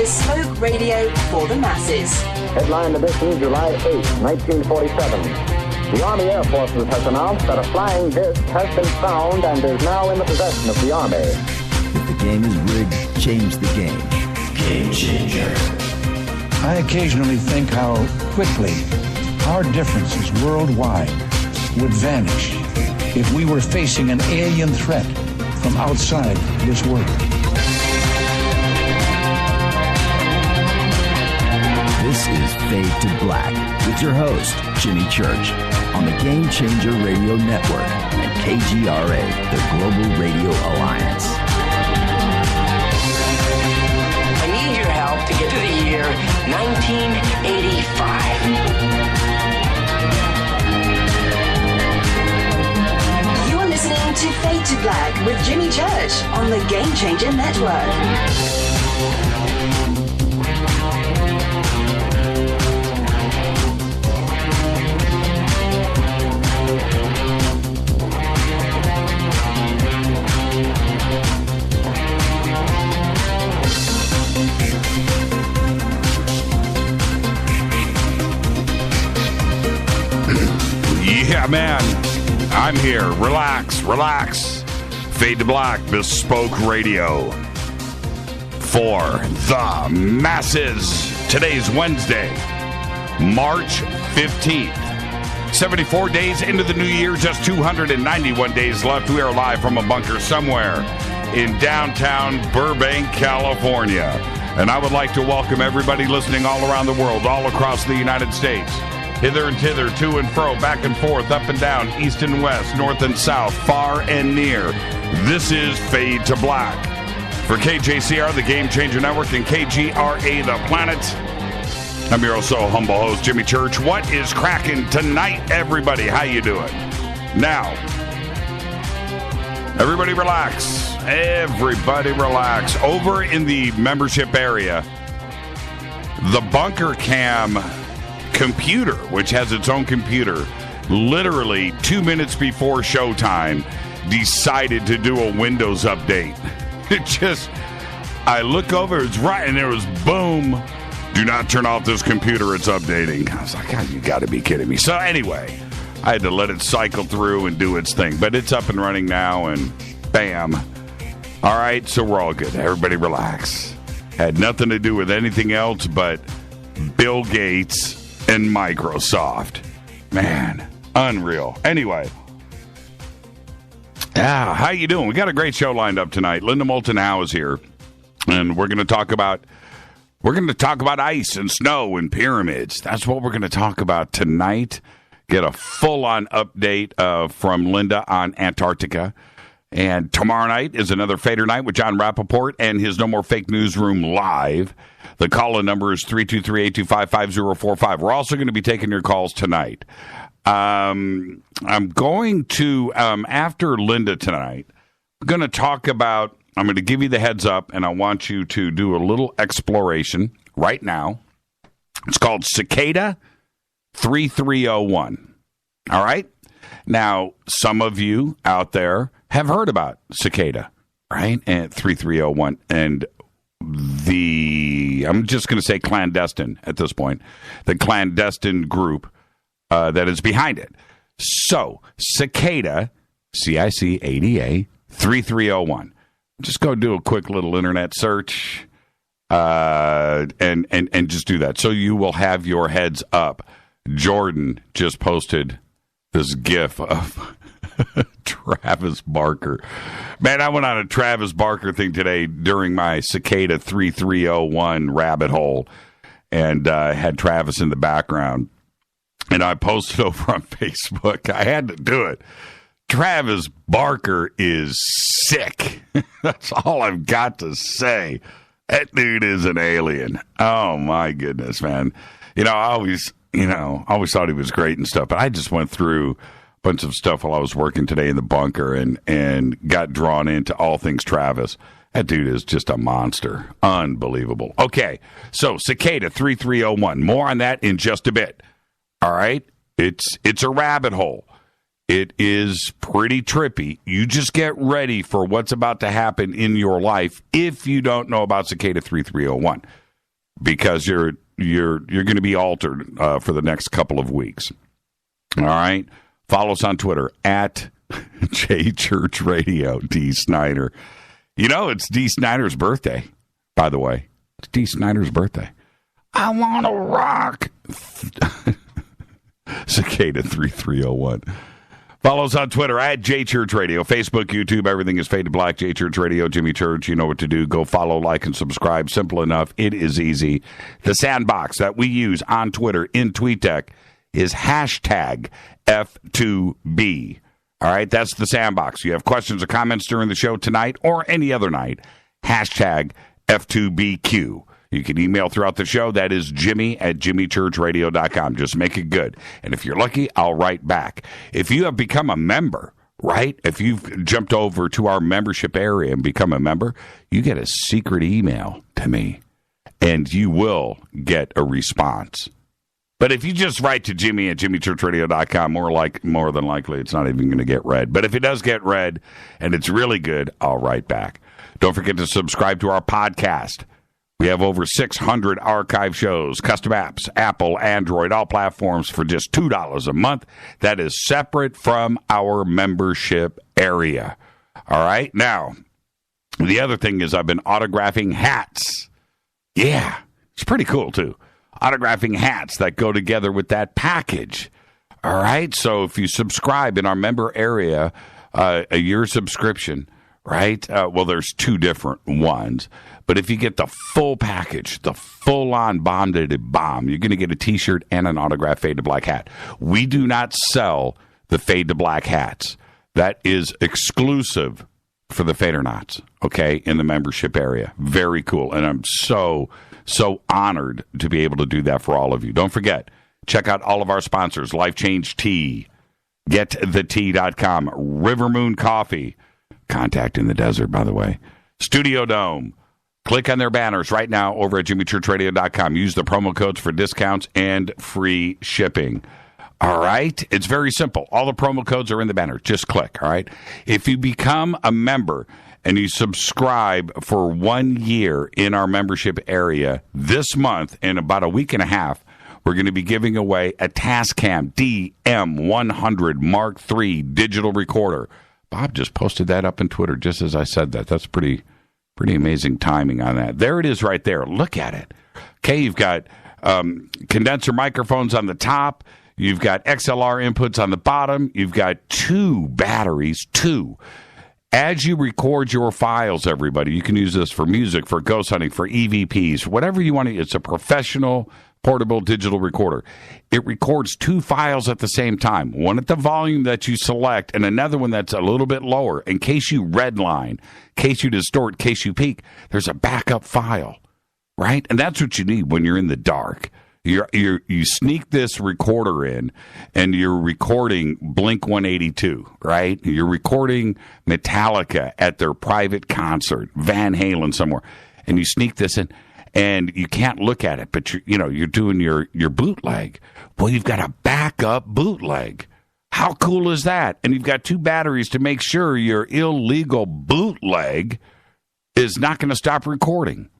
bespoke radio for the masses. Headline edition, July 8, 1947. The Army Air Forces has announced that a flying disc has been found and is now in the possession of the Army. If the game is rigged, change the game. Game changer. I occasionally think how quickly our differences worldwide would vanish if we were facing an alien threat from outside this world. This is Fade to Black with your host, Jimmy Church, on the Game Changer Radio Network and KGRA, the Global Radio Alliance. I need your help to get to the year 1985. You're listening to Fade to Black with Jimmy Church on the Game Changer Network. Yeah, man, I'm here. Relax. Fade to Black, bespoke radio for the masses. Today's Wednesday, March 15th. 74 days into the new year, just 291 days left. We are live from a bunker somewhere in downtown Burbank, California. And I would like to welcome everybody listening all around the world, all across the United States. Hither and thither, to and fro, back and forth, up and down, east and west, north and south, far and near. This is Fade to Black. For KJCR, the Game Changer Network, and KGRA, the Planet. I'm your so humble host, Jimmy Church. What is cracking tonight, everybody? How you doing? Now, everybody relax. Everybody relax. Over in the membership area, the Bunker Cam computer, which has its own computer, literally 2 minutes before showtime, decided to do a Windows update. It just, I look over, it's right, and there was boom, do not turn off this computer, it's updating. I was like, God, you got to be kidding me. So anyway, I had to let it cycle through and do its thing, but it's up and running now, and bam. All right, so we're all good. Everybody relax. Had nothing to do with anything else but Bill Gates and Microsoft. Man, unreal. Anyway, how you doing? We got a great show lined up tonight. Linda Moulton Howe is here, and we're going to talk about ice and snow and pyramids. That's what we're going to talk about tonight. Get a full-on update from Linda on Antarctica. And tomorrow night is another Fader Night with John Rappaport and his No More Fake Newsroom live. The call-in number is 323-825-5045. We're also going to be taking your calls tonight. I'm going to, after Linda tonight, I'm going to talk about, I'm going to give you the heads up, and I want you to do a little exploration right now. It's called Cicada 3301. All right? Now, some of you out there have heard about Cicada, right? And 3301. And I'm just going to say clandestine at this point, the clandestine group that is behind it. So, Cicada, CICADA 3301. Just go do a quick little internet search and just do that. So you will have your heads up. Jordan just posted this GIF of Travis Barker. Man, I went on a Travis Barker thing today during my Cicada 3301 rabbit hole and had Travis in the background. And I posted over on Facebook. I had to do it. Travis Barker is sick. That's all I've got to say. That dude is an alien. Oh, my goodness, man. I always thought he was great and stuff, but I just went through a bunch of stuff while I was working today in the bunker and got drawn into all things Travis. That dude is just a monster. Unbelievable. Okay, so Cicada 3301. More on that in just a bit. All right? It's a rabbit hole. It is pretty trippy. You just get ready for what's about to happen in your life if you don't know about Cicada 3301. because you're going to be altered for the next couple of weeks. All right? Follow us on Twitter at JChurchRadio, D. Snyder. You know, it's D. Snyder's birthday, by the way. It's D. Snyder's birthday. I want to rock. Cicada 3301. Follow us on Twitter at JChurchRadio, Facebook, YouTube. Everything is Fade to Black. JChurch Radio, Jimmy Church. You know what to do. Go follow, like, and subscribe. Simple enough. It is easy. The sandbox that we use on Twitter in TweetDeck is hashtag F2B. All right, that's the sandbox. You have questions or comments during the show tonight or any other night, hashtag F2BQ. You can email throughout the show. That is Jimmy@jimmychurchradio.com. Just make it good. And if you're lucky, I'll write back. If you have become a member, right, if you've jumped over to our membership area and become a member, you get a secret email to me, and you will get a response. But if you just write to Jimmy@jimmychurchradio.com, more than likely it's not even going to get read. But if it does get read and it's really good, I'll write back. Don't forget to subscribe to our podcast. We have over 600 archive shows, custom apps, Apple, Android, all platforms for just $2 a month. That is separate from our membership area. All right? Now, the other thing is I've been autographing hats. Yeah, it's pretty cool, too. Autographing hats that go together with that package. All right? So if you subscribe in our member area, a year subscription, right? Well, there's two different ones. But if you get the full package, the full-on bonded bomb, you're going to get a T-shirt and an autographed Fade to Black hat. We do not sell the Fade to Black hats. That is exclusive for the Fadernauts, okay, in the membership area. Very cool. And I'm so honored to be able to do that for all of you. Don't forget, check out all of our sponsors, Life Change Tea, GetTheTea.com, River Moon Coffee, Contact in the Desert, by the way, Studio Dome. Click on their banners right now over at JimmyChurchRadio.com. Use the promo codes for discounts and free shipping. All right? It's very simple. All the promo codes are in the banner. Just click, all right? If you become a member and you subscribe for 1 year in our membership area this month, in about a week and a half, we're going to be giving away a Tascam DM100 Mark III digital recorder. Bob just posted that up on Twitter just as I said that. That's pretty amazing timing on that. There it is right there. Look at it. Okay, you've got condenser microphones on the top. You've got XLR inputs on the bottom. You've got two batteries, two. As you record your files, everybody, you can use this for music, for ghost hunting, for EVPs, whatever you want to. It's a professional portable digital recorder. It records two files at the same time, one at the volume that you select and another one that's a little bit lower. In case you redline, in case you distort, in case you peak, there's a backup file, right? And that's what you need when you're in the dark. You sneak this recorder in, and you're recording Blink-182, right? You're recording Metallica at their private concert, Van Halen somewhere, and you sneak this in. And you can't look at it, but you're doing your bootleg. Well, you've got a backup bootleg. How cool is that? And you've got two batteries to make sure your illegal bootleg is not going to stop recording.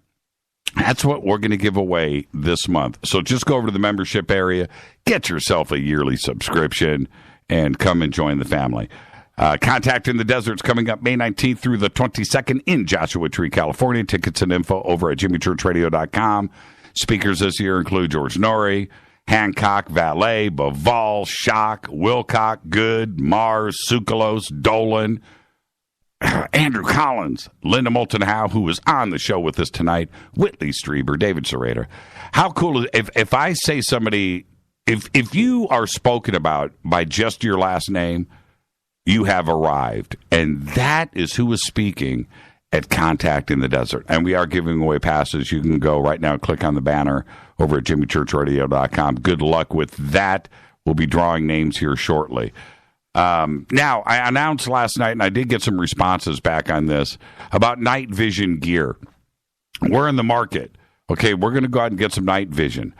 That's what we're going to give away this month. So just go over to the membership area, get yourself a yearly subscription, and come and join the family. Contact in the Desert's coming up May 19th through the 22nd in Joshua Tree, California. Tickets and info over at JimmyChurchRadio.com. Speakers this year include George Norrie, Hancock, Valet, Baval, Schock, Wilcock, Good, Mars, Tsoukalos, Dolan, Andrew Collins, Linda Moulton Howe, who was on the show with us tonight, Whitley Strieber, David Serrater. How cool is if I say somebody, if you are spoken about by just your last name, you have arrived. And that is who is speaking at Contact in the Desert. And we are giving away passes. You can go right now, click on the banner over at JimmyChurchRadio.com. Good luck with that. We'll be drawing names here shortly. Now, I announced last night, and I did get some responses back on this, about night vision gear. We're in the market. Okay, we're going to go out and get some night vision.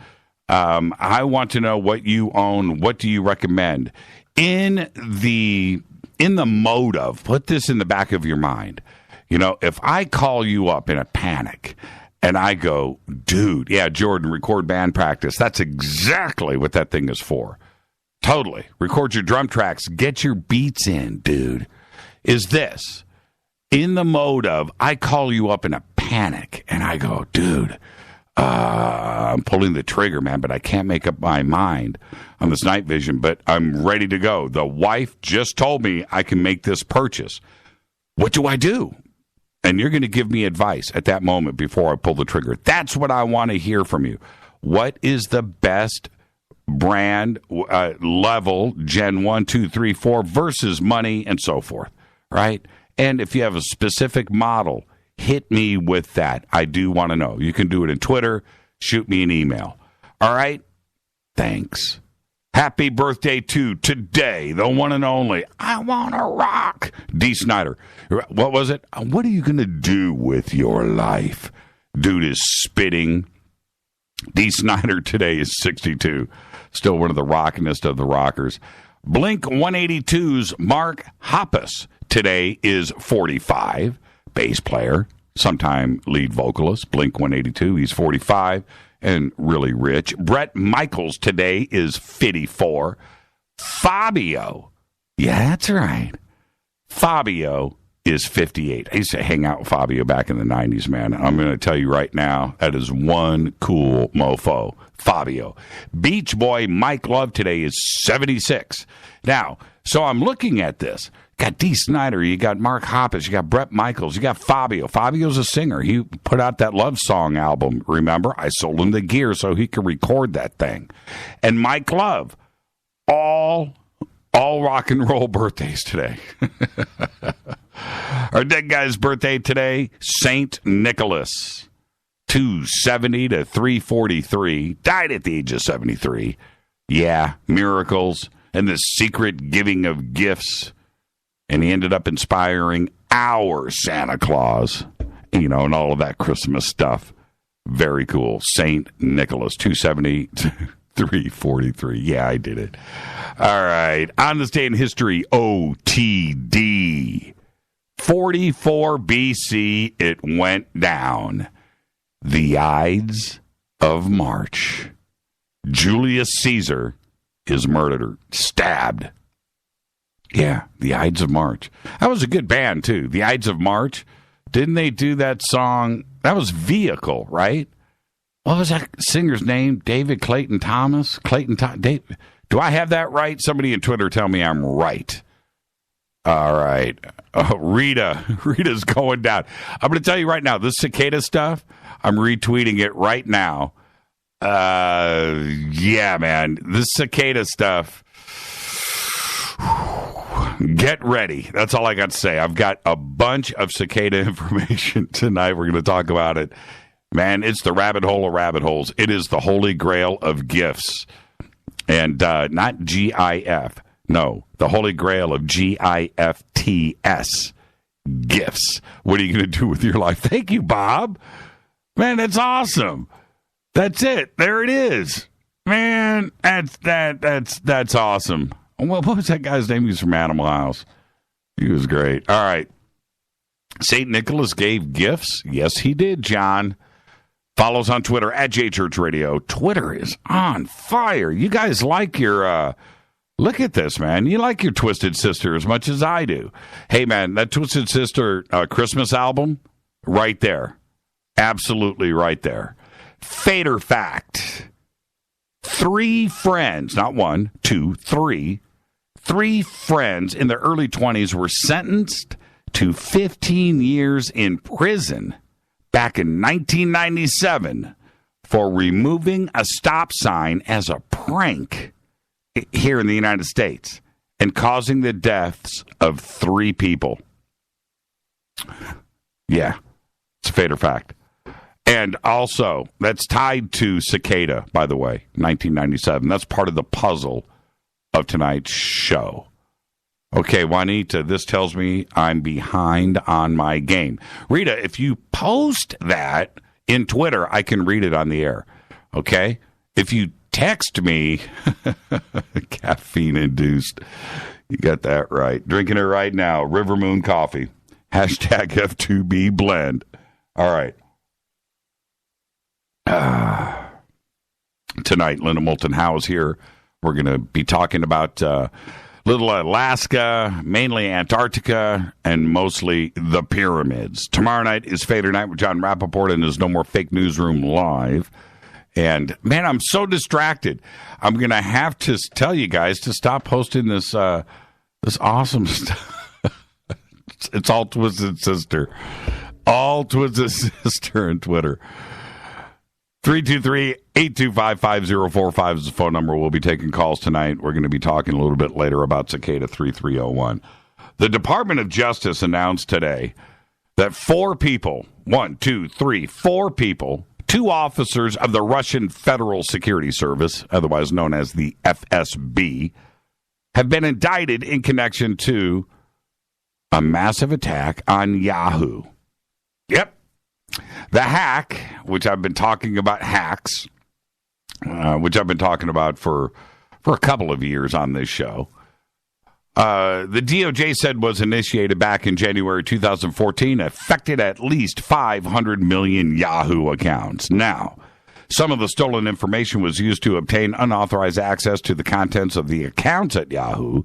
I want to know what you own. What do you recommend? In the mode of, put this in the back of your mind. If I call you up in a panic And I go, dude, yeah, Jordan, record band practice. That's exactly what that thing is for. Totally. Record your drum tracks. Get your beats in, dude. Is this in the mode of, I call you up in a panic, and I go, dude, I'm pulling the trigger, man, but I can't make up my mind on this night vision, but I'm ready to go. The wife just told me I can make this purchase. What do I do? And you're going to give me advice at that moment before I pull the trigger. That's what I want to hear from you. What is the best brand, level, Gen 1, 2, 3, 4 versus money and so forth, right? And if you have a specific model, hit me with that. I do want to know. You can do it in Twitter. Shoot me an email. All right? Thanks. Happy birthday to today, the one and only, I want to rock, D. Snyder. What was it? What are you going to do with your life? Dude is spitting. D. Snyder today is 62. Still one of the rockinest of the rockers. Blink 182's Mark Hoppus today is 45. Bass player, sometime lead vocalist, Blink 182. He's 45 and really rich. Bret Michaels today is 54. Fabio, yeah, that's right. Fabio is 58. I used to hang out with Fabio back in the 90s, man. I'm going to tell you right now, that is one cool mofo. Fabio. Beach Boy Mike Love today is 76. Now, so I'm looking at this. Got D. Snyder, you got Mark Hoppus, you got Bret Michaels, you got Fabio. Fabio's a singer. He put out that Love Song album, remember? I sold him the gear so he could record that thing. And Mike Love, all rock and roll birthdays today. Our dead guy's birthday today, St. Nicholas, 270 to 343, died at the age of 73. Yeah, miracles and the secret giving of gifts. And he ended up inspiring our Santa Claus, and all of that Christmas stuff. Very cool. St. Nicholas, 270 to 343. Yeah, I did it. All right. On this day in history, OTD. 44 BC, it went down. The Ides of March. Julius Caesar is murdered, stabbed. Yeah, the Ides of March. That was a good band, too. The Ides of March. Didn't they do that song? That was Vehicle, right? What was that singer's name? David Clayton Thomas? David. Do I have that right? Somebody in Twitter tell me I'm right. All right. Rita's going down. I'm going to tell you right now, this cicada stuff, I'm retweeting it right now. Yeah, man. This cicada stuff... Get ready. That's all I got to say. I've got a bunch of cicada information tonight. We're going to talk about it. Man, it's the rabbit hole of rabbit holes. It is the holy grail of gifts. And not GIF. No, the holy grail of GIFTS. Gifts. What are you going to do with your life? Thank you, Bob. Man, that's awesome. That's it. There it is. Man, that's awesome. Well, what was that guy's name? He was from Animal House. He was great. All right. St. Nicholas gave gifts. Yes, he did, John. Follows on Twitter at JChurchRadio. Twitter is on fire. You guys like your, look at this, man. You like your Twisted Sister as much as I do. Hey, man, that Twisted Sister Christmas album, right there. Absolutely right there. Fader fact. 3 friends, not 1, 2, 3. 3 friends in their early 20s were sentenced to 15 years in prison back in 1997 for removing a stop sign as a prank here in the United States and causing the deaths of 3 people. Yeah, it's a fader fact. And also, that's tied to Cicada, by the way, 1997. That's part of the puzzle of tonight's show. Okay, Juanita, this tells me I'm behind on my game. Rita, if you post that in Twitter, I can read it on the air. Okay? If you text me, caffeine-induced, you got that right. Drinking it right now. River Moon Coffee. Hashtag F2B Blend. All right. tonight. Linda Moulton Howe is here. We're going to be talking about little Alaska, mainly Antarctica, and mostly the pyramids. Tomorrow night is Fader Night with John Rappaport and his No More Fake Newsroom Live. And, man, I'm so distracted. I'm going to have to tell you guys to stop posting this this awesome stuff. It's all Twisted Sister. All Twisted Sister on Twitter. 323-825-5045 is the phone number. We'll be taking calls tonight. We're going to be talking a little bit later about Cicada 3301. The Department of Justice announced today that 4 people, 2 officers of the Russian Federal Security Service, otherwise known as the FSB, have been indicted in connection to a massive attack on Yahoo. Yep. The hack, which I've been talking about hacks, which I've been talking about for a couple of years on this show, the DOJ said was initiated back in January 2014, affected at least 500 million Yahoo accounts. Now, some of the stolen information was used to obtain unauthorized access to the contents of the accounts at Yahoo,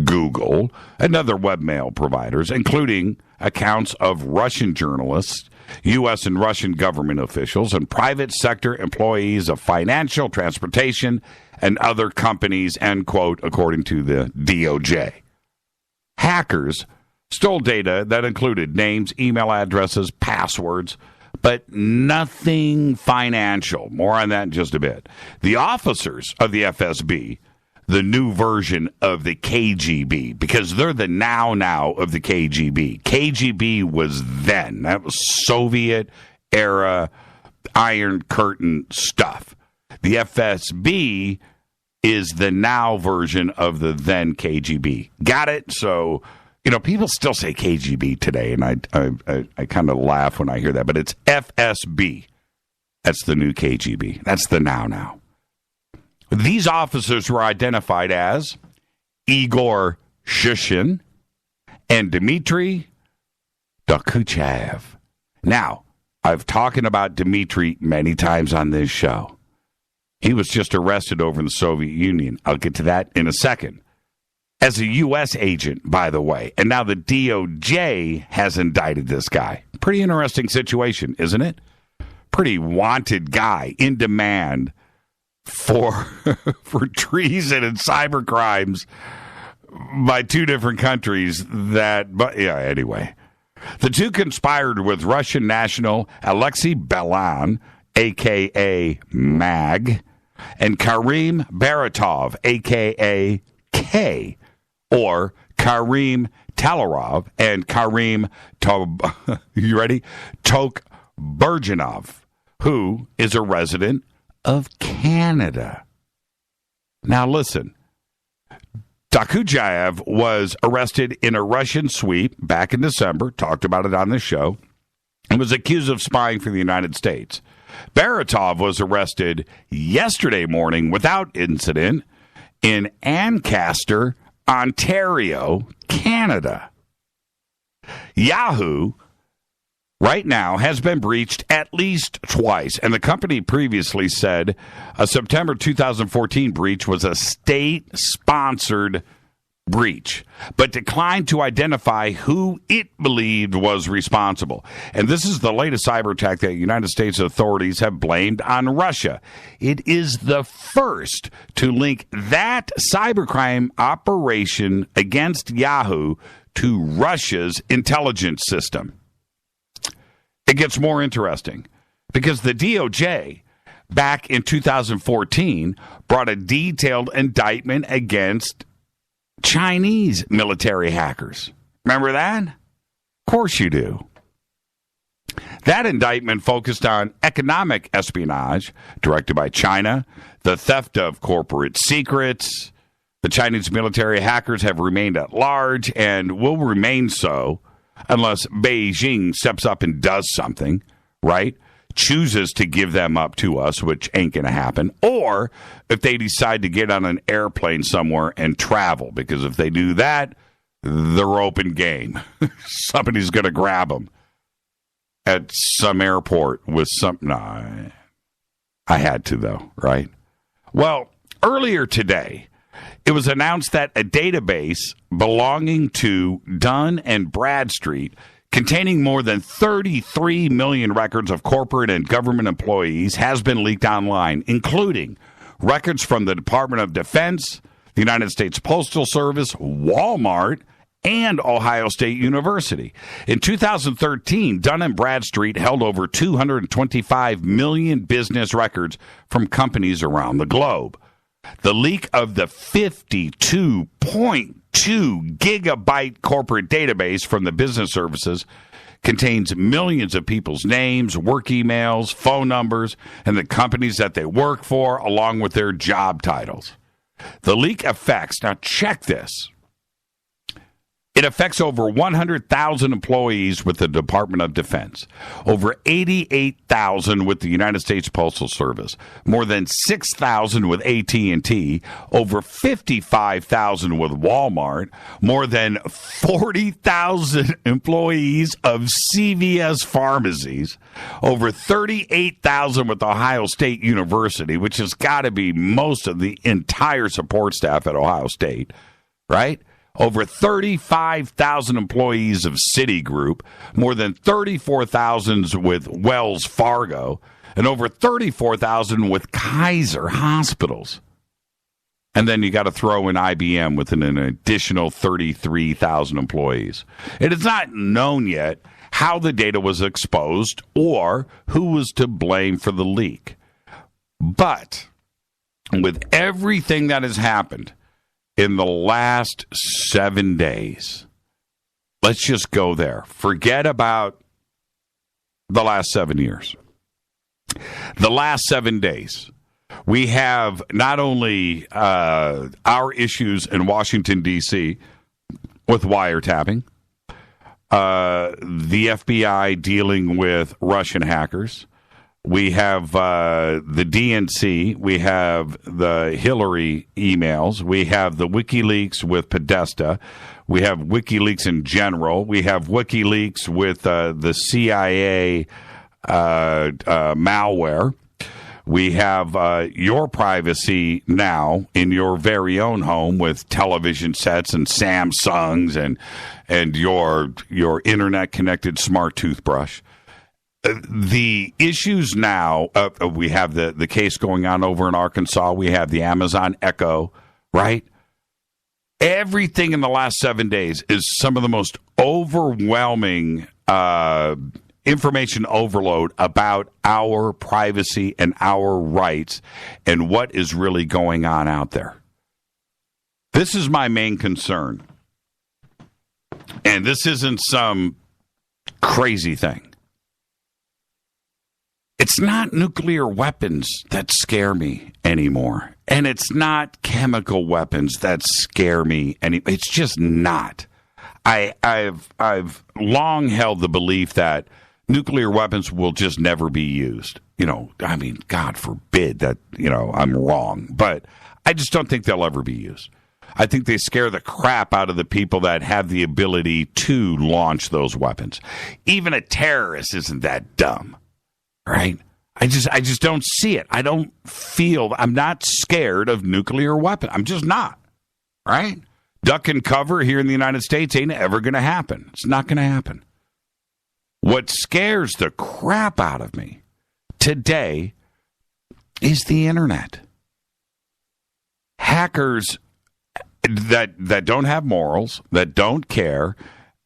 Google, and other webmail providers, including accounts of Russian journalists, U.S. and Russian government officials, and private sector employees of financial, transportation, and other companies, end quote, according to the DOJ. Hackers stole data that included names, email addresses, passwords, but nothing financial. More on that in just a bit. The officers of the FSB, the new version of the KGB, because they're the now of the KGB. KGB was then. That was Soviet-era Iron Curtain stuff. The FSB is the now version of the then KGB. Got it? So, people still say KGB today, and I kind of laugh when I hear that, but it's FSB. That's the new KGB. That's the now. These officers were identified as Igor Shushin and Dmitry Dokuchaev. Now, I've talked about Dmitry many times on this show. He was just arrested over in the Soviet Union. I'll get to that in a second. As a U.S. agent, by the way. And now the DOJ has indicted this guy. Pretty interesting situation, isn't it? Pretty wanted guy, in demand for treason and cyber crimes by 2 different countries anyway. The 2 conspired with Russian national Alexei Belan, a.k.a. Mag, and Karim Baratov, a.k.a. K, or Karim Talarov and Karim Tokburjanov, who is a resident of Canada. Now listen, Dokuchaev was arrested in a Russian sweep back in December, talked about it on this show, and was accused of spying for the United States. Baratov was arrested yesterday morning without incident in Ancaster, Ontario, Canada. Yahoo right now has been breached at least twice, and the company previously said a September 2014 breach was a state-sponsored breach, but declined to identify who it believed was responsible. And this is the latest cyber attack that United States authorities have blamed on Russia. It is the first to link that cybercrime operation against Yahoo to Russia's intelligence system. It gets more interesting because the DOJ back in 2014 brought a detailed indictment against Chinese military hackers. Remember that? Of course you do. That indictment focused on economic espionage directed by China, the theft of corporate secrets. The Chinese military hackers have remained at large and will remain so unless Beijing steps up and does something, right? Chooses to give them up to us, which ain't going to happen, or if they decide to get on an airplane somewhere and travel, because if they do that, they're open game. Somebody's going to grab them at some airport with some... No, I had to, though, right? Well, earlier today, it was announced that a database belonging to Dun and Bradstreet, containing more than 33 million records of corporate and government employees, has been leaked online, including records from the Department of Defense, the United States Postal Service, Walmart, and Ohio State University. In 2013, Dun & Bradstreet held over 225 million business records from companies around the globe. The leak of the 52.2 gigabyte corporate database from the business services contains millions of people's names, work emails, phone numbers, and the companies that they work for, along with their job titles. The leak affects, now check this, it affects over 100,000 employees with the Department of Defense, over 88,000 with the United States Postal Service, more than 6,000 with AT&T, over 55,000 with Walmart, more than 40,000 employees of CVS pharmacies, over 38,000 with Ohio State University, which has got to be most of the entire support staff at Ohio State, right? Over 35,000 employees of Citigroup, more than 34,000 with Wells Fargo, and over 34,000 with Kaiser Hospitals. And then you got to throw in IBM with an additional 33,000 employees. It is not known yet how the data was exposed or who was to blame for the leak. But with everything that has happened in the last 7 days, let's just go there. Forget about the last 7 years. The last 7 days, we have not only our issues in Washington, D.C. with wiretapping, the FBI dealing with Russian hackers. We have the DNC. We have the Hillary emails. We have the WikiLeaks with Podesta. We have WikiLeaks in general. We have WikiLeaks with the CIA malware. We have your privacy now in your very own home with television sets and Samsungs and your internet-connected smart toothbrush. The issues now, we have the case going on over in Arkansas. We have the Amazon Echo, right? Everything in the last 7 days is some of the most overwhelming information overload about our privacy and our rights and what is really going on out there. This is my main concern. And this isn't some crazy thing. It's not nuclear weapons that scare me anymore. And it's not chemical weapons that scare me anymore. It's just not. I've long held the belief that nuclear weapons will just never be used. I mean, God forbid that, I'm wrong. But I just don't think they'll ever be used. I think they scare the crap out of the people that have the ability to launch those weapons. Even a terrorist isn't that dumb. Right? I just don't see it. I'm not scared of nuclear weapons. I'm just not. Right? Duck and cover here in the United States ain't ever going to happen. It's not going to happen. What scares the crap out of me today is the internet. Hackers that don't have morals, that don't care,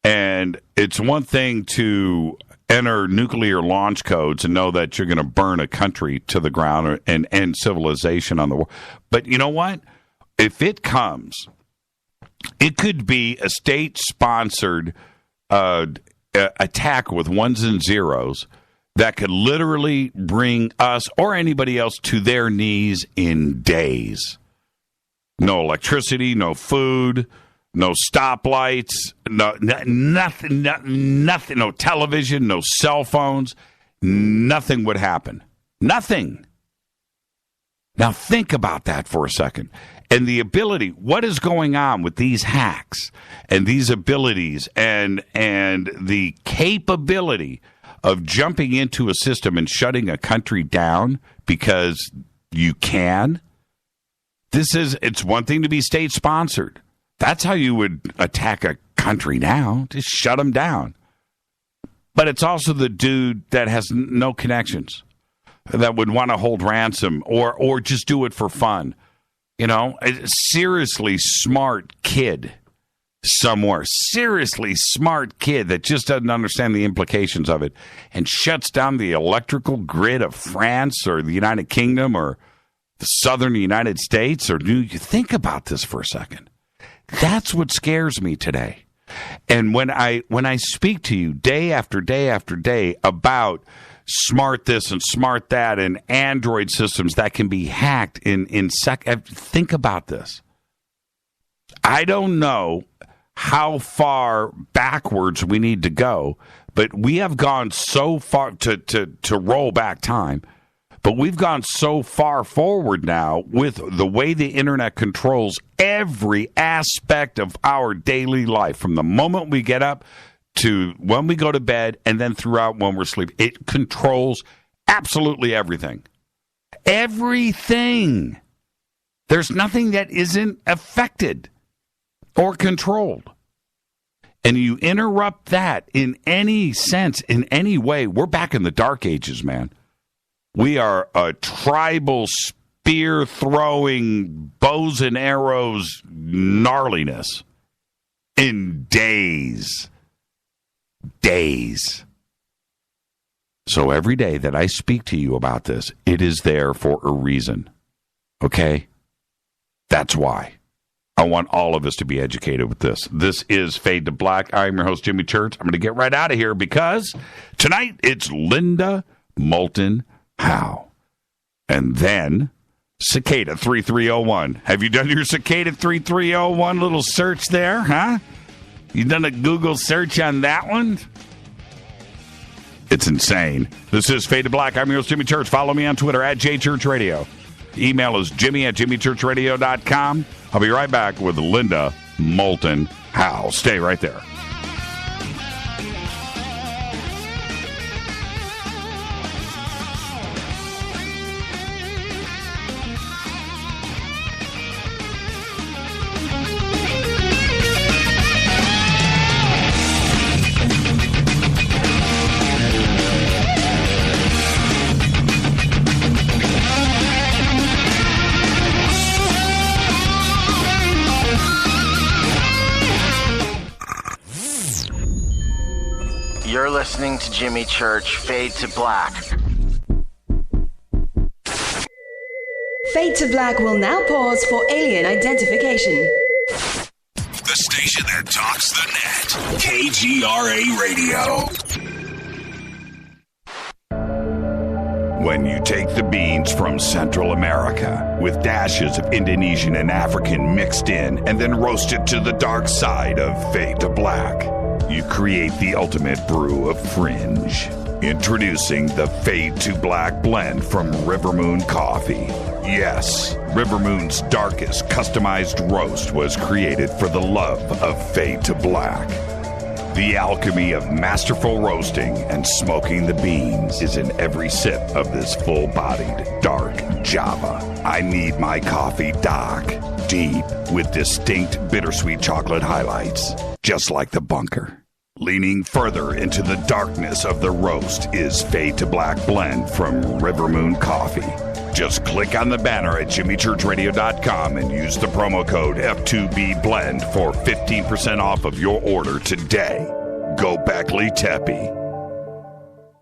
and it's one thing to enter nuclear launch codes and know that you're going to burn a country to the ground and end civilization on the world. But you know what? If it comes, it could be a state-sponsored attack with ones and zeros that could literally bring us or anybody else to their knees in days. No electricity, no food, no stoplights, nothing, no television, no cell phones. Nothing would happen. Nothing. Now think about that for a second. And the ability, what is going on with these hacks and these abilities and the capability of jumping into a system and shutting a country down because you can? It's one thing to be state-sponsored. That's how you would attack a country now. Just shut them down. But it's also the dude that has no connections, that would want to hold ransom or just do it for fun. You know, a seriously smart kid somewhere, seriously smart kid that just doesn't understand the implications of it and shuts down the electrical grid of France or the United Kingdom or the southern United States. Or do you think about this for a second? That's what scares me today. And when I speak to you day after day after day about smart this and smart that and Android systems that can be hacked in think about this. I don't know how far backwards we need to go, but we have gone so far to roll back time. But we've gone so far forward now with the way the internet controls every aspect of our daily life, from the moment we get up to when we go to bed and then throughout when we're sleeping. It controls absolutely everything. Everything. There's nothing that isn't affected or controlled. And you interrupt that in any sense, in any way, we're back in the dark ages, man. We are a tribal spear-throwing, bows and arrows gnarliness in days. Days. So every day that I speak to you about this, it is there for a reason. Okay? That's why. I want all of us to be educated with this. This is Fade to Black. I'm your host, Jimmy Church. I'm going to get right out of here because tonight it's Linda Moulton Howe. And then Cicada 3301. Have you done your Cicada 3301 little search there, huh? You done a Google search on that one? It's insane. This is Fade to Black. I'm your host, Jimmy Church. Follow me on Twitter at JChurchRadio. Email is jimmy@jimmychurchradio.com. I'll be right back with Linda Moulton Howe. Stay right there. You're listening to Jimmy Church, Fade to Black. Fade to Black will now pause for alien identification. The station that talks the net. KGRA Radio. When you take the beans from Central America with dashes of Indonesian and African mixed in and then roasted to the dark side of Fade to Black, you create the ultimate brew of fringe. Introducing the Fade to Black blend from River Moon Coffee. Yes, River Moon's darkest customized roast was created for the love of Fade to Black. The alchemy of masterful roasting and smoking the beans is in every sip of this full-bodied, dark Java. I need my coffee dark, deep, with distinct bittersweet chocolate highlights, just like the bunker. Leaning further into the darkness of the roast is Fade to Black blend from River Moon Coffee. Just click on the banner at jimmychurchradio.com and use the promo code F2BBLEND for 15% off of your order today. Go Beckley Teppy.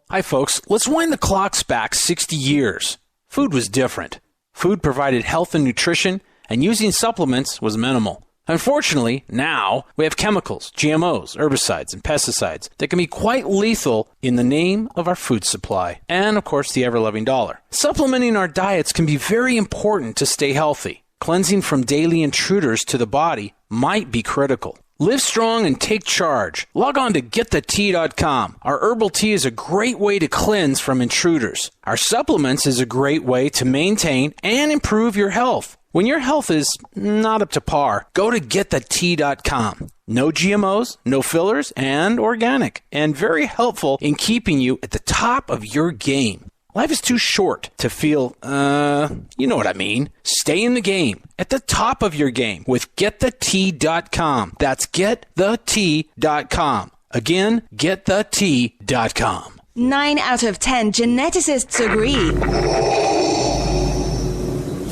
Hi, folks. Let's wind the clocks back 60 years. Food was different. Food provided health and nutrition, and using supplements was minimal. Unfortunately, now we have chemicals, GMOs, herbicides, and pesticides that can be quite lethal in the name of our food supply and, of course, the ever-loving dollar. Supplementing our diets can be very important to stay healthy. Cleansing from daily intruders to the body might be critical. Live strong and take charge. Log on to getthetea.com. Our herbal tea is a great way to cleanse from intruders. Our supplements is a great way to maintain and improve your health. When your health is not up to par, go to getthetea.com. No GMOs, no fillers, and organic, and very helpful in keeping you at the top of your game. Life is too short to feel, you know what I mean. Stay in the game, at the top of your game with GetTheT.com. That's GetTheT.com. Again, GetTheT.com. 9 out of 10 geneticists agree.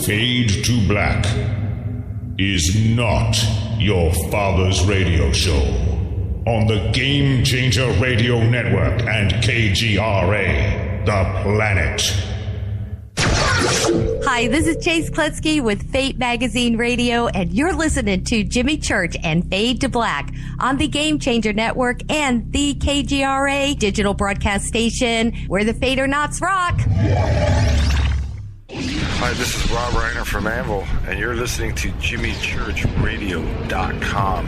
Fade to Black is not your father's radio show on the Game Changer Radio Network and KGRA, The Planet. Hi, this is Chase Kletsky with Fate Magazine Radio, and you're listening to Jimmy Church and Fade to Black on the Game Changer Network and the KGRA digital broadcast station, where the Fade-or-Nots rock. Hi, this is Rob Reiner from Anvil, and you're listening to JimmyChurchRadio.com.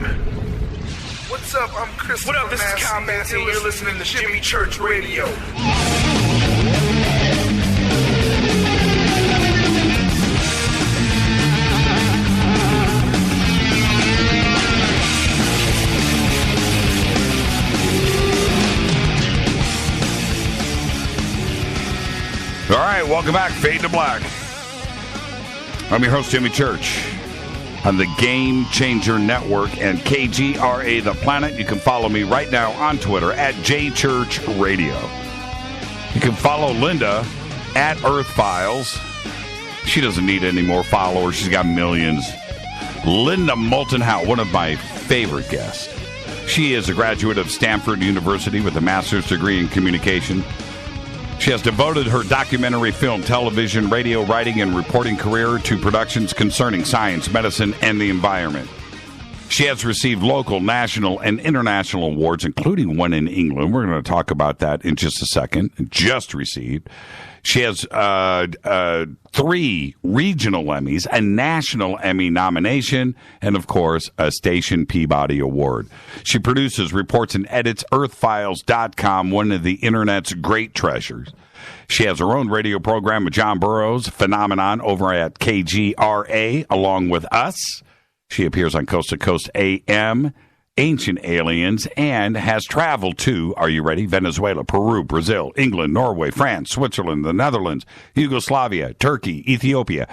What's up? I'm Chris. What up? This is Kyle Massey. You're listening to Jimmy Church Radio. All right, welcome back. Fade to Black. I'm your host, Jimmy Church, on the Game Changer Network and KGRA, The Planet. You can follow me right now on Twitter at JChurchRadio. You can follow Linda at Earth Files. She doesn't need any more followers. She's got millions. Linda Moulton Howe, one of my favorite guests. She is a graduate of Stanford University with a master's degree in communication. She has devoted her documentary, film, television, radio, writing, and reporting career to productions concerning science, medicine, and the environment. She has received local, national, and international awards, including one in England. We're going to talk about that in just a second. Just received. She has 3 regional Emmys, a national Emmy nomination, and, of course, a Station Peabody Award. She produces, reports, and edits EarthFiles.com, one of the Internet's great treasures. She has her own radio program with John Burroughs, Phenomenon, over at KGRA, along with us. She appears on Coast to Coast AM, Ancient Aliens, and has traveled to, are you ready, Venezuela, Peru, Brazil, England, Norway, France, Switzerland, the Netherlands, Yugoslavia, Turkey, Ethiopia,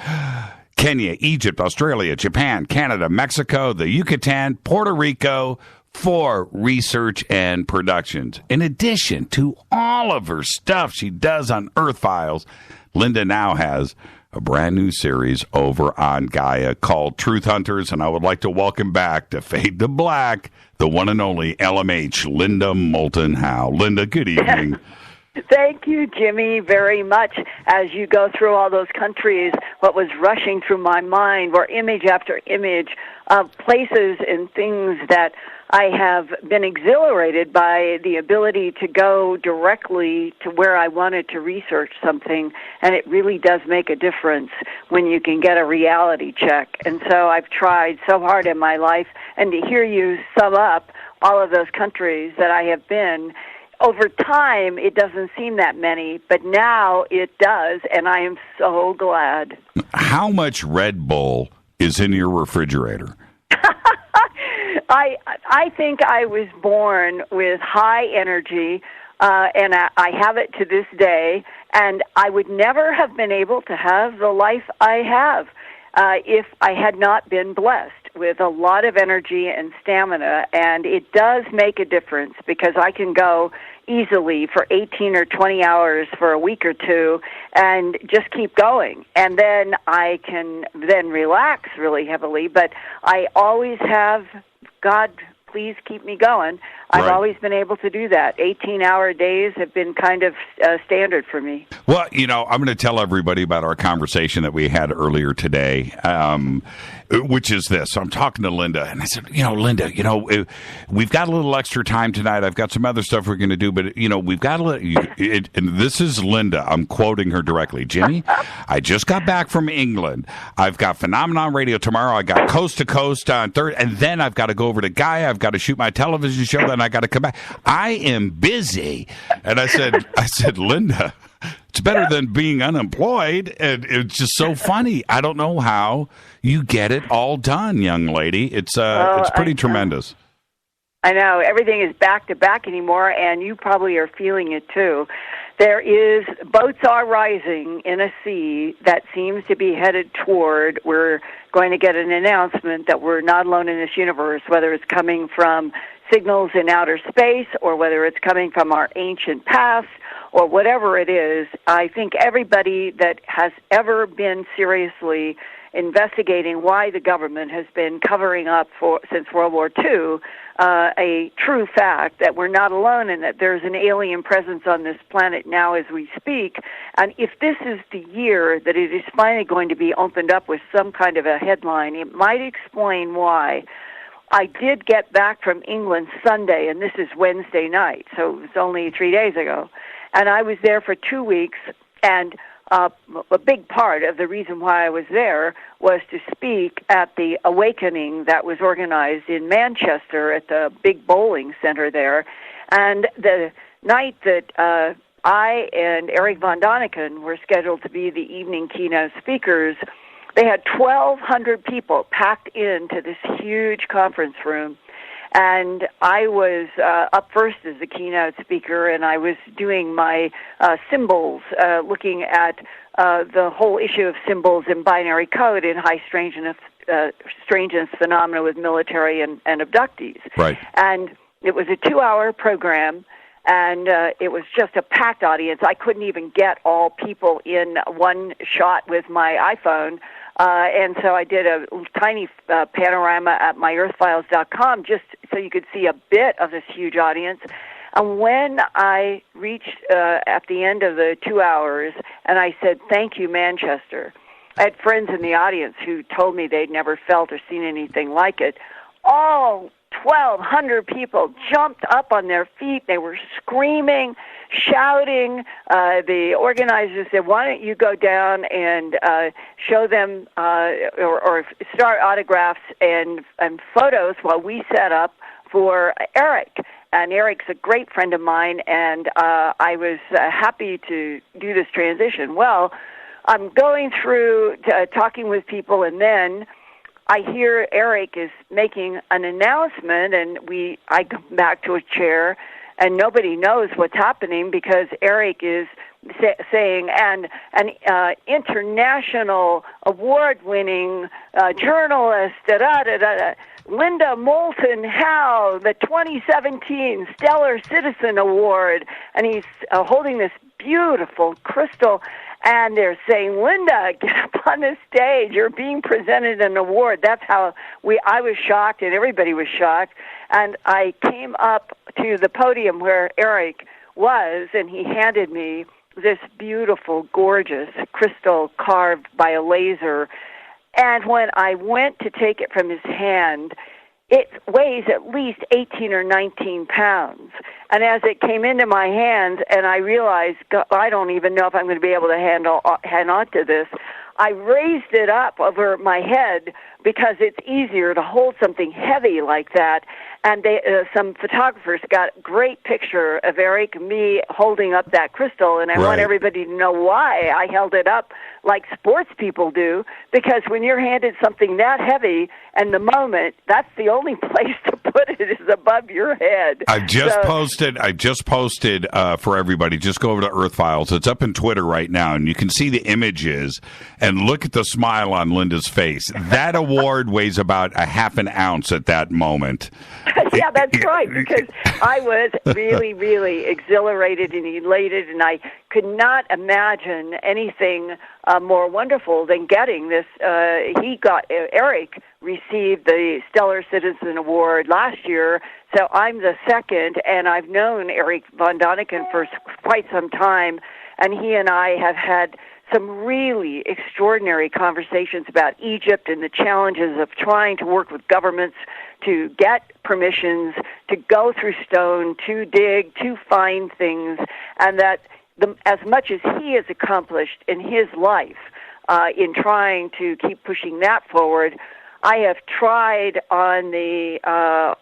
Kenya, Egypt, Australia, Japan, Canada, Mexico, the Yucatan, Puerto Rico, for research and productions. In addition to all of her stuff she does on Earth Files, Linda now has a brand new series over on Gaia called Truth Hunters, and I would like to welcome back to Fade to Black, the one and only LMH, Linda Moulton Howe. Linda, good evening. Thank you, Jimmy, very much. As you go through all those countries, what was rushing through my mind were image after image of places and things that I have been exhilarated by the ability to go directly to where I wanted to research something, and it really does make a difference when you can get a reality check. And so I've tried so hard in my life, and to hear you sum up all of those countries that I have been, over time it doesn't seem that many, but now it does, and I am so glad. How much Red Bull is in your refrigerator? I think I was born with high energy, and I have it to this day, and I would never have been able to have the life I have if I had not been blessed with a lot of energy and stamina, and it does make a difference because I can go easily for 18 or 20 hours for a week or two and just keep going. And then I can then relax really heavily, but I always have, God, please keep me going. I've always been able to do that. 18-hour days have been kind of standard for me. Well, you know, I'm going to tell everybody about our conversation that we had earlier today, which is this. I'm talking to Linda, and I said, Linda, we've got a little extra time tonight. I've got some other stuff we're going to do, but, we've got a little, and this is Linda. I'm quoting her directly. Jimmy, I just got back from England. I've got Phenomenon Radio tomorrow. I got Coast to Coast on Thursday, and then I've got to go over to Gaia. I've got to shoot my television show, then I got to come back. I am busy. And I said, Linda, it's better than being unemployed. And it's just so funny. I don't know how you get it all done, young lady. It's pretty tremendous. I know. Everything is back to back anymore, and you probably are feeling it too. boats are rising in a sea that seems to be headed toward, we're going to get an announcement that we're not alone in this universe, whether it's coming from signals in outer space or whether it's coming from our ancient past or whatever it is. I think everybody that has ever been seriously investigating why the government has been covering up since World War II, a true fact that we're not alone and that there's an alien presence on this planet now as we speak. And if this is the year that it is finally going to be opened up with some kind of a headline, it might explain why. I did get back from England Sunday, and this is Wednesday night, so it was only 3 days ago. And I was there for 2 weeks, and a big part of the reason why I was there was to speak at the awakening that was organized in Manchester at the big bowling center there. And the night that I and Eric von Daniken were scheduled to be the evening keynote speakers, they had 1,200 people packed into this huge conference room. And I was up first as the keynote speaker, and I was doing my symbols, looking at the whole issue of symbols in binary code in high strangeness phenomena with military and abductees. Right. And it was a 2-hour program, and it was just a packed audience. I couldn't even get all people in one shot with my iPhone. And so I did a tiny panorama at myearthfiles.com just so you could see a bit of this huge audience. And when I reached at the end of the 2 hours and I said, "Thank you, Manchester," I had friends in the audience who told me they'd never felt or seen anything like it. All 1,200 people jumped up on their feet. They were screaming, shouting. The organizers said, "Why don't you go down and show them or start autographs and photos while we set up for Eric?" And Eric's a great friend of mine, and I was happy to do this transition. Well, I'm going through talking with people, and then I hear Eric is making an announcement, and I come back to a chair, and nobody knows what's happening because Eric is saying, and an international award-winning journalist, Linda Moulton Howe, the 2017 Stellar Citizen Award, and he's holding this beautiful crystal. And they're saying, "Linda, get up on the stage. You're being presented an award." That's how I was shocked, and everybody was shocked. And I came up to the podium where Eric was, and he handed me this beautiful, gorgeous crystal carved by a laser. And when I went to take it from his hand, it weighs at least 18 or 19 pounds. And as it came into my hands, and I realized, God, I don't even know if I'm going to be able to hang on to this, I raised it up over my head because it's easier to hold something heavy like that. And some photographers got a great picture of Eric, me holding up that crystal, and I want everybody to know why I held it up like sports people do, because when you're handed something that heavy and the moment, that's the only place to put it is above your head. I've just posted for everybody. Just go over to Earth Files. It's up in Twitter right now, and you can see the images and look at the smile on Linda's face. That award weighs about a half an ounce at that moment. Yeah, that's right, because I was really, really exhilarated and elated, and I could not imagine anything more wonderful than getting this. Eric received the Stellar Citizen Award last year, so I'm the second, and I've known Eric von Daniken for quite some time, and he and I have had some really extraordinary conversations about Egypt and the challenges of trying to work with governments to get permissions, to go through stone, to dig, to find things, and that as much as he has accomplished in his life in trying to keep pushing that forward, I have tried on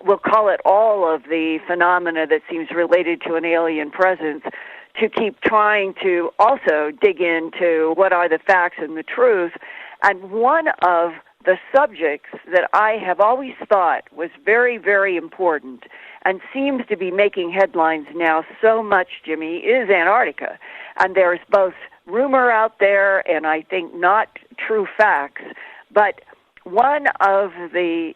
we'll call it all of the phenomena that seems related to an alien presence, to keep trying to also dig into what are the facts and the truth. And one of the subjects that I have always thought was very, very important, and seems to be making headlines now so much, Jimmy, is Antarctica. And there's both rumor out there and I think not true facts, but one of the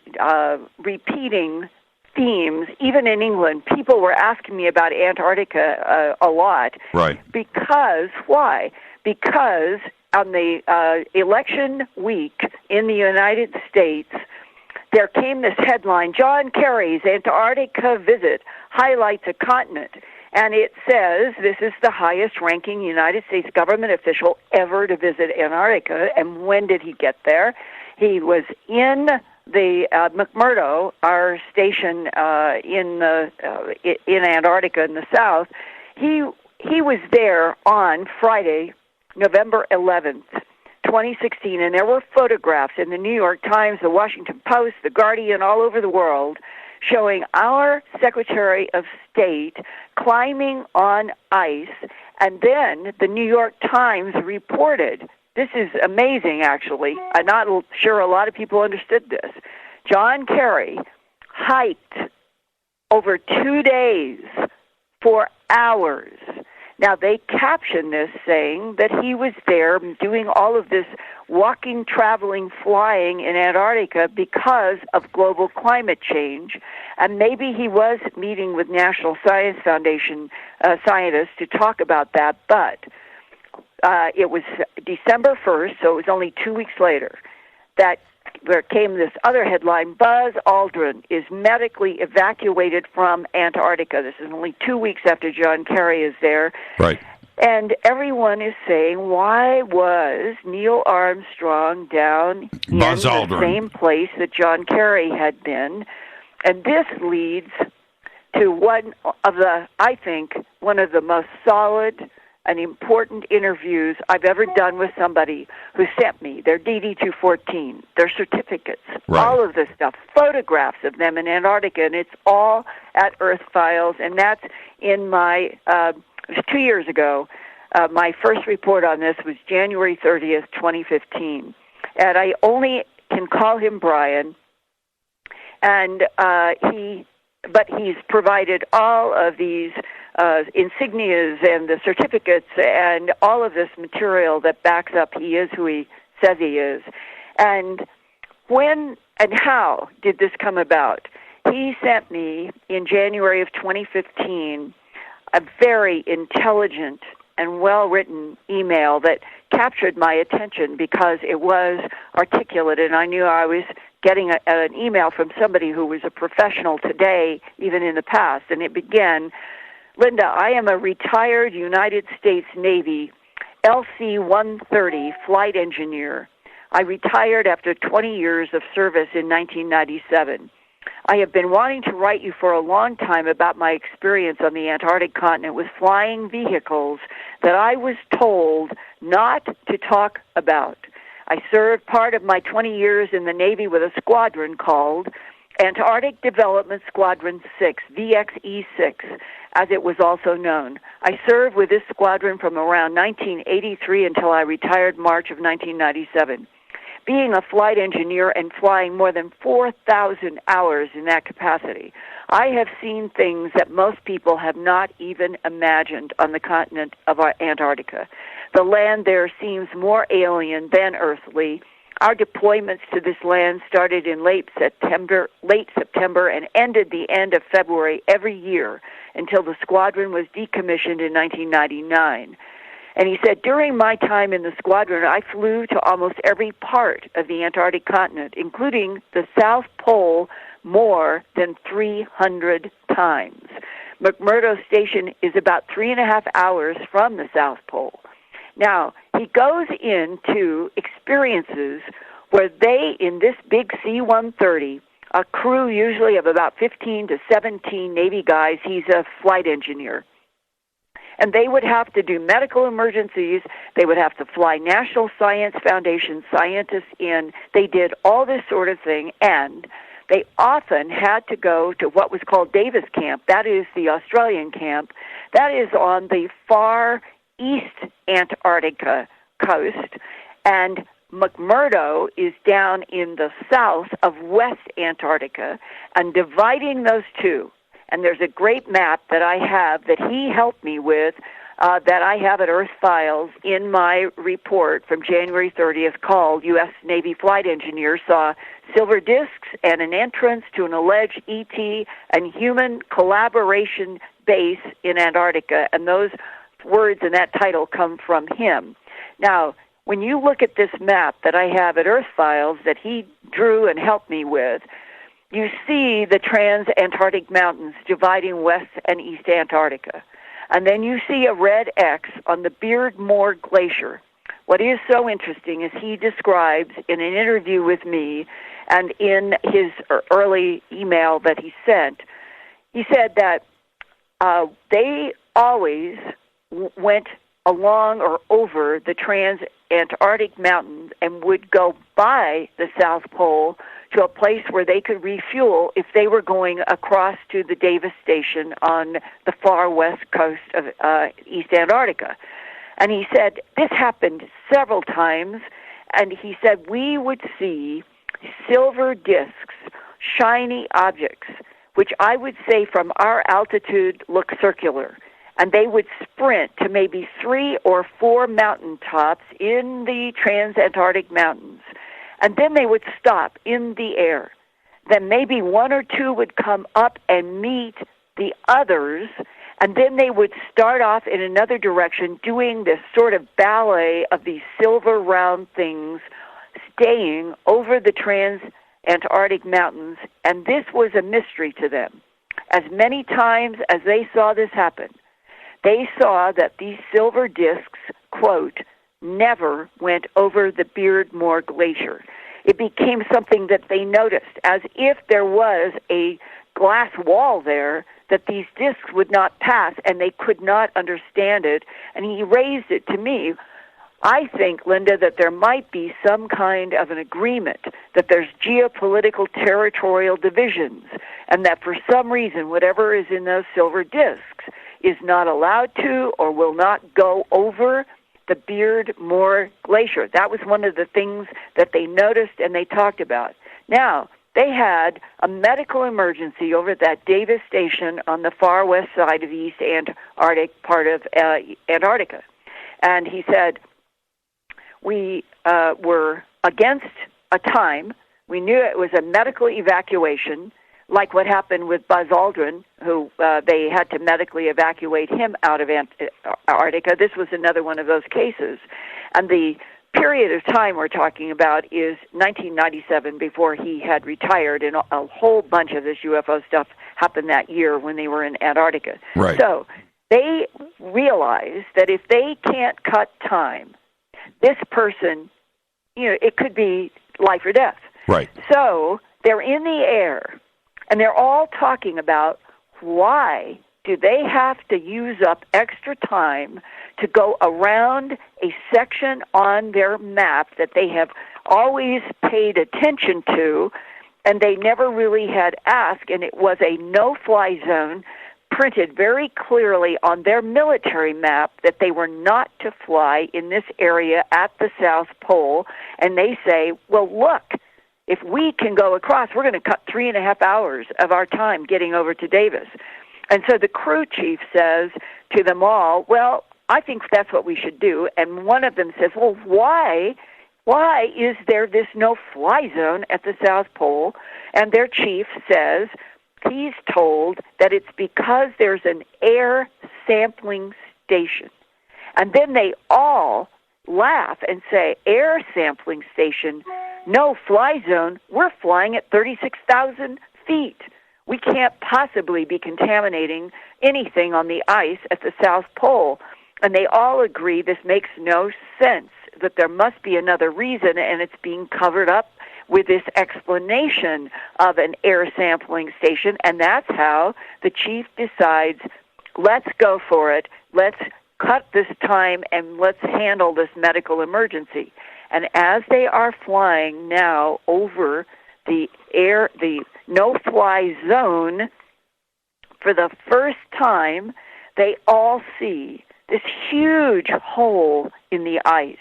repeating themes, even in England, people were asking me about Antarctica a lot. Right. Because, why? Because on the election week in the United States, there came this headline, John Kerry's Antarctica visit highlights a continent. And it says this is the highest-ranking United States government official ever to visit Antarctica. And when did he get there? He was in the McMurdo, our station in Antarctica in the south. He was there on Friday, November 11th, 2016, and there were photographs in the New York Times, the Washington Post, the Guardian, all over the world, showing our Secretary of State climbing on ice, and then the New York Times reported, this is amazing actually, I'm not sure a lot of people understood this, John Kerry hiked over 2 days for hours. Now, they captioned this saying that he was there doing all of this walking, traveling, flying in Antarctica because of global climate change. And maybe he was meeting with National Science Foundation scientists to talk about that. But it was December 1st, so it was only 2 weeks later, that there came this other headline, Buzz Aldrin is medically evacuated from Antarctica. This is only 2 weeks after John Kerry is there. Right. And everyone is saying, why was Neil Armstrong down in the same place that John Kerry had been? And this leads to one of the most solid and important interviews I've ever done with somebody who sent me their DD-214, their certificates, all of this stuff, photographs of them in Antarctica, and it's all at Earth Files, and that's in my, it was 2 years ago. My first report on this was January 30th, 2015, and I only can call him Brian, and he's provided all of these insignias and the certificates and all of this material that backs up he is who he says he is. And when and how did this come about? He sent me in January of 2015 a very intelligent and well-written email that captured my attention because it was articulate, and I knew I was getting an email from somebody who was a professional today, even in the past. And it began, Linda, I am a retired United States Navy LC-130 flight engineer. I retired after 20 years of service in 1997. I have been wanting to write you for a long time about my experience on the Antarctic continent with flying vehicles that I was told not to talk about. I served part of my 20 years in the Navy with a squadron called Antarctic Development Squadron 6, VXE-6, as it was also known. I served with this squadron from around 1983 until I retired March of 1997. Being a flight engineer and flying more than 4,000 hours in that capacity, I have seen things that most people have not even imagined on the continent of Antarctica. The land there seems more alien than earthly. Our deployments to this land started in late September and ended the end of February every year until the squadron was decommissioned in 1999. And he said, during my time in the squadron, I flew to almost every part of the Antarctic continent, including the South Pole, more than 300 times. McMurdo Station is about 3.5 hours from the South Pole. Now, he goes into experiences where they, in this big C-130, a crew usually of about 15 to 17 Navy guys, he's a flight engineer, and they would have to do medical emergencies. They would have to fly National Science Foundation scientists in. They did all this sort of thing, and they often had to go to what was called Davis Camp. That is the Australian camp. That is on the far east Antarctica coast, and McMurdo is down in the south of West Antarctica, and dividing those two And there's a great map that I have that he helped me with that I have at Earth Files in my report from January 30th called U.S. Navy Flight Engineers Saw Silver Discs and an Entrance to an Alleged ET and Human Collaboration Base in Antarctica. And those words in that title come from him. Now, when you look at this map that I have at Earth Files that he drew and helped me with, you see the trans-Antarctic mountains dividing West and East Antarctica. And then you see a red X on the Beardmore Glacier. What is so interesting is he describes in an interview with me and in his early email that he sent, he said that they always went along or over the trans-Antarctic mountains and would go by the South Pole to a place where they could refuel if they were going across to the Davis Station on the far west coast of East Antarctica. And he said this happened several times, and he said we would see silver discs, shiny objects, which I would say from our altitude look circular. And they would sprint to maybe 3 or 4 mountaintops in the trans-Antarctic mountains. And then they would stop in the air. Then maybe 1 or 2 would come up and meet the others, and then they would start off in another direction doing this sort of ballet of these silver round things staying over the trans-Antarctic mountains, and this was a mystery to them. As many times as they saw this happen, they saw that these silver discs, quote, never went over the Beardmore Glacier. It became something that they noticed, as if there was a glass wall there that these discs would not pass, and they could not understand it. And he raised it to me. I think, Linda, that there might be some kind of an agreement, that there's geopolitical territorial divisions, and that for some reason, whatever is in those silver discs is not allowed to or will not go over the Beardmore Glacier. That was one of the things that they noticed and they talked about. Now, they had a medical emergency over at that Davis Station on the far west side of the East Antarctic part of Antarctica. And he said, we were against a time. We knew it was a medical evacuation, like what happened with Buzz Aldrin, who they had to medically evacuate him out of Antarctica. This was another one of those cases. And the period of time we're talking about is 1997, before he had retired, and a whole bunch of this UFO stuff happened that year when they were in Antarctica. Right. So they realized that if they can't cut time, this person, it could be life or death. Right. So they're in the air, and they're all talking about why do they have to use up extra time to go around a section on their map that they have always paid attention to, and they never really had asked, and it was a no-fly zone printed very clearly on their military map that they were not to fly in this area at the South Pole. And they say, well, look, if we can go across, we're going to cut 3.5 hours of our time getting over to Davis. And so the crew chief says to them all, well, I think that's what we should do. And one of them says, well, why is there this no-fly zone at the South Pole? And their chief says he's told that it's because there's an air sampling station. And then they all laugh and say, air sampling station, no fly zone, we're flying at 36,000 feet. We can't possibly be contaminating anything on the ice at the South Pole. And they all agree this makes no sense, that there must be another reason, and it's being covered up with this explanation of an air sampling station. And that's how the chief decides, let's go for it, let's cut this time, and let's handle this medical emergency. And as they are flying now over the no-fly zone, for the first time, they all see this huge hole in the ice.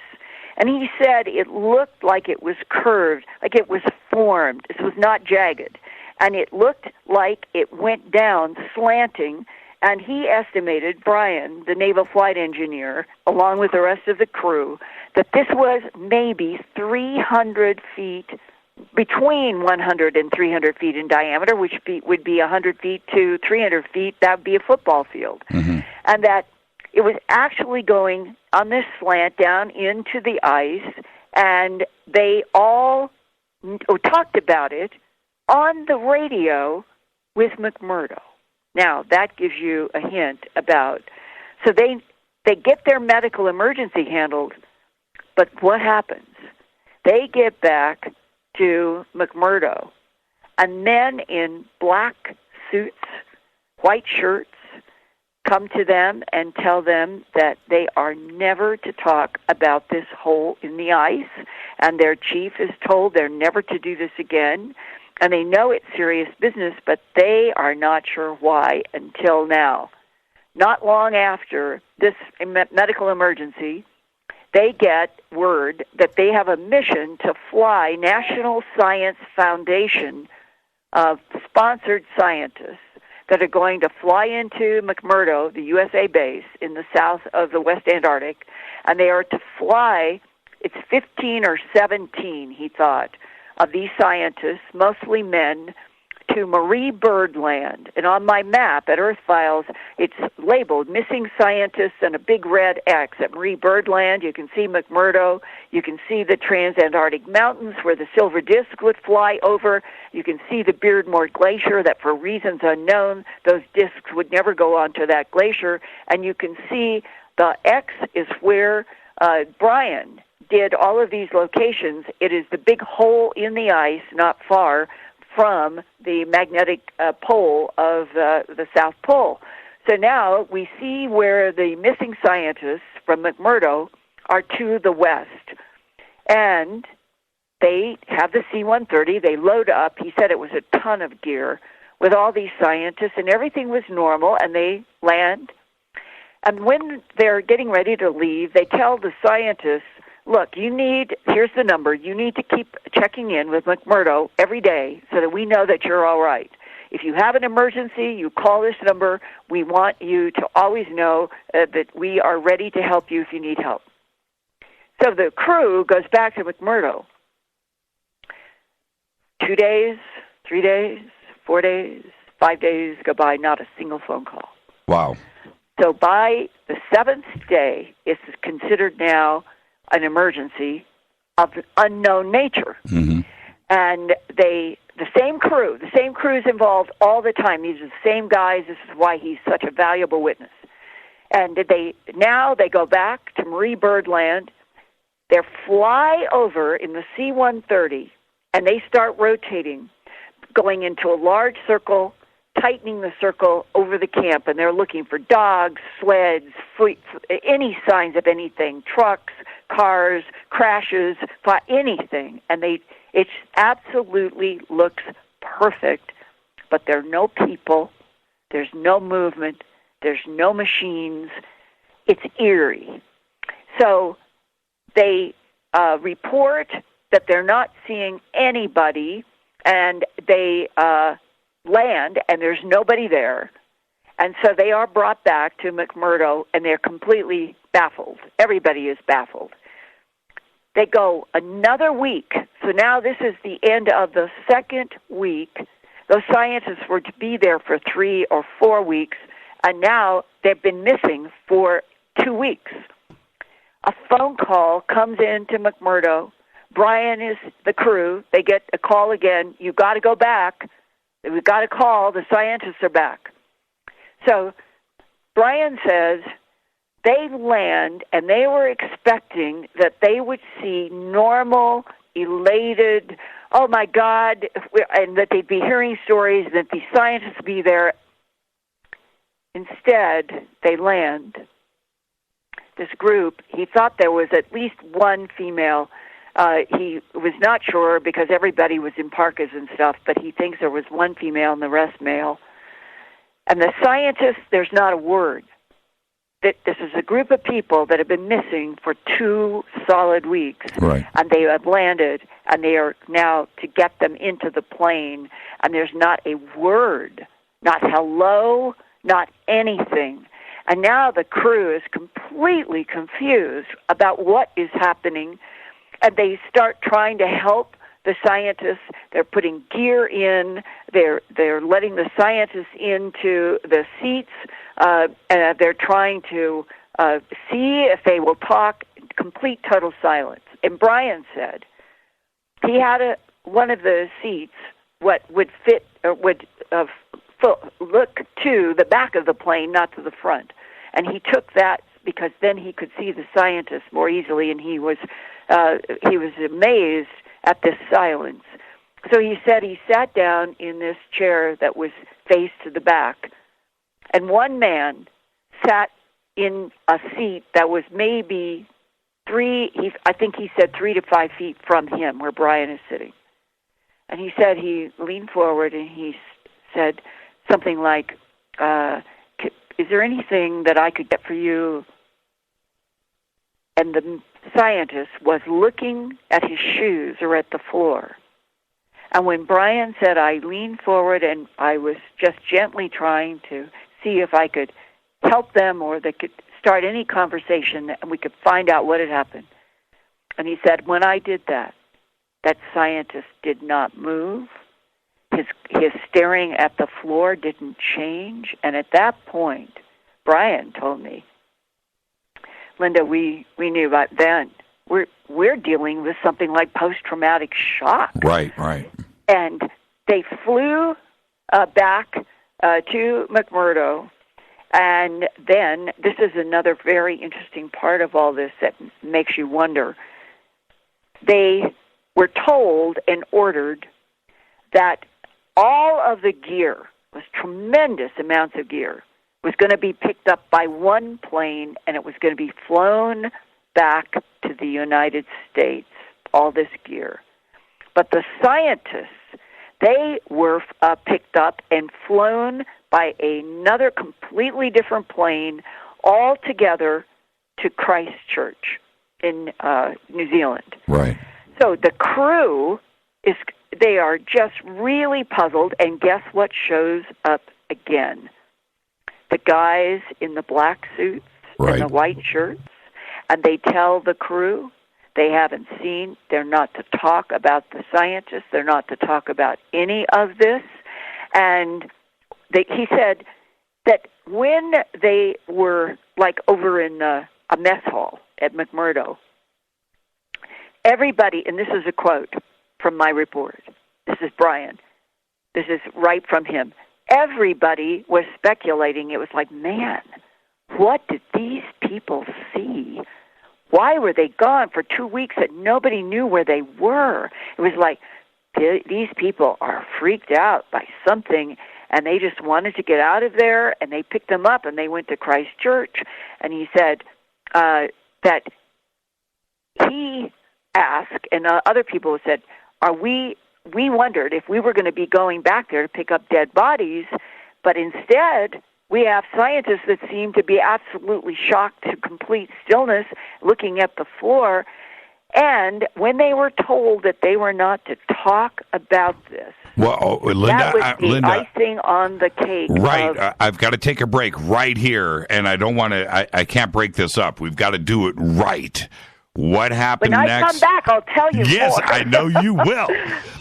And he said it looked like it was curved, like it was formed. This was not jagged. and it looked like it went down slanting. And he estimated, Brian, the naval flight engineer, along with the rest of the crew, that this was maybe 300 feet, between 100 and 300 feet in diameter, which would be 100 feet to 300 feet. That would be a football field. Mm-hmm. And that it was actually going on this slant down into the ice, and they all talked about it on the radio with McMurdo. Now, that gives you a hint about, so they get their medical emergency handled, but what happens? They get back to McMurdo, and men in black suits, white shirts, come to them and tell them that they are never to talk about this hole in the ice, and their chief is told they're never to do this again. And they know it's serious business, but they are not sure why until now. Not long after this medical emergency, they get word that they have a mission to fly National Science Foundation sponsored scientists that are going to fly into McMurdo, the USA base in the south of the West Antarctic, and they are to fly, it's 15 or 17, he thought, of these scientists, mostly men, to Marie Byrd Land. And on my map at Earth Files, it's labeled Missing Scientists and a big red X. At Marie Byrd Land, you can see McMurdo. You can see the Transantarctic Mountains where the Silver Disk would fly over. You can see the Beardmore Glacier that for reasons unknown, those disks would never go onto that glacier. And you can see the X is where Brian did all of these locations. It is the big hole in the ice not far from the magnetic pole of the South Pole. So now we see where the missing scientists from McMurdo are to the west. And they have the C-130. They load up. He said it was a ton of gear with all these scientists, and everything was normal, and they land. And when they're getting ready to leave, they tell the scientists, look, here's the number, you need to keep checking in with McMurdo every day so that we know that you're all right. If you have an emergency, you call this number. We want you to always know that we are ready to help you if you need help. So the crew goes back to McMurdo. 2 days, 3 days, 4 days, 5 days go by, not a single phone call. Wow. So by the seventh day, it's considered now an emergency of unknown nature. Mm-hmm. And the same crew's involved all the time. These are the same guys. This is why he's such a valuable witness. And they go back to Marie Byrd Land. They fly over in the C-130, and they start rotating, going into a large circle, tightening the circle over the camp, and they're looking for dogs, sleds, any signs of anything, trucks, cars, crashes, anything. And it absolutely looks perfect, but there are no people, there's no movement, there's no machines. It's eerie. So they report that they're not seeing anybody, and they land, and there's nobody there. And so they are brought back to McMurdo, and they're completely baffled. Everybody is baffled. They go another week. So now this is the end of the second week. Those scientists were to be there for 3 or 4 weeks, and now they've been missing for 2 weeks. A phone call comes in to McMurdo. Brian is the crew. They get a call again. You've got to go back. We've got a call. The scientists are back. So Brian says they land, and they were expecting that they would see normal, elated, oh, my God, and that they'd be hearing stories, that the scientists would be there. Instead, they land. This group, he thought there was at least one female. He was not sure because everybody was in parkas and stuff, but he thinks there was one female and the rest male. And the scientists, there's not a word. this is a group of people that have been missing for 2 solid weeks. Right. And they have landed, and they are now to get them into the plane, and there's not a word, not hello, not anything. And now the crew is completely confused about what is happening, and they start trying to help the scientists. They're putting gear in. They're letting the scientists into the seats. They're trying to see if they will talk. Complete total silence. And Brian said he had one of the seats what would fit or would look to the back of the plane, not to the front. And he took that because then he could see the scientists more easily, and he was amazed at this silence. So he said he sat down in this chair that was faced to the back, and one man sat in a seat that was maybe 3 to 5 feet from him, where Brian is sitting. And he said he leaned forward and he said something like, is there anything that I could get for you? And the scientist was looking at his shoes or at the floor. And when Brian said, I leaned forward and I was just gently trying to see if I could help them or they could start any conversation and we could find out what had happened. And he said, when I did that, that scientist did not move. His staring at the floor didn't change. And at that point, Brian told me, Linda, we knew back then we're dealing with something like post-traumatic shock. Right. And they flew back to McMurdo, and then this is another very interesting part of all this that makes you wonder. They were told and ordered that all of the gear, was tremendous amounts of gear, was going to be picked up by one plane, and it was going to be flown back to the United States, all this gear. But the scientists, they were picked up and flown by another completely different plane all together to Christchurch in New Zealand. Right. So the crew, they are just really puzzled, and guess what shows up again? The guys in the black suits and the white shirts, and they tell the crew they haven't seen, they're not to talk about the scientists, they're not to talk about any of this. And he said that when they were like over in a mess hall at McMurdo, everybody, and this is a quote from my report, this is Brian, this is right from him, everybody was speculating. It was like, man, what did these people see? Why were they gone for 2 weeks that nobody knew where they were? It was like, these people are freaked out by something, and they just wanted to get out of there, and they picked them up, and they went to Christchurch. And he said that he asked, and other people said, we wondered if we were going to be going back there to pick up dead bodies, but instead we have scientists that seem to be absolutely shocked to complete stillness, looking at the floor. And when they were told that they were not to talk about this, Linda, that was the Linda, icing on the cake. Right. I've got to take a break right here, and I don't want to. I can't break this up. We've got to do it right. What happened next? When I come back, I'll tell you Yes, more. I know you will.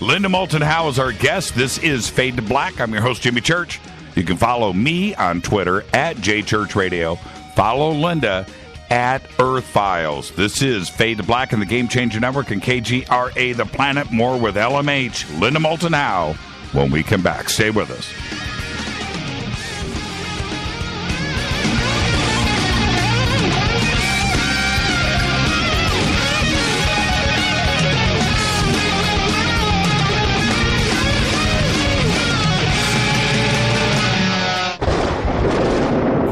Linda Moulton Howe is our guest. This is Fade to Black. I'm your host, Jimmy Church. You can follow me on Twitter at JChurchRadio. Follow Linda at Earth Files. This is Fade to Black and the Game Changer Network and KGRA The Planet. More with LMH, Linda Moulton Howe, when we come back. Stay with us.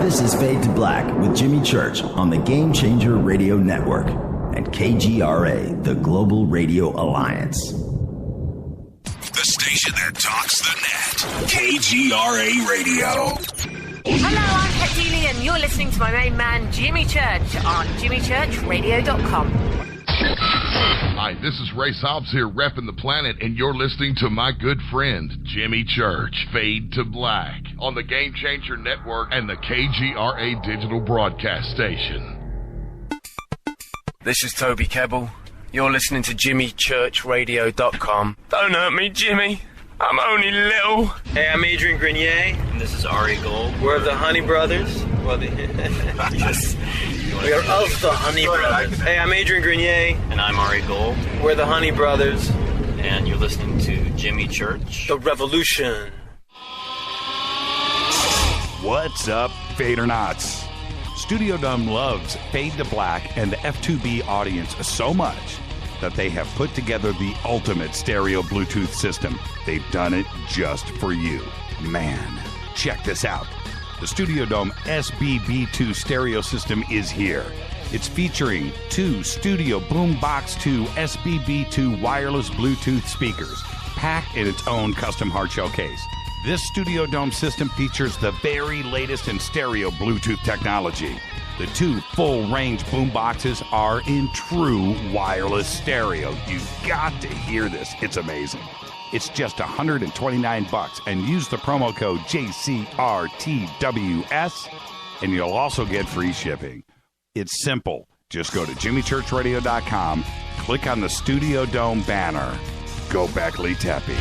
This is Fade to Black with Jimmy Church on the Game Changer Radio Network and KGRA, the Global Radio Alliance. The station that talks the net. KGRA Radio. Hello, I'm Petili, and you're listening to my main man, Jimmy Church, on jimmychurchradio.com. Hi, this is Ray Hobbs here, repping the planet, and you're listening to my good friend, Jimmy Church, Fade to Black, on the Game Changer Network and the KGRA digital broadcast station. This is Toby Kebbell. You're listening to jimmychurchradio.com. Don't hurt me, Jimmy. I'm only little. Hey, I'm Adrian Grenier, and this is Ari Gold. We're of the Honey Brothers. Well, yes. We are of the Honey Brothers. Hey, I'm Adrian Grenier, and I'm Ari Gold. We're the Honey Brothers, and you're listening to Jimmy Church. The Revolution. What's up, Fadernauts? Studio Dome loves Fade to Black and the F2B audience so much that they have put together the ultimate stereo Bluetooth system. They've done it just for you. Man, check this out. The Studio Dome SBB2 stereo system is here. It's featuring 2 Studio Boombox 2 SBB2 wireless Bluetooth speakers, packed in its own custom hardshell case. This Studio Dome system features the very latest in stereo Bluetooth technology. The 2 full-range boomboxes are in true wireless stereo. You've got to hear this. It's amazing. It's just $129, and use the promo code JCRTWS, and you'll also get free shipping. It's simple. Just go to jimmychurchradio.com, click on the Studio Dome banner. Go Beckley Tepe.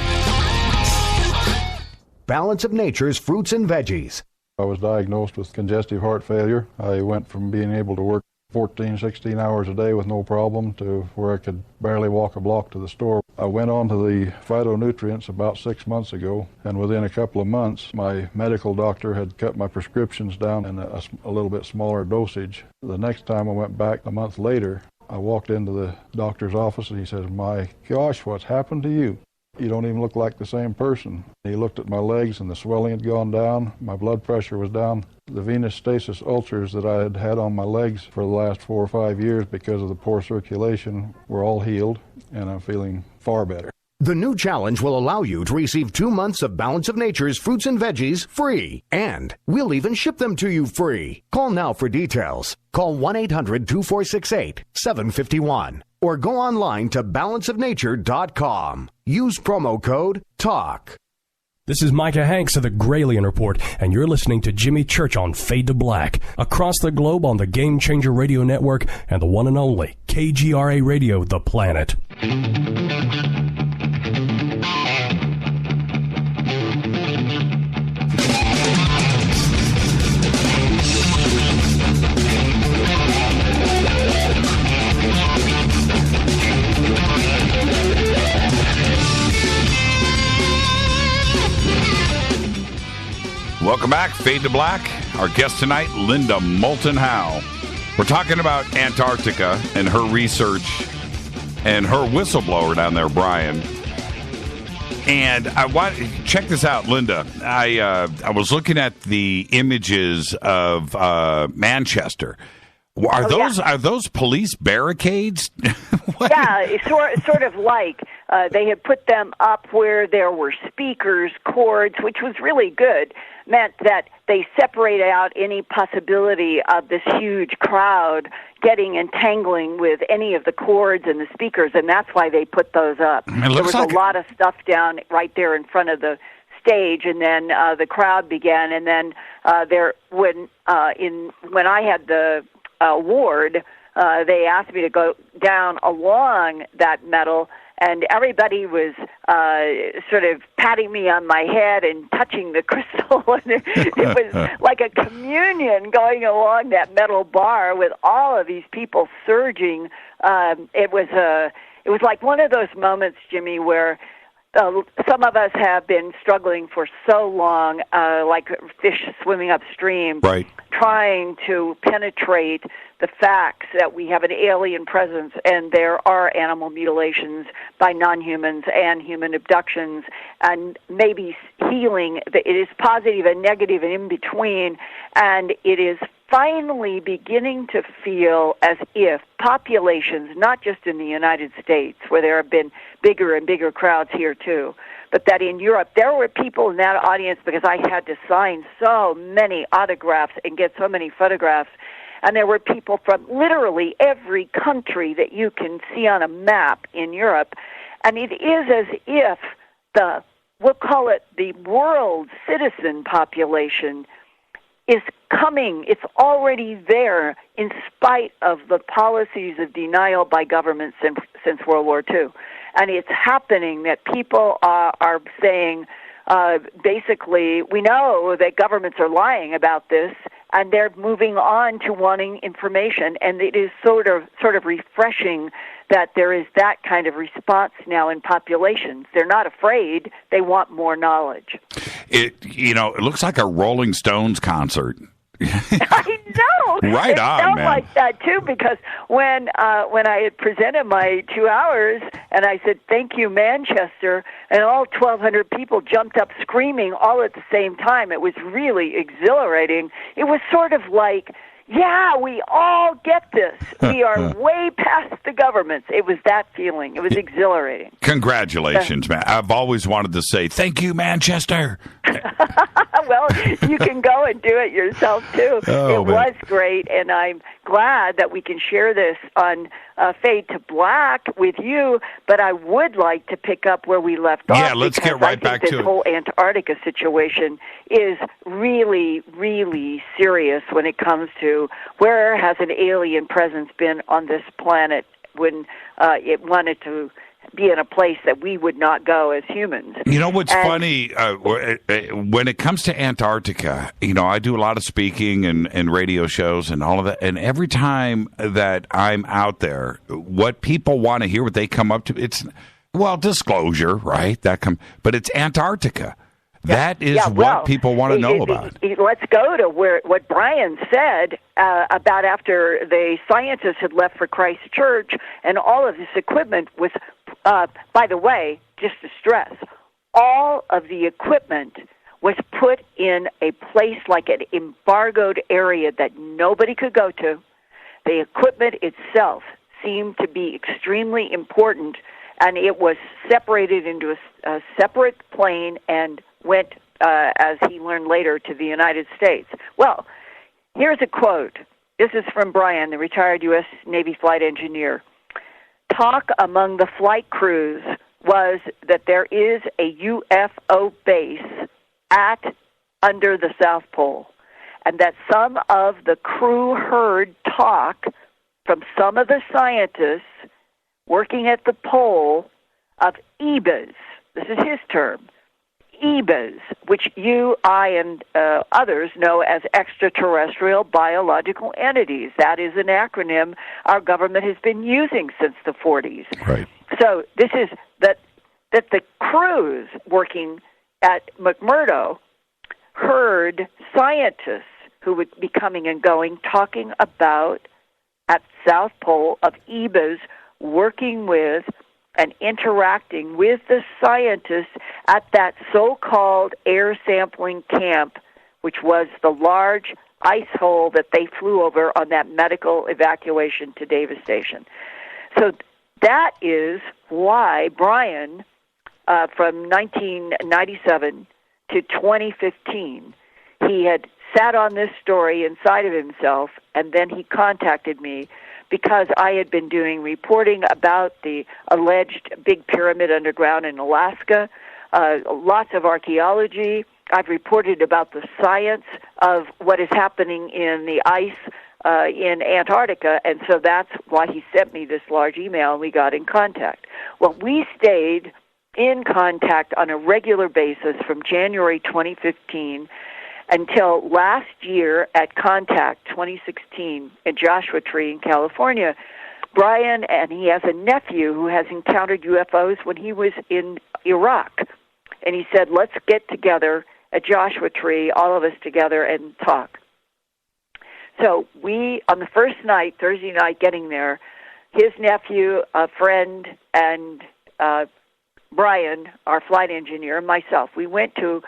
Balance of Nature's fruits and veggies. I was diagnosed with congestive heart failure. I went from being able to work 14, 16 hours a day with no problem to where I could barely walk a block to the store. I went on to the phytonutrients about 6 months ago, and within a couple of months, my medical doctor had cut my prescriptions down in a little bit smaller dosage. The next time I went back a month later, I walked into the doctor's office and he says, "My gosh, what's happened to you? You don't even look like the same person." He looked at my legs and the swelling had gone down. My blood pressure was down. The venous stasis ulcers that I had had on my legs for the last 4 or 5 years because of the poor circulation were all healed, and I'm feeling far better. The new challenge will allow you to receive 2 months of Balance of Nature's fruits and veggies free. And we'll even ship them to you free. Call now for details. Call 1-800-246-8751. Or go online to balanceofnature.com. Use promo code TALK. This is Micah Hanks of the Gralien Report, and you're listening to Jimmy Church on Fade to Black, across the globe on the Game Changer Radio Network and the one and only KGRA Radio, The Planet. Welcome back, Fade to Black. Our guest tonight, Linda Moulton Howe. We're talking about Antarctica and her research and her whistleblower down there, Brian. And I want check this out, Linda. I was looking at the images of Manchester. Are those police barricades? Yeah, sort of like they had put them up where there were speakers, cords, which was really good. Meant that they separated out any possibility of this huge crowd getting entangling with any of the cords and the speakers, and that's why they put those up. There was a lot of stuff down right there in front of the stage, and then the crowd began, and then when I had the award, they asked me to go down along that metal, and everybody was sort of patting me on my head and touching the crystal. And it was like a communion going along that metal bar with all of these people surging. It was like one of those moments, Jimmy, where some of us have been struggling for so long, like fish swimming upstream, right, trying to penetrate the facts that we have an alien presence and there are animal mutilations by non-humans and human abductions, and maybe healing. It is positive and negative and in between, and it is finally beginning to feel as if populations, not just in the United States, where there have been bigger and bigger crowds here too, but that in Europe, there were people in that audience because I had to sign so many autographs and get so many photographs. And there were people from literally every country that you can see on a map in Europe. And it is as if we'll call it the world citizen population is coming. It's already there in spite of the policies of denial by governments since World War II. And it's happening that people are saying, basically, we know that governments are lying about this, and they're moving on to wanting information. And it is sort of refreshing that there is that kind of response now in populations. They're not afraid. They want more knowledge. It looks like a Rolling Stones concert. I know. Right it on, felt man. like that too, because when I had presented my 2 hours and I said thank you Manchester, and all 1,200 people jumped up screaming all at the same time. It was really exhilarating. It was sort of like, yeah, we all get this. We are way past the governments. It was that feeling. It was exhilarating. Congratulations, man. I've always wanted to say, thank you, Manchester. Well, you can go and do it yourself, too. It was great, and I'm glad that we can share this on Fade to Black with you, but I would like to pick up where we left off. Yeah, let's get right back to it. This whole Antarctica situation is really, really serious when it comes to where has an alien presence been on this planet when it wanted to be in a place that we would not go as humans. You know what's funny? When it comes to Antarctica, I do a lot of speaking and radio shows and all of that. And every time that I'm out there, what people want to hear, what they come up to, it's, disclosure, right? But it's Antarctica. That is what people want to know about. Let's go to what Brian said about after the scientists had left for Christchurch and all of this equipment was, by the way, just to stress, all of the equipment was put in a place like an embargoed area that nobody could go to. The equipment itself seemed to be extremely important, and it was separated into a separate plane and went, as he learned later, to the United States. Well, here's a quote. This is from Brian, the retired U.S. Navy flight engineer. Talk among the flight crews was that there is a UFO base under the South Pole, and that some of the crew heard talk from some of the scientists working at the pole of EBAs. This is his term. EBAs, which you, I, and others know as extraterrestrial biological entities. That is an acronym our government has been using since the 40s. Right. So this is that the crews working at McMurdo heard scientists who would be coming and going talking about at South Pole of EBAs working with and interacting with the scientists at that so-called air sampling camp, which was the large ice hole that they flew over on that medical evacuation to Davis Station. So that is why Brian, from 1997 to 2015, he had sat on this story inside of himself, and then he contacted me because I had been doing reporting about the alleged Big Pyramid underground in Alaska, lots of archaeology. I've reported about the science of what is happening in the ice in Antarctica, and so that's why he sent me this large email, and we got in contact. Well, we stayed in contact on a regular basis from January 2015 until last year at Contact 2016 in Joshua Tree in California. Brian, and he has a nephew who has encountered UFOs when he was in Iraq. And he said, let's get together at Joshua Tree, all of us together, and talk. So we, on the first night, Thursday night, getting there, his nephew, a friend, and Brian, our flight engineer, and myself, we went to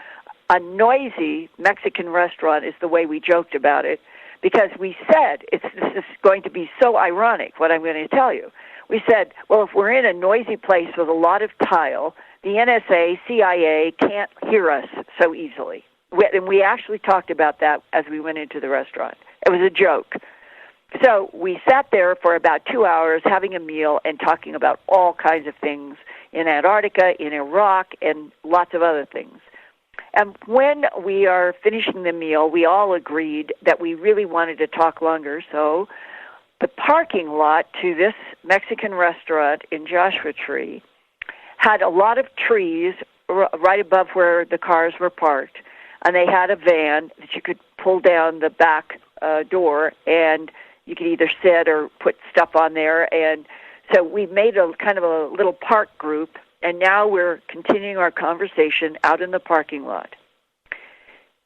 a noisy Mexican restaurant, is the way we joked about it, because we said, this is going to be so ironic, what I'm going to tell you. We said, well, if we're in a noisy place with a lot of tile, the NSA, CIA can't hear us so easily. And we actually talked about that as we went into the restaurant. It was a joke. So we sat there for about 2 hours having a meal and talking about all kinds of things in Antarctica, in Iraq, and lots of other things. And when we are finishing the meal, we all agreed that we really wanted to talk longer, so the parking lot to this Mexican restaurant in Joshua Tree had a lot of trees right above where the cars were parked, and they had a van that you could pull down the back door, and you could either sit or put stuff on there. And so we made a kind of a little park group, and now we're continuing our conversation out in the parking lot.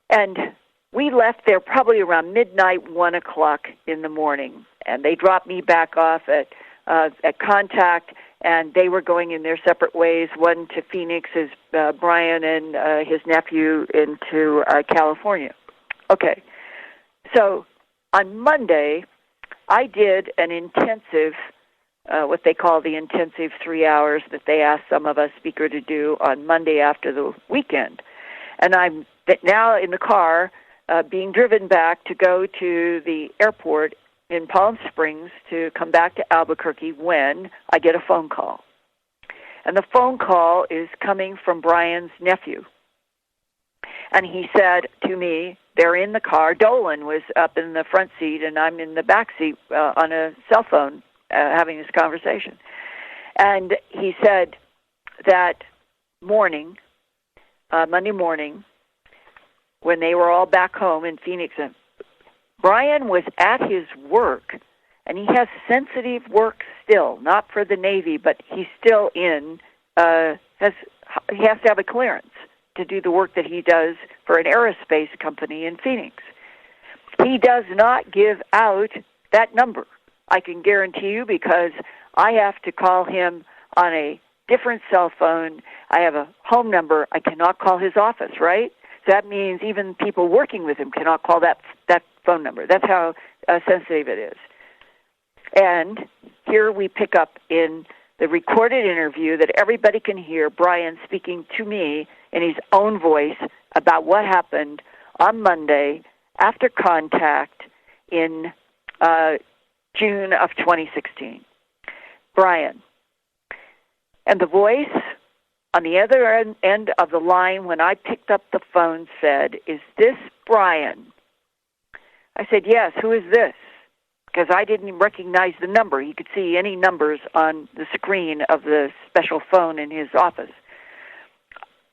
And we left there probably around midnight, 1 o'clock in the morning, and they dropped me back off at Contact, and they were going in their separate ways, one to Phoenix, as Brian and his nephew into California. Okay, so on Monday, I did an intensive, what they call the intensive 3 hours that they asked some of us speaker to do on Monday after the weekend. And I'm now in the car being driven back to go to the airport in Palm Springs to come back to Albuquerque when I get a phone call. And the phone call is coming from Brian's nephew. And he said to me, they're in the car. Dolan was up in the front seat, and I'm in the back seat on a cell phone having this conversation. And he said that morning, Monday morning, when they were all back home in Phoenix, Brian was at his work, and he has sensitive work still, not for the Navy, but he's still in, he has to have a clearance to do the work that he does for an aerospace company in Phoenix. He does not give out that number, I can guarantee you, because I have to call him on a different cell phone. I have a home number. I cannot call his office, right? So that means even people working with him cannot call that phone number. That's how sensitive it is. And here we pick up in the recorded interview that everybody can hear Brian speaking to me in his own voice about what happened on Monday after Contact in June of 2016. Brian. And the voice on the other end of the line when I picked up the phone said, "Is this Brian?" I said, "Yes, who is this?" Because I didn't recognize the number. He could see any numbers on the screen of the special phone in his office.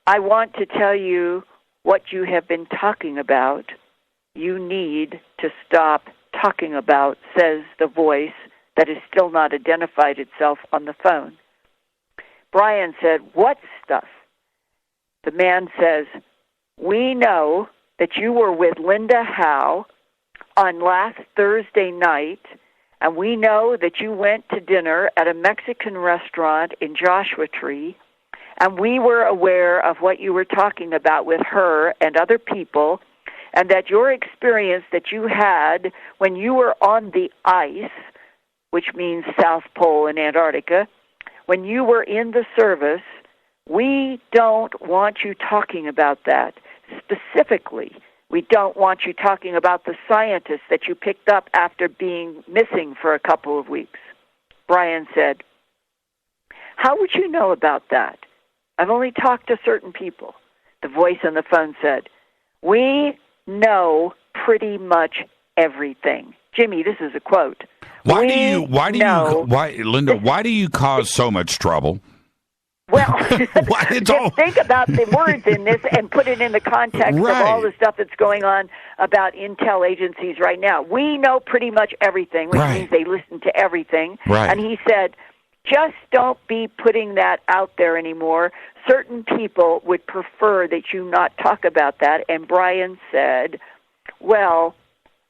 "I want to tell you what you have been talking about. You need to stop talking about," says the voice that has still not identified itself on the phone. Brian said, "What stuff?" The man says, "We know that you were with Linda Howe on last Thursday night, and we know that you went to dinner at a Mexican restaurant in Joshua Tree, and we were aware of what you were talking about with her and other people, and that your experience that you had when you were on the ice, which means South Pole in Antarctica, when you were in the service, we don't want you talking about that. Specifically, we don't want you talking about the scientists that you picked up after being missing for a couple of weeks." Brian said, "How would you know about that? I've only talked to certain people." The voice on the phone said, "We know pretty much everything." Jimmy, this is a quote. Linda, why do you cause so much trouble? Well, just think about the words in this and put it in the context of all the stuff that's going on about intel agencies right now. We know pretty much everything, which means they listen to everything. Right. And he said, just don't be putting that out there anymore. Certain people would prefer that you not talk about that. And Brian said, "Well,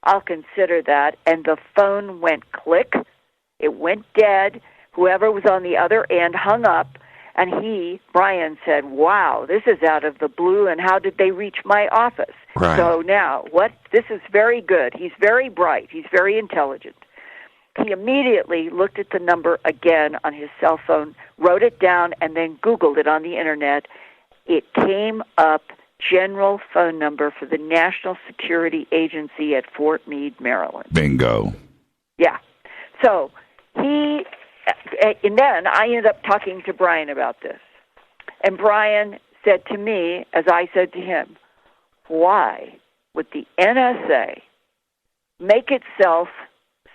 I'll consider that." And the phone went click. It went dead. Whoever was on the other end hung up. And Brian said, wow, this is out of the blue, and how did they reach my office? Right. So now, this is very good. He's very bright. He's very intelligent. He immediately looked at the number again on his cell phone, wrote it down, and then Googled it on the Internet. It came up, general phone number for the National Security Agency at Fort Meade, Maryland. Bingo. Yeah. So and then I ended up talking to Brian about this. And Brian said to me, as I said to him, why would the NSA make itself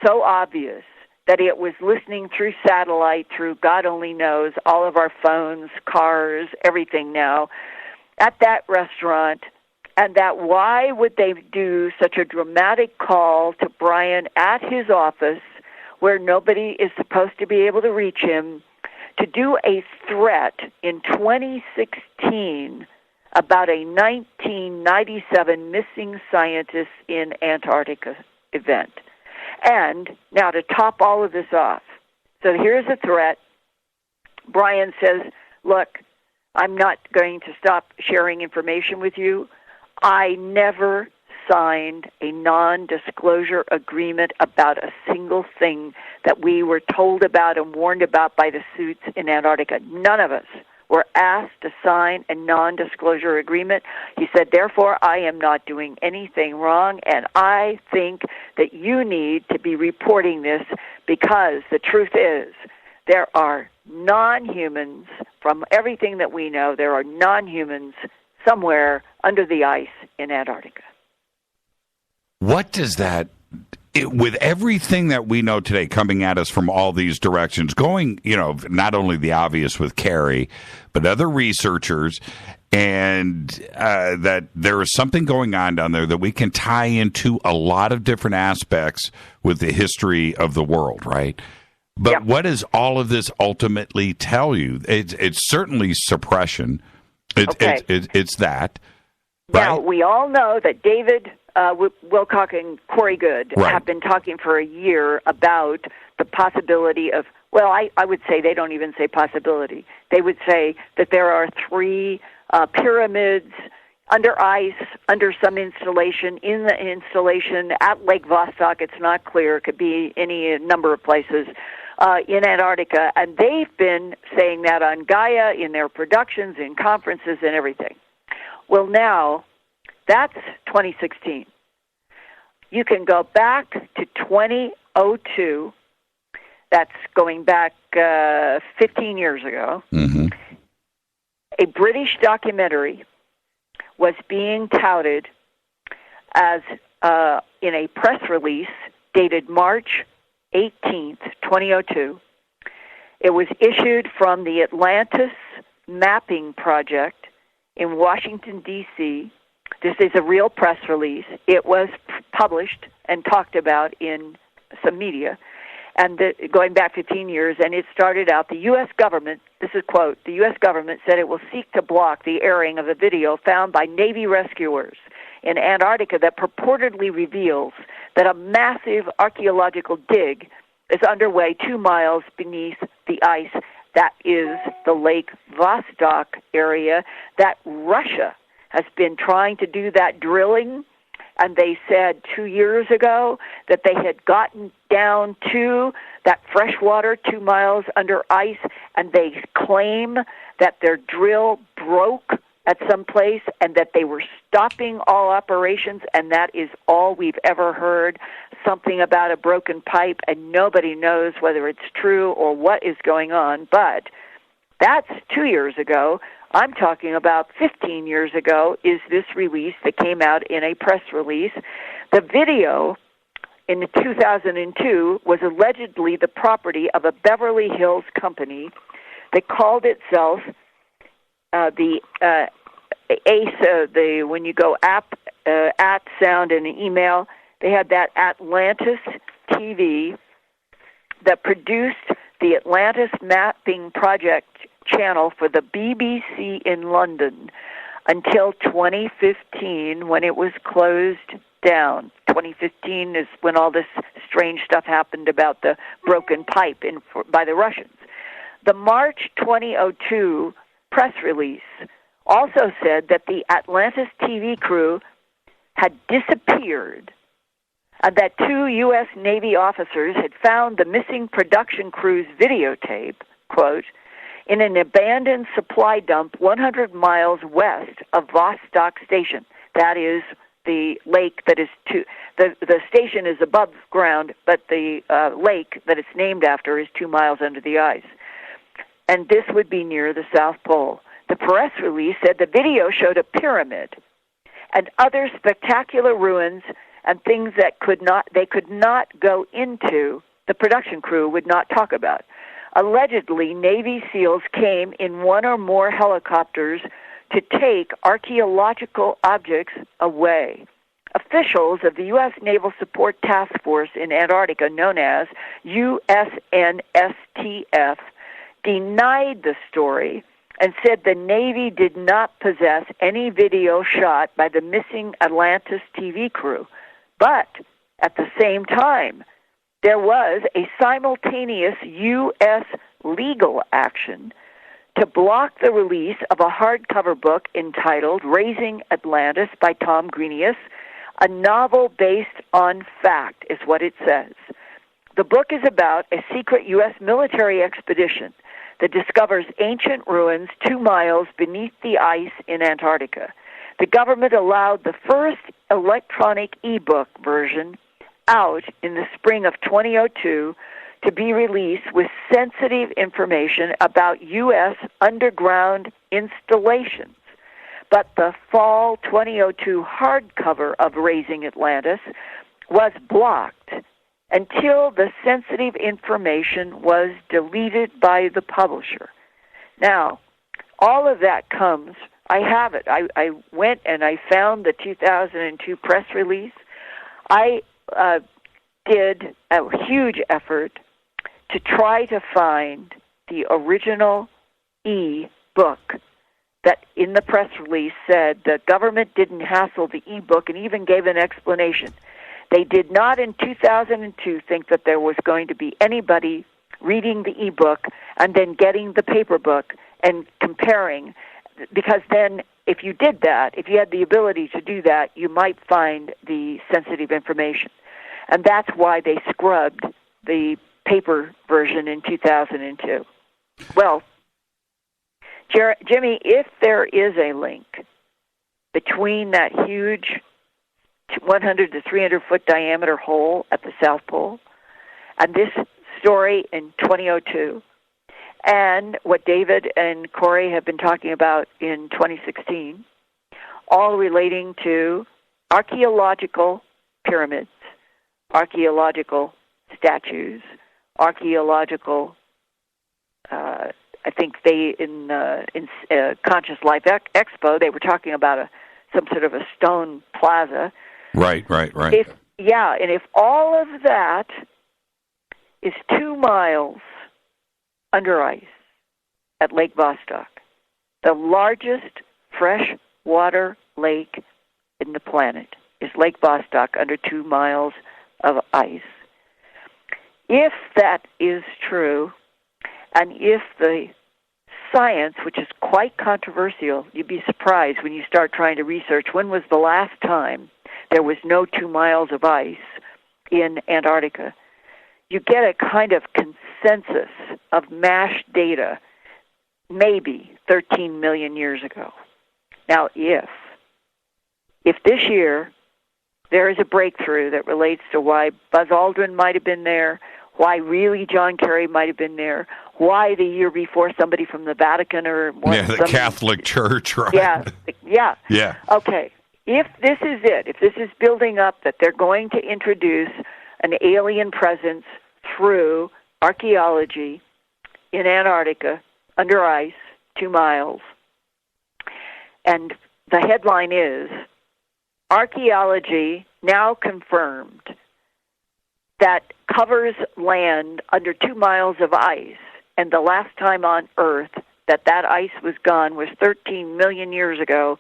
so obvious that it was listening through satellite, through God only knows, all of our phones, cars, everything now, at that restaurant, and that why would they do such a dramatic call to Brian at his office where nobody is supposed to be able to reach him, to do a threat in 2016 about a 1997 missing scientist in Antarctica event. And now to top all of this off, so here's a threat. Brian says, look, I'm not going to stop sharing information with you. I never signed a non-disclosure agreement about a single thing that we were told about and warned about by the suits in Antarctica. None of us were asked to sign a non-disclosure agreement. He said, therefore, I am not doing anything wrong, and I think that you need to be reporting this because the truth is there are non-humans, from everything that we know, there are non-humans somewhere under the ice in Antarctica. What does that, with everything that we know today coming at us from all these directions, going, not only the obvious with Carrie, but other researchers, and that there is something going on down there that we can tie into a lot of different aspects with the history of the world, right? But what does all of this ultimately tell you? It's certainly suppression. It's that. Right? Now, we all know that David Wilcock and Corey Good have been talking for a year about the possibility of, I would say they don't even say possibility. They would say that there are 3 pyramids under ice, under some installation, in the installation at Lake Vostok. It's not clear. It could be any number of places in Antarctica. And they've been saying that on Gaia, in their productions, in conferences, and everything. Well, now, that's 2016. You can go back to 2002. That's going back 15 years ago. Mm-hmm. A British documentary was being touted as, in a press release dated March 18th, 2002. It was issued from the Atlantis Mapping Project in Washington, D.C. This is a real press release. It was published and talked about in some media, and going back 15 years, and it started out, the U.S. government, this is quote, the U.S. government said it will seek to block the airing of a video found by Navy rescuers in Antarctica that purportedly reveals that a massive archaeological dig is underway 2 miles beneath the ice. That is the Lake Vostok area that Russia has been trying to do that drilling, and they said 2 years ago that they had gotten down to that fresh water 2 miles under ice, and they claim that their drill broke at some place and that they were stopping all operations, and that is all we've ever heard, something about a broken pipe, and nobody knows whether it's true or what is going on. But that's 2 years ago. I'm talking about 15 years ago is this release that came out in a press release. The video in 2002 was allegedly the property of a Beverly Hills company that called itself when you go at sound and email, they had that Atlantis TV that produced the Atlantis Mapping Project channel for the BBC in London until 2015, when it was closed down. 2015 is when all this strange stuff happened about the broken pipe by the Russians. The March 2002 press release also said that the Atlantis TV crew had disappeared and that 2 U.S. Navy officers had found the missing production crew's videotape, quote, in an abandoned supply dump 100 miles west of Vostok Station. That is the lake that is the station is above ground, but the lake that it's named after is 2 miles under the ice. And this would be near the South Pole. The press release said the video showed a pyramid and other spectacular ruins and things that they could not go into, the production crew would not talk about. Allegedly, Navy SEALs came in one or more helicopters to take archaeological objects away. Officials of the U.S. Naval Support Task Force in Antarctica, known as USNSTF, denied the story and said the Navy did not possess any video shot by the missing Atlantis TV crew. But at the same time, there was a simultaneous U.S. legal action to block the release of a hardcover book entitled Raising Atlantis by Tom Greenius, a novel based on fact, is what it says. The book is about a secret U.S. military expedition that discovers ancient ruins 2 miles beneath the ice in Antarctica. The government allowed the first electronic ebook version out in the spring of 2002 to be released with sensitive information about U.S. underground installations. But the fall 2002 hardcover of Raising Atlantis was blocked until the sensitive information was deleted by the publisher. Now, all of that comes, I have it. I went and I found the 2002 press release. I did a huge effort to try to find the original e-book that in the press release said the government didn't hassle the e-book and even gave an explanation. They did not in 2002 think that there was going to be anybody reading the e-book and then getting the paper book and comparing, because then if you did that, if you had the ability to do that, you might find the sensitive information. And that's why they scrubbed the paper version in 2002. Well, Jimmy, if there is a link between that huge 100 to 300 foot diameter hole at the South Pole and this story in 2002 and what David and Corey have been talking about in 2016, all relating to archaeological pyramids, archaeological statues, archaeological, I think they in Conscious Life Expo, they were talking about some sort of a stone plaza. Right. If all of that is 2 miles under ice at Lake Vostok, the largest freshwater lake in the planet is Lake Vostok under 2 miles of ice. If that is true, and if the science, which is quite controversial, you'd be surprised when you start trying to research when was the last time there was no 2 miles of ice in Antarctica. You get a kind of consensus of mashed data maybe 13 million years ago. Now, if this year there is a breakthrough that relates to why Buzz Aldrin might have been there, why really John Kerry might have been there, why the year before somebody from the Vatican or the Catholic Church, right? Yeah. Okay. If this is it, if this is building up that they're going to introduce an alien presence through archaeology in Antarctica under ice, 2 miles, and the headline is, archaeology now confirmed that covers land under 2 miles of ice, and the last time on Earth that ice was gone was 13 million years ago,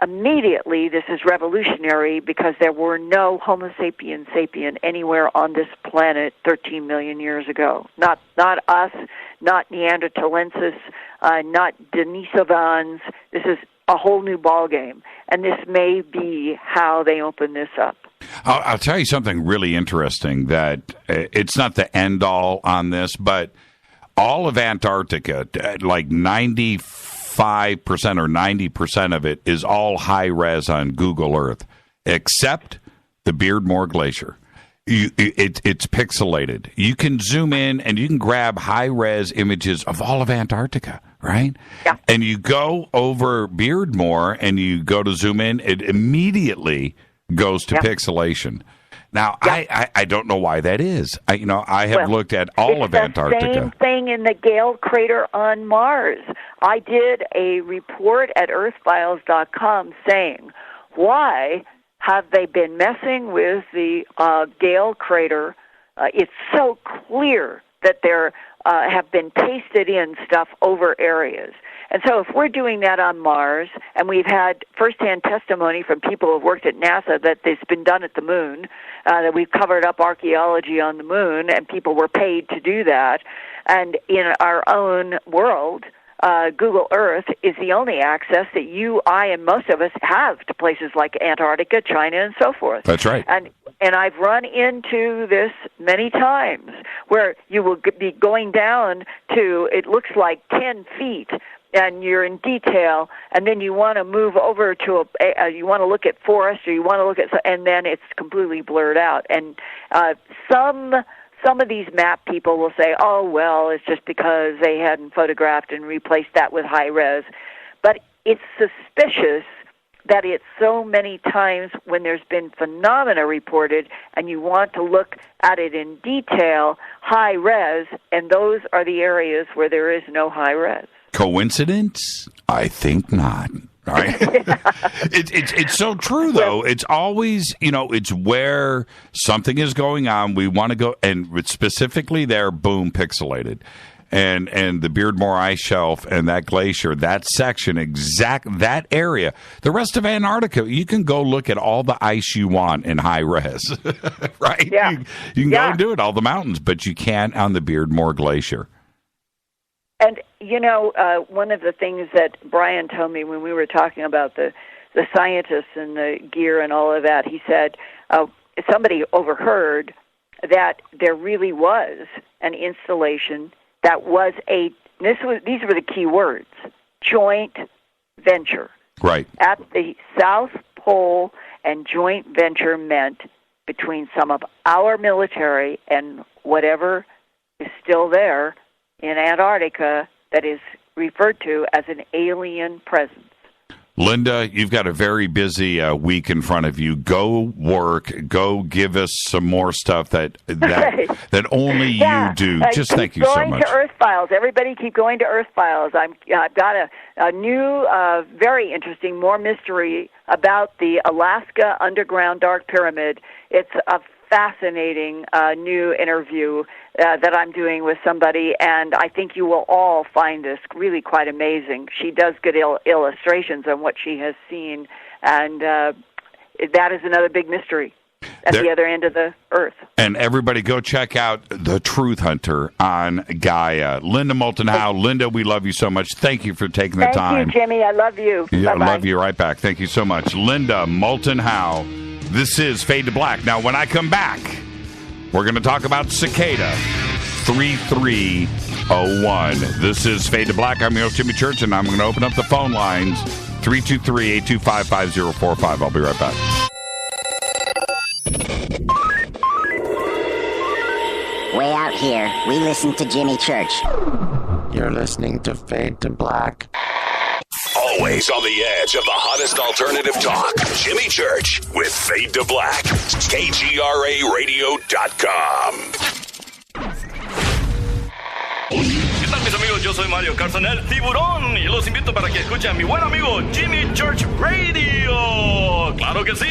immediately this is revolutionary because there were no Homo sapiens sapien anywhere on this planet 13 million years ago. Not us, not Neanderthalensis, not Denisovans. This is a whole new ballgame, and this may be how they open this up. I'll tell you something really interesting, that it's not the end-all on this, but all of Antarctica, like 95% or 90% of it, is all high-res on Google Earth, except the Beardmore Glacier. It's pixelated. You can zoom in and you can grab high-res images of all of Antarctica, right? Yeah. And you go over Beardmore and you go to zoom in, it immediately goes to pixelation. Now, I don't know why that is. I have looked at all of Antarctica. It's the same thing in the Gale crater on Mars. I did a report at earthfiles.com saying, why have they been messing with the Gale crater? It's so clear that there have been pasted in stuff over areas. And so if we're doing that on Mars, and we've had firsthand testimony from people who have worked at NASA that it's been done at the moon, that we've covered up archaeology on the moon, and people were paid to do that, and in our own world, Google Earth is the only access that you, I, and most of us have to places like Antarctica, China, and so forth. That's right. And I've run into this many times where you will be going down to, it looks like 10 feet, and you're in detail, and then you want to move over to you want to look at forest, or you want to look at, and then it's completely blurred out. And some of these map people will say, oh, well, it's just because they hadn't photographed and replaced that with high res. But it's suspicious that it's so many times when there's been phenomena reported and you want to look at it in detail, high res, and those are the areas where there is no high res. Coincidence? I think not. All right. It's so true, though. It's always, it's where something is going on. We want to go, and specifically there, boom, pixelated. And the Beardmore Ice Shelf and that glacier, that section, that area. The rest of Antarctica, you can go look at all the ice you want in high res, right? Yeah. You can go and do it, all the mountains, but you can't on the Beardmore Glacier. And, one of the things that Brian told me when we were talking about the scientists and the gear and all of that, he said somebody overheard that there really was an installation that was these were the key words, joint venture. Right. At the South Pole, and joint venture meant between some of our military and whatever is still there in Antarctica that is referred to as an alien presence. Linda, you've got a very busy week in front of you. Go work. Go give us some more stuff that only you do. Just thank you so much. Keep going to Earth Files. Everybody keep going to Earth Files. I've got a new, very interesting, more mystery about the Alaska Underground Dark Pyramid. It's a fascinating new interview that I'm doing with somebody, and I think you will all find this really quite amazing. She does good illustrations on what she has seen, and that is another big mystery at the other end of the Earth. And everybody go check out The Truth Hunter on Gaia. Linda Moulton Howe. Linda, we love you so much. Thank you for taking the time. Thank you, Jimmy. I love you. Yeah, Bye-bye. I love you right back. Thank you so much. Linda Moulton Howe. This is Fade to Black. Now, when I come back, we're going to talk about Cicada 3301. This is Fade to Black. I'm your host, Jimmy Church, and I'm going to open up the phone lines 323-825-5045. I'll be right back. Way out here, we listen to Jimmy Church. You're listening to Fade to Black. Always on the edge of the hottest alternative talk. Jimmy Church with Fade to Black. KGRARadio.com. ¿Qué tal, mis amigos? Yo soy Mario Carson, el tiburón, y los invito para que escuchen a mi buen amigo Jimmy Church Radio. ¡Claro que sí!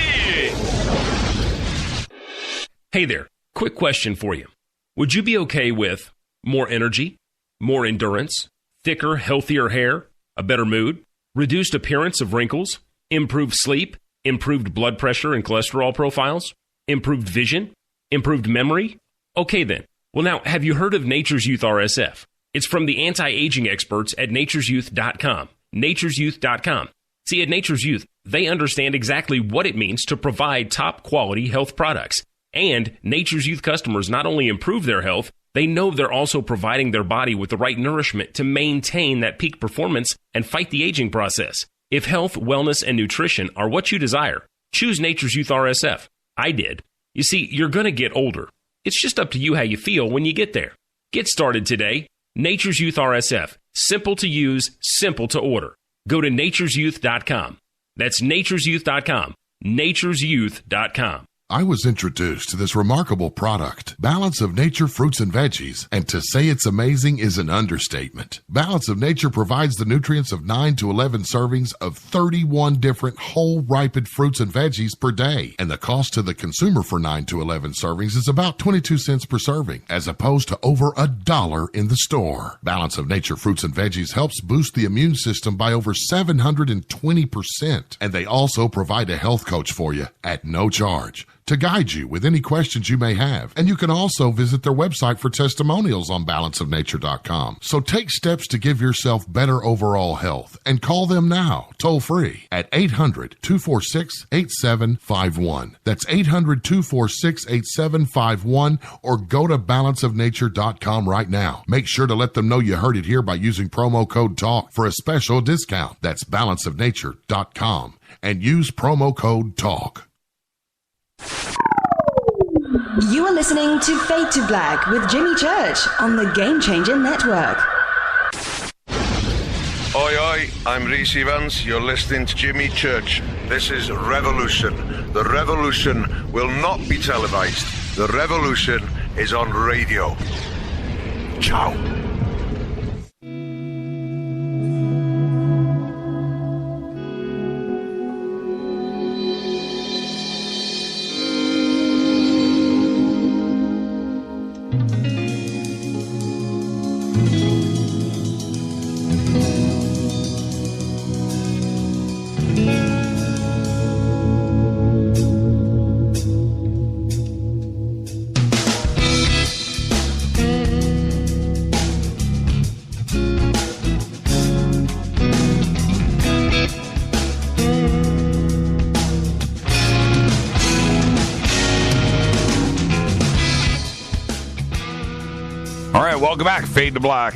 Hey there, quick question for you. Would you be okay with more energy, more endurance, thicker, healthier hair, a better mood, reduced appearance of wrinkles, Improved sleep, improved blood pressure and cholesterol profiles, improved vision, improved memory. Okay then. Well now, have you heard of Nature's Youth RSF? It's from the anti-aging experts at nature'syouth.com. Nature'syouth.com. See, at Nature's Youth, they understand exactly what it means to provide top quality health products. And Nature's Youth customers not only improve their health, they know they're also providing their body with the right nourishment to maintain that peak performance and fight the aging process. If health, wellness, and nutrition are what you desire, choose Nature's Youth RSF. I did. You see, you're going to get older. It's just up to you how you feel when you get there. Get started today. Nature's Youth RSF. Simple to use, simple to order. Go to nature'syouth.com. That's nature'syouth.com. nature'syouth.com. I was introduced to this remarkable product, Balance of Nature Fruits and Veggies, and to say it's amazing is an understatement. Balance of Nature provides the nutrients of 9 to 11 servings of 31 different whole ripened fruits and veggies per day, and the cost to the consumer for 9 to 11 servings is about 22 cents per serving, as opposed to over $1 in the store. Balance of Nature Fruits and Veggies helps boost the immune system by over 720%, and they also provide a health coach for you at no charge to guide you with any questions you may have. And you can also visit their website for testimonials on balanceofnature.com. So take steps to give yourself better overall health and call them now, toll free, at 800-246-8751. That's 800-246-8751, or go to balanceofnature.com right now. Make sure to let them know you heard it here by using promo code TALK for a special discount. That's balanceofnature.com and use promo code TALK. You are listening to Fade to Black with Jimmy Church on the Game Changer Network. Oi, oi, I'm Reese Evans. You're listening to Jimmy Church. This is Revolution. The revolution will not be televised. The revolution is on radio. Ciao. Welcome back, Fade to Black.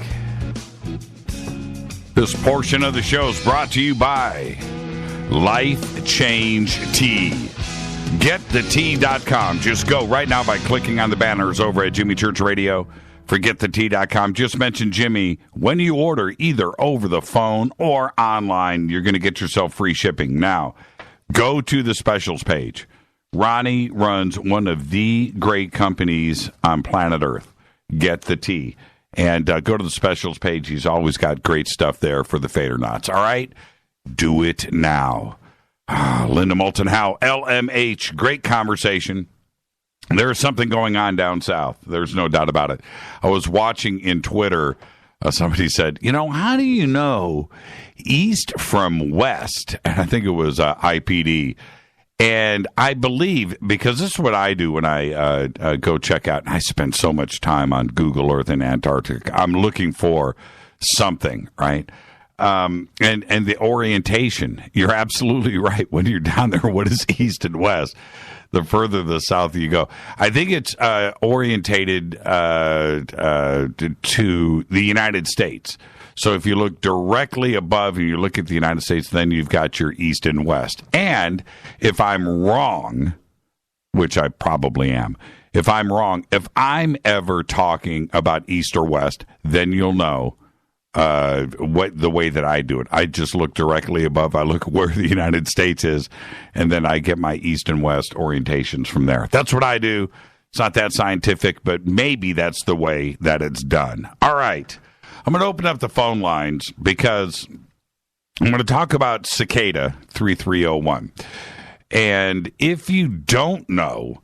This portion of the show is brought to you by Life Change Tea. GetTheTea.com. Just go right now by clicking on the banners over at Jimmy Church Radio for GetTheTea.com. Just mention Jimmy when you order either over the phone or online. You're going to get yourself free shipping. Now, go to the specials page. Ronnie runs one of the great companies on planet Earth. Get the Tea. And go to the specials page. He's always got great stuff there for the Fadernauts. All right? Do it now. Linda Moulton Howe, LMH. Great conversation. There is something going on down south. There's no doubt about it. I was watching in Twitter. Somebody said, how do you know east from west? And I think it was IPD. And I believe, because this is what I do when I go check out, and I spend so much time on Google Earth in Antarctica. I'm looking for something, right? And the orientation, you're absolutely right. When you're down there, what is east and west? The further the south you go. I think it's orientated to the United States. So if you look directly above and you look at the United States, then you've got your east and west. And if I'm wrong, which I probably am, if I'm wrong, if I'm ever talking about east or west, then you'll know what the way that I do it. I just look directly above. I look where the United States is, and then I get my east and west orientations from there. That's what I do. It's not that scientific, but maybe that's the way that it's done. All right. I'm going to open up the phone lines because I'm going to talk about Cicada 3301. And if you don't know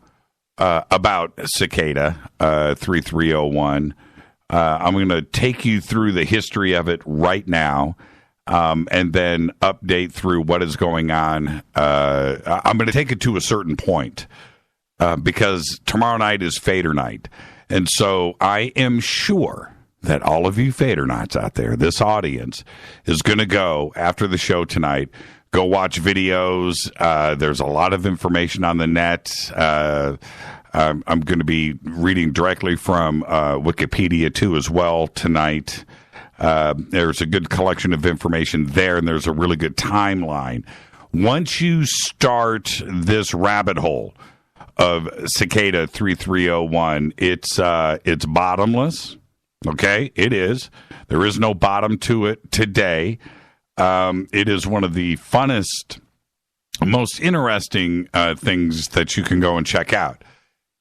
about Cicada 3301, I'm going to take you through the history of it right now. and then update through what is going on. I'm going to take it to a certain point because tomorrow night is Fader night. And so I am sure that all of you Fadernauts out there, this audience, is going to go after the show tonight, go watch videos. There's a lot of information on the net. I'm going to be reading directly from Wikipedia, too, as well tonight. There's a good collection of information there, and there's a really good timeline. Once you start this rabbit hole of Cicada 3301, it's bottomless. Okay, it is. There is no bottom to it today. It is one of the funnest, most interesting things that you can go and check out.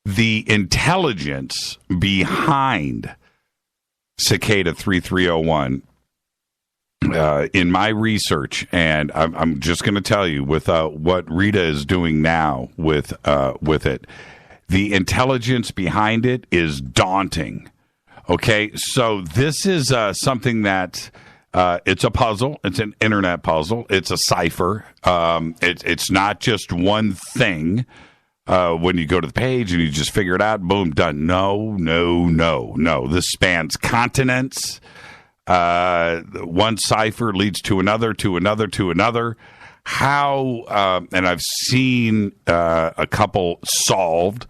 The intelligence behind Cicada 3301, in my research, and I'm just going to tell you with what Rita is doing now with it, the intelligence behind it is daunting. Okay, so this is something that it's a puzzle. It's an internet puzzle. It's a cipher. It's not just one thing. When you go to the page and you just figure it out, boom, done. No. This spans continents. One cipher leads to another, to another, to another. How, and I've seen a couple solved,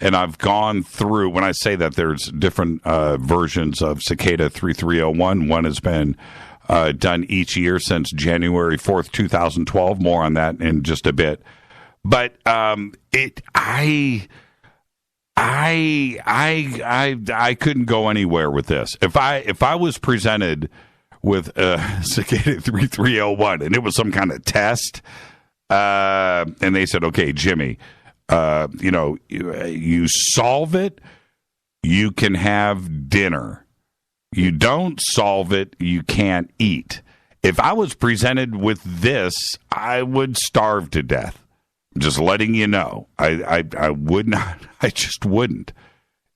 and I've gone through, when I say that there's different versions of Cicada 3301. One has been done each year since January 4th, 2012. More on that in just a bit. But I couldn't go anywhere with this. If I was presented with Cicada 3301 and it was some kind of test, and they said, "Okay, Jimmy, you solve it, you can have dinner. You don't solve it, you can't eat." If I was presented with this, I would starve to death. Just letting you know, I would not. I just wouldn't.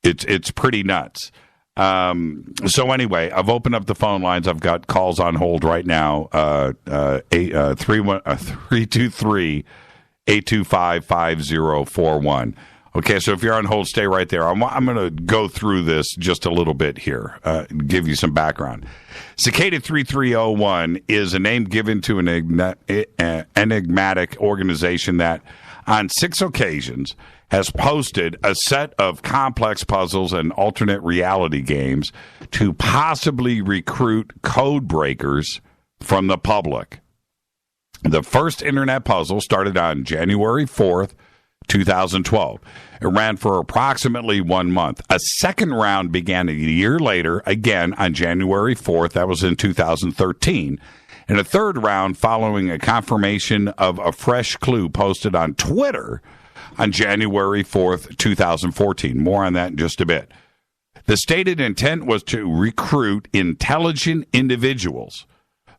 It's pretty nuts. So anyway, I've opened up the phone lines. I've got calls on hold right now. 323-825-5041. Okay, so if you're on hold, stay right there. I'm going to go through this just a little bit here, give you some background. Cicada 3301 is a name given to an enigmatic organization that, on 6 occasions, has posted a set of complex puzzles and alternate reality games to possibly recruit code breakers from the public. The first internet puzzle started on January 4th, 2012. It ran for approximately 1 month. A second round began a year later, again on January 4th. That was in 2013. And a third round following a confirmation of a fresh clue posted on Twitter on January 4th, 2014. More on that in just a bit. The stated intent was to recruit intelligent individuals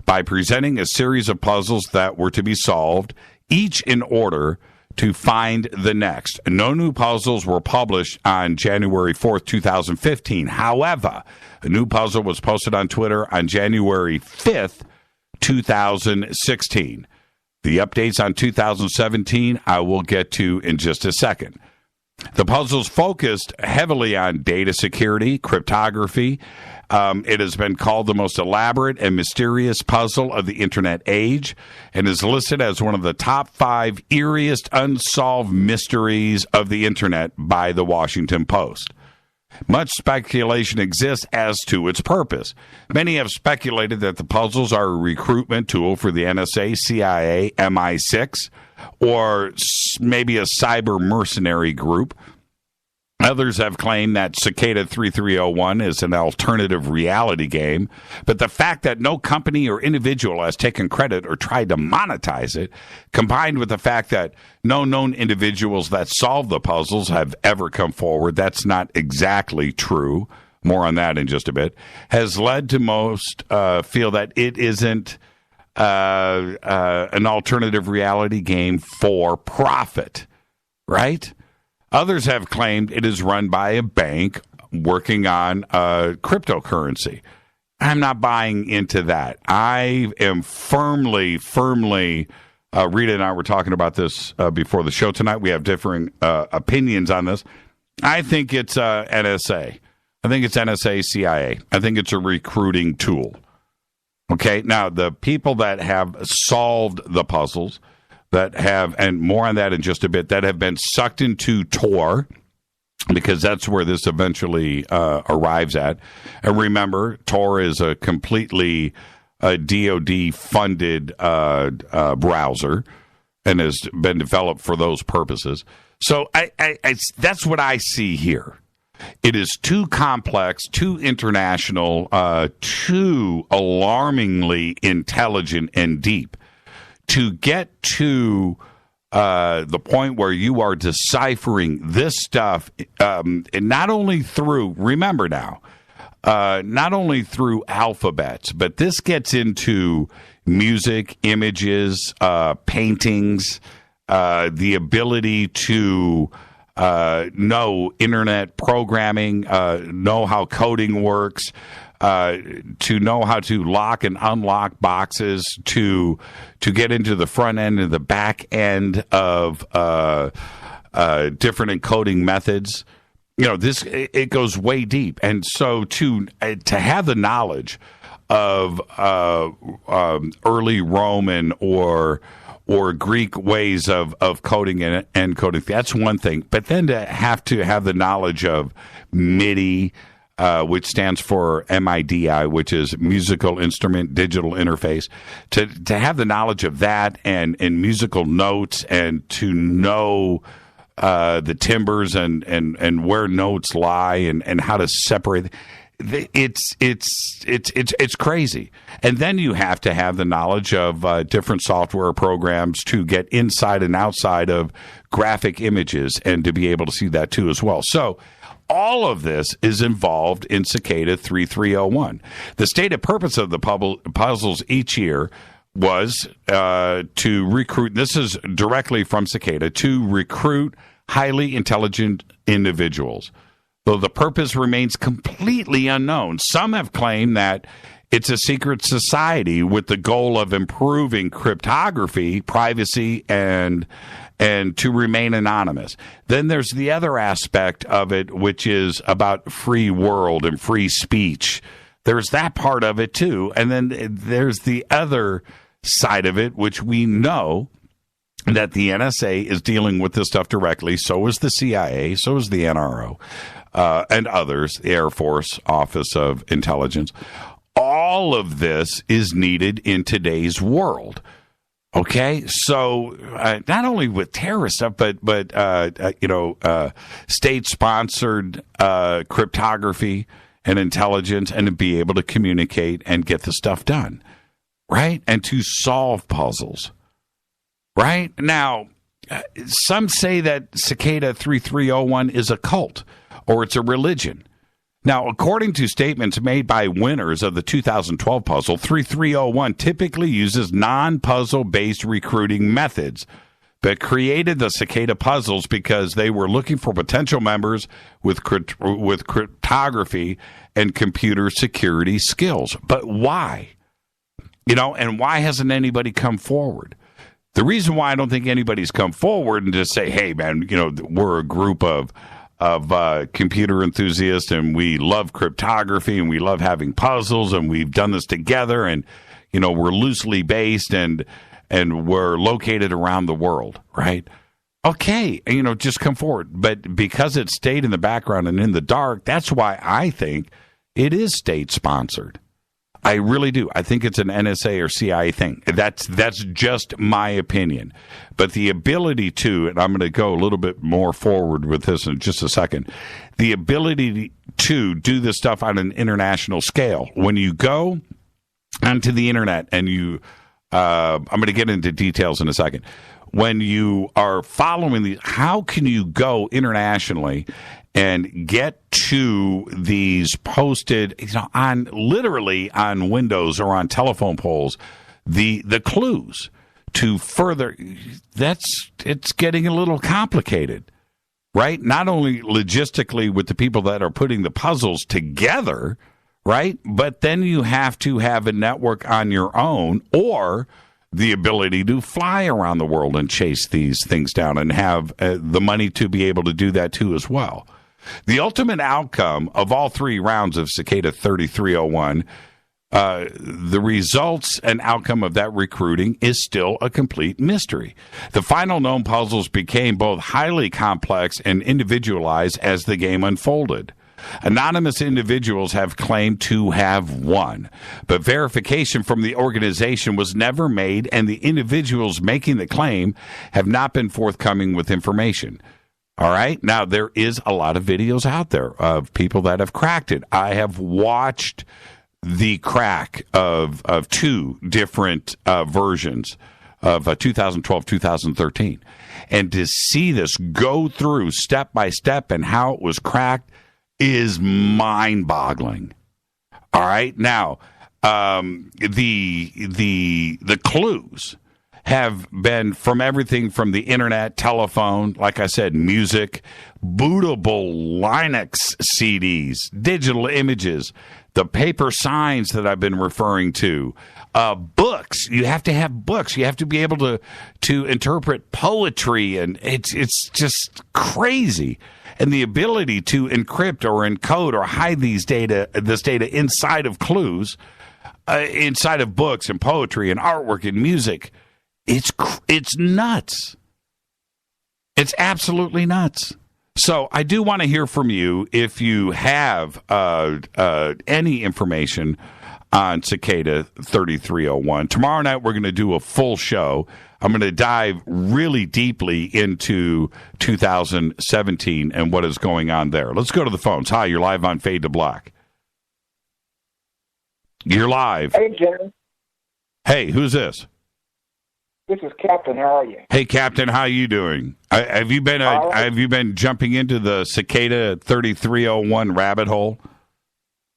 by presenting a series of puzzles that were to be solved, each in order to find the next. No new puzzles were published on January 4th, 2015. However, a new puzzle was posted on Twitter on January 5th, 2016. The updates on 2017 I will get to in just a second. The puzzles focused heavily on data security, cryptography. It has been called the most elaborate and mysterious puzzle of the internet age and is listed as one of the top 5 eeriest unsolved mysteries of the internet by the Washington Post. Much speculation exists as to its purpose. Many have speculated that the puzzles are a recruitment tool for the NSA, CIA, MI6, or maybe a cyber mercenary group. Others have claimed that Cicada 3301 is an alternative reality game, but the fact that no company or individual has taken credit or tried to monetize it, combined with the fact that no known individuals that solve the puzzles have ever come forward, that's not exactly true, more on that in just a bit, has led to most feel that it isn't an alternative reality game for profit, right? Others have claimed it is run by a bank working on cryptocurrency. I'm not buying into that. I am firmly, Rita and I were talking about this before the show tonight. We have differing opinions on this. I think it's NSA. I think it's NSA, CIA. I think it's a recruiting tool. Okay, now the people that have solved the puzzles, that have, and more on that in just a bit, that have been sucked into Tor, because that's where this eventually arrives at. And remember, Tor is a completely DoD-funded browser and has been developed for those purposes. So that's what I see here. It is too complex, too international, too alarmingly intelligent and deep to get to the point where you are deciphering this stuff, not only through, remember now, not only through alphabets, but this gets into music, images, paintings, the ability to know internet programming, know how coding works, to know how to lock and unlock boxes, to get into the front end and the back end of different encoding methods. You know, it goes way deep, and so to have the knowledge of early Roman or Greek ways of coding and encoding, that's one thing. But then to have the knowledge of MIDI, which stands for MIDI, which is Musical Instrument Digital Interface, to have the knowledge of that and musical notes, and to know the timbers and where notes lie and how to separate. It's crazy. And then you have to have the knowledge of different software programs to get inside and outside of graphic images and to be able to see that too as well. So all of this is involved in Cicada 3301. The stated purpose of the puzzles each year was to recruit, this is directly from Cicada, to recruit highly intelligent individuals. Though the purpose remains completely unknown, some have claimed that it's a secret society with the goal of improving cryptography, privacy, and to remain anonymous. Then there's the other aspect of it, which is about free world and free speech. There's that part of it too. And then there's the other side of it, which we know that the NSA is dealing with this stuff directly. So is the CIA, so is the NRO, and others, the Air Force Office of Intelligence. All of this is needed in today's world. Okay, so not only with terrorist stuff, but state-sponsored cryptography and intelligence, and to be able to communicate and get the stuff done, right? And to solve puzzles, right? Now, some say that Cicada 3301 is a cult, or it's a religion. Now, according to statements made by winners of the 2012 puzzle, 3301 typically uses non-puzzle-based recruiting methods, but created the Cicada puzzles because they were looking for potential members with cryptography and computer security skills. But why? You know, and why hasn't anybody come forward? The reason why I don't think anybody's come forward and just say, hey, man, you know, we're a group of computer enthusiasts, and we love cryptography, and we love having puzzles, and we've done this together, and, you know, we're loosely based, and we're located around the world, right? Okay, you know, just come forward. But because it stayed in the background and in the dark, that's why I think it is state-sponsored. I really do. I think it's an NSA or CIA thing. That's just my opinion. But the ability to, and I'm going to go a little bit more forward with this in just a second, the ability to do this stuff on an international scale. When you go onto the internet and you, I'm going to get into details in a second. When you are following these, how can you go internationally and get to these posted, you know, on literally on windows or on telephone poles, the clues to further? It's getting a little complicated, right? Not only logistically with the people that are putting the puzzles together, right? But then you have to have a network on your own, or the ability to fly around the world and chase these things down and have the money to be able to do that too as well. The ultimate outcome of all three rounds of Cicada 3301, the results and outcome of that recruiting is still a complete mystery. The final known puzzles became both highly complex and individualized as the game unfolded. Anonymous individuals have claimed to have won, but verification from the organization was never made, and the individuals making the claim have not been forthcoming with information. All right? Now, there is a lot of videos out there of people that have cracked it. I have watched the crack of two different versions of 2012, 2013. And to see this go through step by step and how it was cracked is mind-boggling. All right? Now, the clues have been from everything from the internet, telephone, like I said, music, bootable Linux CDs, digital images, the paper signs that I've been referring to, books. You have to have books. You have to be able to interpret poetry, and it's just crazy. And the ability to encrypt or encode or hide this data inside of clues, inside of books and poetry and artwork and music, it's nuts. It's absolutely nuts. So I do want to hear from you if you have any information on Cicada 3301. Tomorrow night we're going to do a full show. I'm going to dive really deeply into 2017 and what is going on there. Let's go to the phones. Hi, you're live on Fade to Black. You're live. Hey, Jim. Hey, who's this? This is Captain. How are you? Hey, Captain. How are you doing? Have you been jumping into the Cicada 3301 rabbit hole?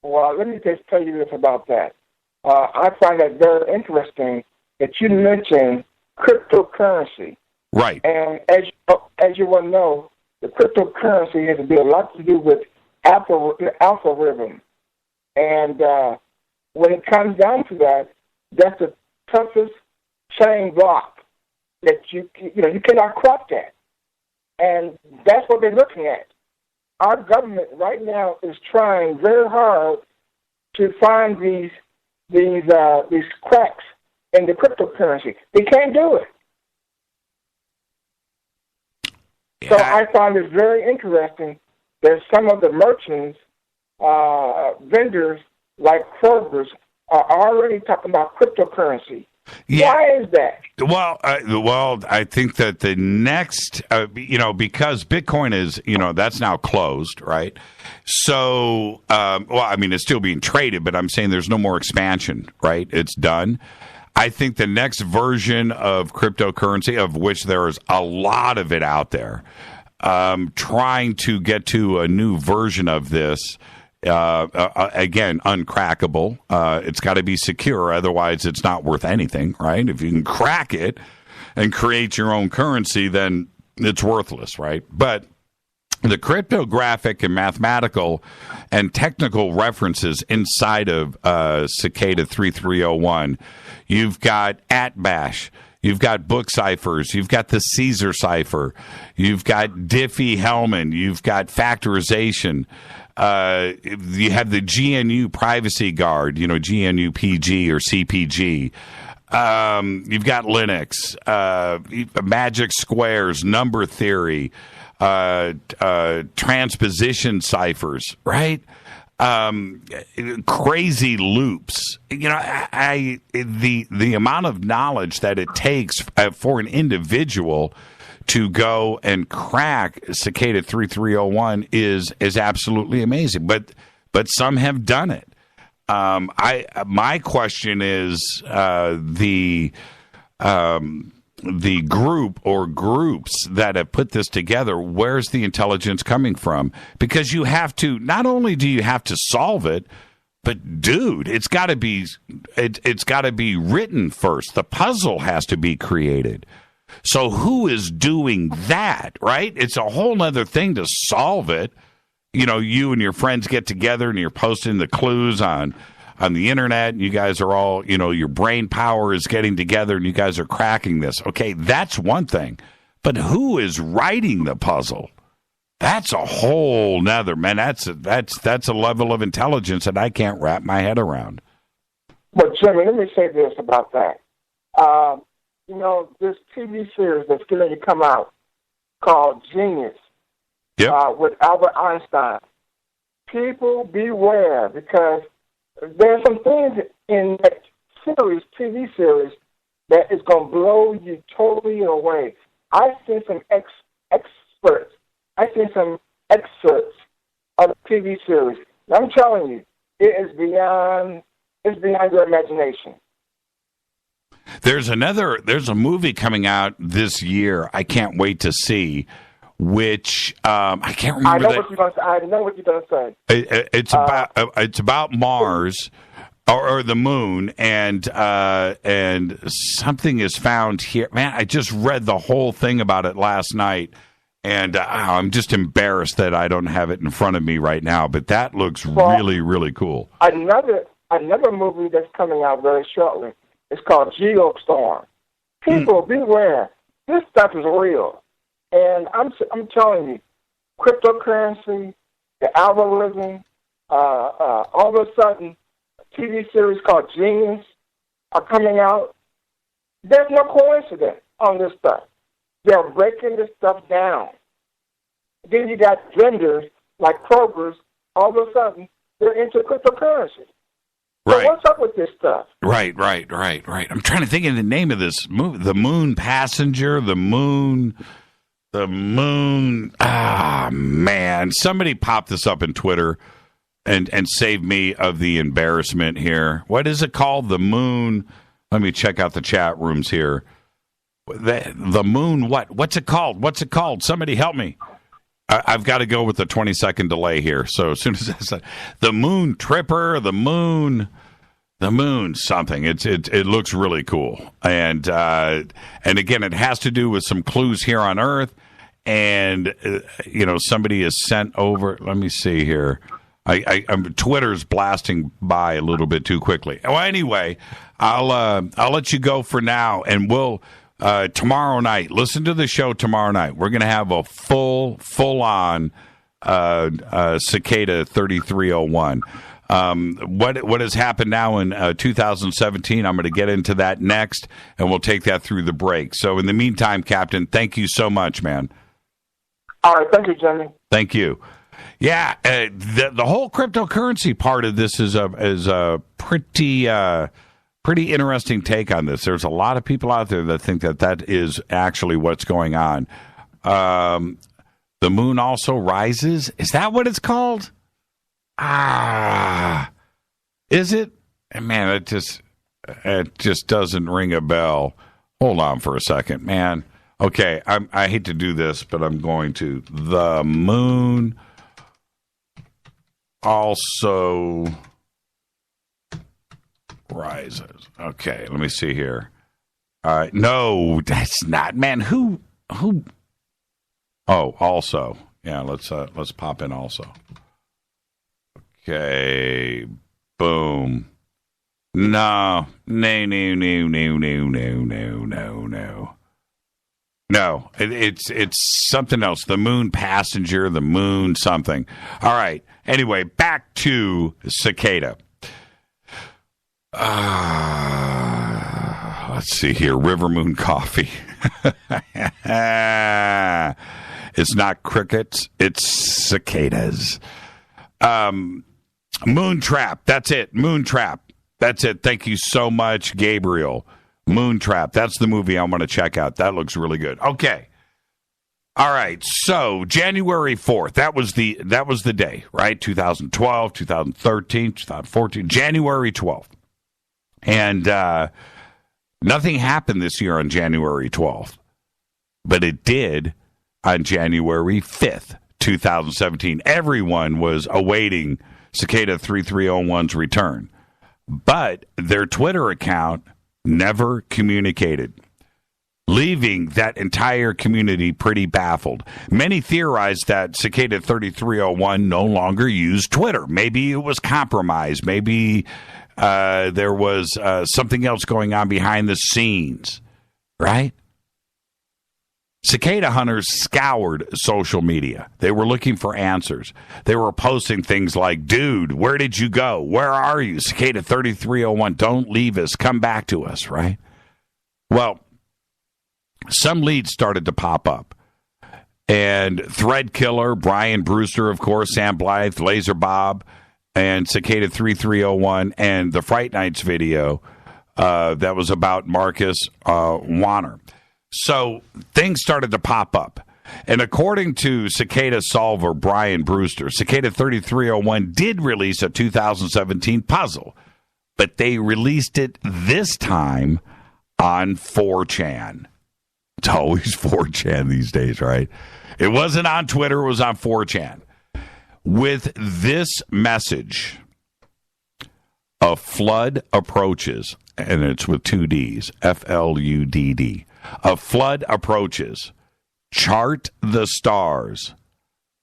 Well, let me just tell you this about that. I find that very interesting that you mentioned cryptocurrency. Right. And as you well know, the cryptocurrency has a lot to do with algorithm. And when it comes down to that, that's the toughest chain block that you cannot crack that. And that's what they're looking at. Our government right now is trying very hard to find these cracks in the cryptocurrency. They can't do it. Yeah. So I find it very interesting that some of the merchants, vendors like Kroger's, are already talking about cryptocurrency. Yeah. Why is that? Well, I think that the next, because Bitcoin is, that's now closed, right? So, it's still being traded, but I'm saying there's no more expansion, right? It's done. I think the next version of cryptocurrency, of which there is a lot of it out there, trying to get to a new version of this, again, uncrackable. It's got to be secure, otherwise it's not worth anything, right? If you can crack it and create your own currency, then it's worthless, right? But the cryptographic and mathematical and technical references inside of Cicada 3301, you've got @bash, you've got book ciphers, you've got the Caesar cipher, you've got Diffie-Hellman, you've got factorization. You have the GNU privacy guard, GNU PG or CPG. You've got Linux, magic squares, number theory, transposition ciphers, right? Crazy loops. The amount of knowledge that it takes for an individual to go and crack Cicada 3301 is absolutely amazing. But some have done it. My question is the group or groups that have put this together, where's the intelligence coming from? Because you have to, not only do you have to solve it, but dude, it's got to be written first. The puzzle has to be created. So who is doing that, right? It's a whole other thing to solve it. you and your friends get together and you're posting the clues on the internet, and you guys are all, your brain power is getting together and you guys are cracking this. Okay, that's one thing. But who is writing the puzzle? That's a whole nother, man. That's a level of intelligence that I can't wrap my head around. But Jimmy, let me say this about that. This TV series that's going to come out called Genius, with Albert Einstein. People beware, because there's some things in that TV series, that is going to blow you totally away. I've seen some experts. I've seen some excerpts of the TV series. And I'm telling you, it's beyond your imagination. There's a movie coming out this year I can't wait to see, which I can't remember. I know what you're going to say. It's about Mars or the moon, and something is found here. Man, I just read the whole thing about it last night, and I'm just embarrassed that I don't have it in front of me right now. But that looks really, really cool. Another movie that's coming out very shortly. It's called Geostorm. People, beware. This stuff is real. And I'm telling you, cryptocurrency, the algorithm, all of a sudden, a TV series called Genius are coming out. There's no coincidence on this stuff. They're breaking this stuff down. Then you got vendors like Kroger's, all of a sudden, they're into cryptocurrency. So what's up with this stuff? Right. I'm trying to think of the name of this movie. The Moon Passenger, the Moon. Ah, man. Somebody popped this up in Twitter and saved me of the embarrassment here. What is it called? The Moon. Let me check out the chat rooms here. The Moon, what? What's it called? Somebody help me. I've got to go with the 20-second delay here. So as soon as I say the Moon Tripper, the Moon something. It looks really cool, and again, it has to do with some clues here on Earth, and somebody is sent over. Let me see here. Twitter's blasting by a little bit too quickly. Well, anyway, I'll let you go for now, and we'll. Tomorrow night, listen to the show tomorrow night. We're going to have a full-on Cicada 3301. What has happened now in 2017, I'm going to get into that next, and we'll take that through the break. So in the meantime, Captain, thank you so much, man. All right, thank you, Jimmy. Thank you. Yeah, the whole cryptocurrency part of this is a pretty interesting take on this. There's a lot of people out there that think that is actually what's going on. The moon also rises. Is that what it's called? Is it? Man, it just doesn't ring a bell. Hold on for a second, man. Okay, I hate to do this, but I'm going to. The moon also rises. Okay, let me see here. No, that's not, man. Who? Oh, also. Yeah, let's pop in also. Okay, boom. No. No, it's something else. The Moon Passenger, the Moon something. All right. Anyway, back to Cicada. Let's see here. River Moon Coffee. It's not crickets. It's cicadas. Moontrap. That's it. Moontrap. That's it. Thank you so much, Gabriel. Moontrap. That's the movie I want to check out. That looks really good. Okay. All right. So January 4th. That was the day, right? 2012, 2013, 2014. January 12th. And nothing happened this year on January 12th. But it did on January 5th, 2017. Everyone was awaiting Cicada 3301's return. But their Twitter account never communicated, leaving leaving that entire community pretty baffled. Many theorized that Cicada 3301 no longer used Twitter. Maybe it was compromised. Maybe there was something else going on behind the scenes, right? Cicada hunters scoured social media. They were looking for answers. They were posting things like, dude, where did you go? Where are you? Cicada 3301, don't leave us. Come back to us, right? Well, some leads started to pop up. And Thread Killer, Brian Brewster, of course, Sam Blythe, Laser Bob, and Cicada 3301, and the Fright Nights video that was about Marcus Warner. So things started to pop up. And according to Cicada solver Brian Brewster, Cicada 3301 did release a 2017 puzzle, but they released it this time on 4chan. It's always 4chan these days, right? It wasn't on Twitter, it was on 4chan. With this message, a flood approaches, and it's with two Ds, F-L-U-D-D. A flood approaches. Chart the stars.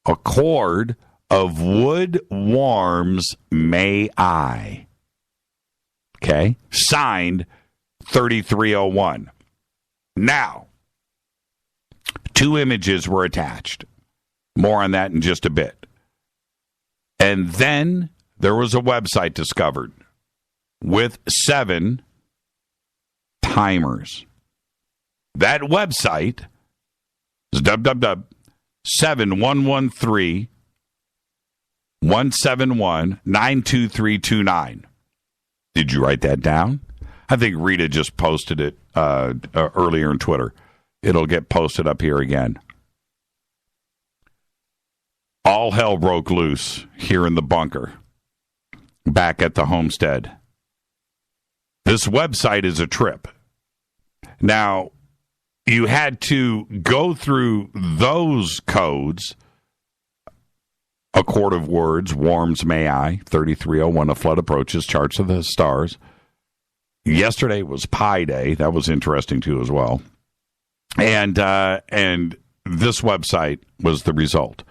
A cord of wood warms may I. Okay? Signed 3301. Now, 2 images were attached. More on that in just a bit. And then there was a website discovered with 7 timers. That website is www.7113-171-92329. Did you write that down? I think Rita just posted it earlier in Twitter. It'll get posted up here again. All hell broke loose here in the bunker, back at the homestead. This website is a trip. Now, you had to go through those codes. A cord of words, warms may I, 3301, a flood approaches, charts of the stars. Yesterday was Pi Day. That was interesting, too, as well. And this website was the result.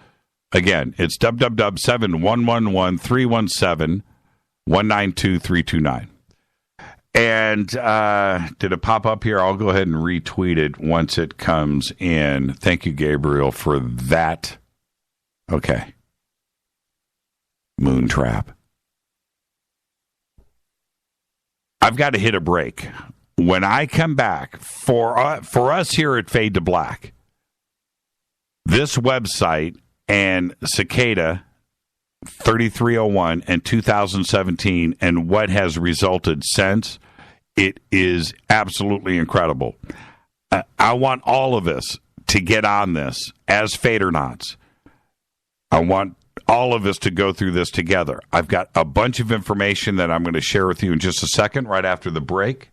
Again, it's www.7113-117-192-329. And did it pop up here? I'll go ahead and retweet it once it comes in. Thank you, Gabriel, for that. Okay. Moontrap. I've got to hit a break. When I come back, for us here at Fade to Black, this website and Cicada 3301 and 2017 and what has resulted since, it is absolutely incredible. I want all of us to get on this as Fadernauts. I want all of us to go through this together. I've got a bunch of information that I'm going to share with you in just a second, right after the break.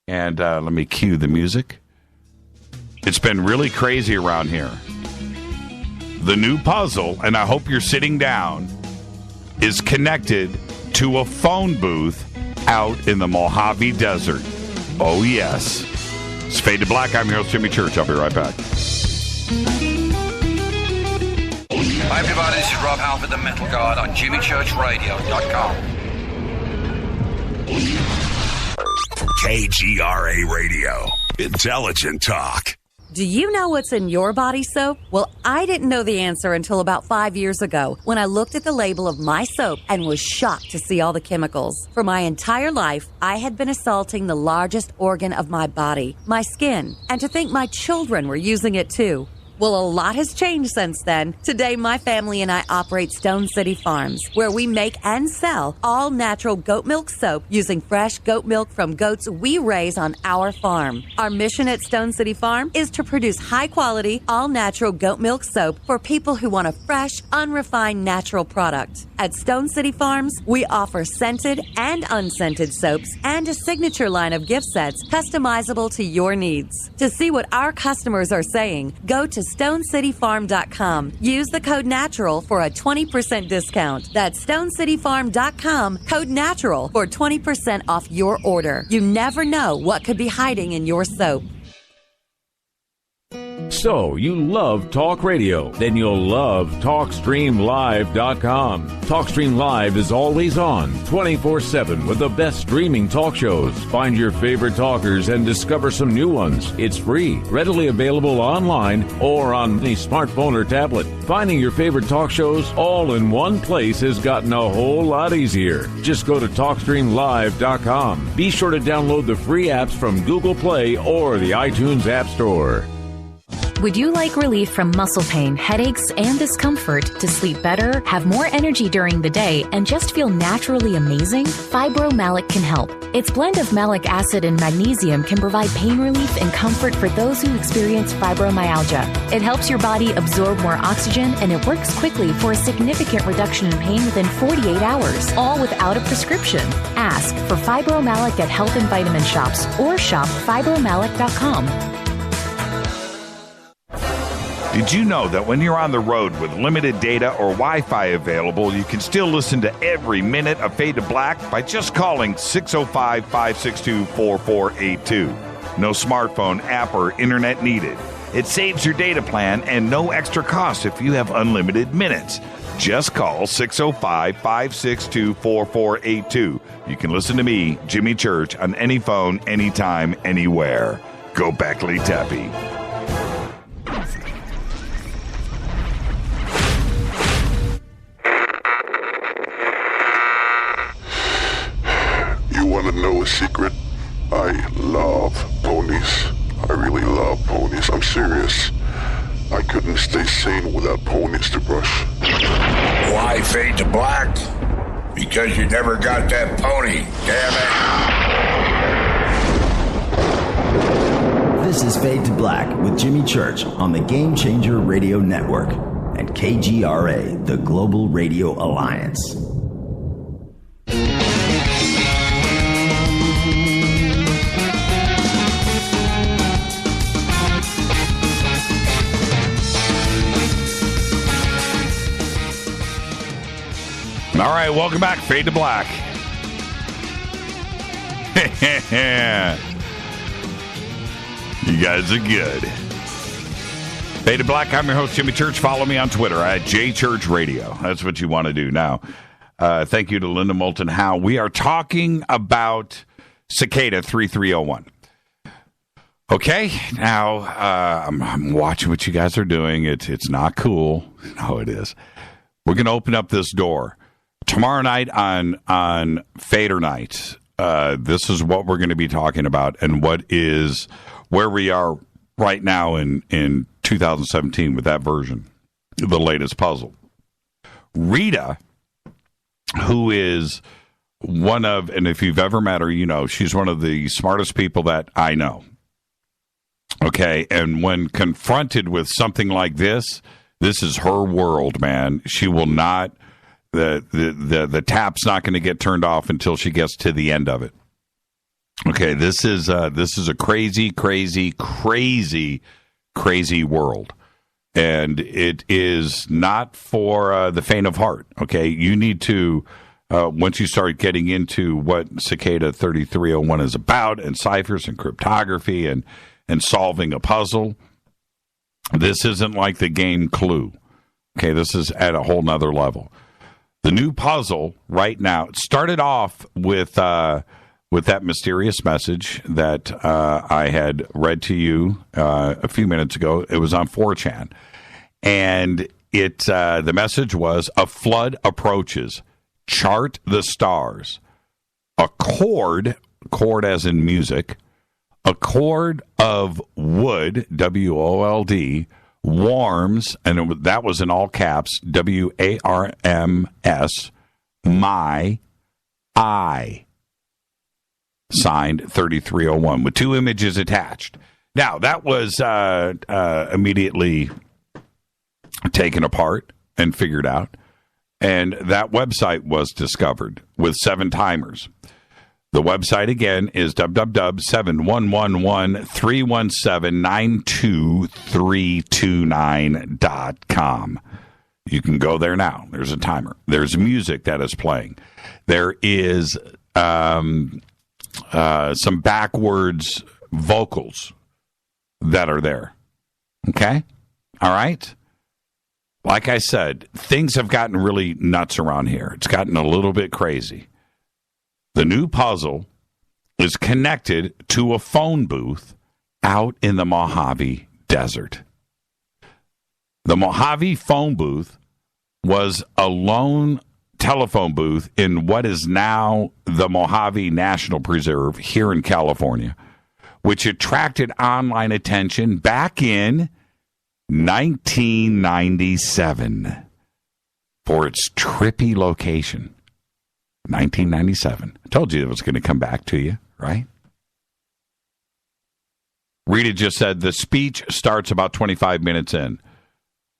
And let me cue the music. It's been really crazy around here. The new puzzle, and I hope you're sitting down, is connected to a phone booth out in the Mojave Desert. Oh, yes. It's Fade to Black. I'm your host, Jimmy Church. I'll be right back. Hi, everybody. This is Rob Halford, the Metal Guard, on JimmyChurchRadio.com. KGRA Radio. Intelligent talk. Do you know what's in your body soap? Well, I didn't know the answer until about 5 years ago when I looked at the label of my soap and was shocked to see all the chemicals. For my entire life, I had been assaulting the largest organ of my body, my skin, and to think my children were using it too. Well, a lot has changed since then. Today, my family and I operate Stone City Farms, where we make and sell all-natural goat milk soap using fresh goat milk from goats we raise on our farm. Our mission at Stone City Farm is to produce high-quality, all-natural goat milk soap for people who want a fresh, unrefined, natural product. At Stone City Farms, we offer scented and unscented soaps and a signature line of gift sets customizable to your needs. To see what our customers are saying, go to StoneCityFarm.com. Use the code NATURAL for a 20% discount. That's StoneCityFarm.com, code NATURAL for 20% off your order. You never know what could be hiding in your soap. So, you love talk radio? Then you'll love TalkStreamLive.com. TalkStream Live is always on, 24/7, with the best streaming talk shows. Find your favorite talkers and discover some new ones. It's free, readily available online or on any smartphone or tablet. Finding your favorite talk shows all in one place has gotten a whole lot easier. Just go to TalkStreamLive.com. Be sure to download the free apps from Google Play or the iTunes App Store. Would you like relief from muscle pain, headaches, and discomfort to sleep better, have more energy during the day, and just feel naturally amazing? Fibromalic can help. Its blend of malic acid and magnesium can provide pain relief and comfort for those who experience fibromyalgia. It helps your body absorb more oxygen, and it works quickly for a significant reduction in pain within 48 hours, all without a prescription. Ask for Fibromalic at health and vitamin shops or shop fibromalic.com. Did you know that when you're on the road with limited data or Wi-Fi available, you can still listen to every minute of Fade to Black by just calling 605-562-4482. No smartphone, app, or internet needed. It saves your data plan and no extra cost if you have unlimited minutes. Just call 605-562-4482. You can listen to me, Jimmy Church, on any phone, anytime, anywhere. Go Beckley Tappy. You want to know a secret? I love ponies. I really love ponies. I'm serious. I couldn't stay sane without ponies to brush. Why Fade to Black? Because you never got that pony, damn it. This is Fade to Black with Jimmy Church on the Game Changer Radio Network and KGRA, the Global Radio Alliance. All right, welcome back. Fade to Black. You guys are good. Fade to Black. I'm your host, Jimmy Church. Follow me on Twitter at JChurchRadio. That's what you want to do now. Thank you to Linda Moulton Howe. We are talking about Cicada 3301. Okay, now I'm watching what you guys are doing. It's not cool. No, it is. We're going to open up this door. Tomorrow night on Fader Night, this is what we're going to be talking about and where we are right now in 2017 with that version, the latest puzzle. Rita, who is one of, and if you've ever met her, you know, she's one of the smartest people that I know. Okay, and when confronted with something like this is her world, man. She will not... The tap's not going to get turned off until she gets to the end of it. Okay, this is a crazy world, and it is not for the faint of heart. Okay, you need to once you start getting into what Cicada 3301 is about, and ciphers and cryptography and solving a puzzle. This isn't like the game Clue. Okay, this is at a whole nother level. The new puzzle right now started off with that mysterious message that I had read to you a few minutes ago. It was on 4chan, and the message was: a flood approaches. Chart the stars. A cord as in music. A cord of wood, WOLD. Warms, and that was in all caps, WARMS, my eye, signed 3301, with 2 images attached. Now, that was immediately taken apart and figured out, and that website was discovered with 7 timers. The website, again, is www.71113179329.com. You can go there now. There's a timer. There's music that is playing. There is some backwards vocals that are there. Okay? All right? Like I said, things have gotten really nuts around here. It's gotten a little bit crazy. The new puzzle is connected to a phone booth out in the Mojave Desert. The Mojave phone booth was a lone telephone booth in what is now the Mojave National Preserve here in California, which attracted online attention back in 1997 for its trippy location. 1997. I told you it was going to come back to you, right? Rita just said the speech starts about 25 minutes in.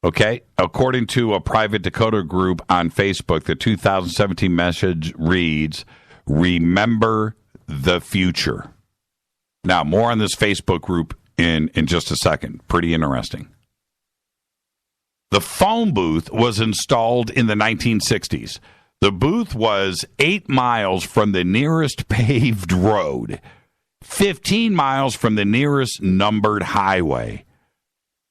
Okay? According to a private Dakota group on Facebook, the 2017 message reads, "Remember the future." Now, more on this Facebook group in just a second. Pretty interesting. The phone booth was installed in the 1960s. The booth was 8 miles from the nearest paved road, 15 miles from the nearest numbered highway,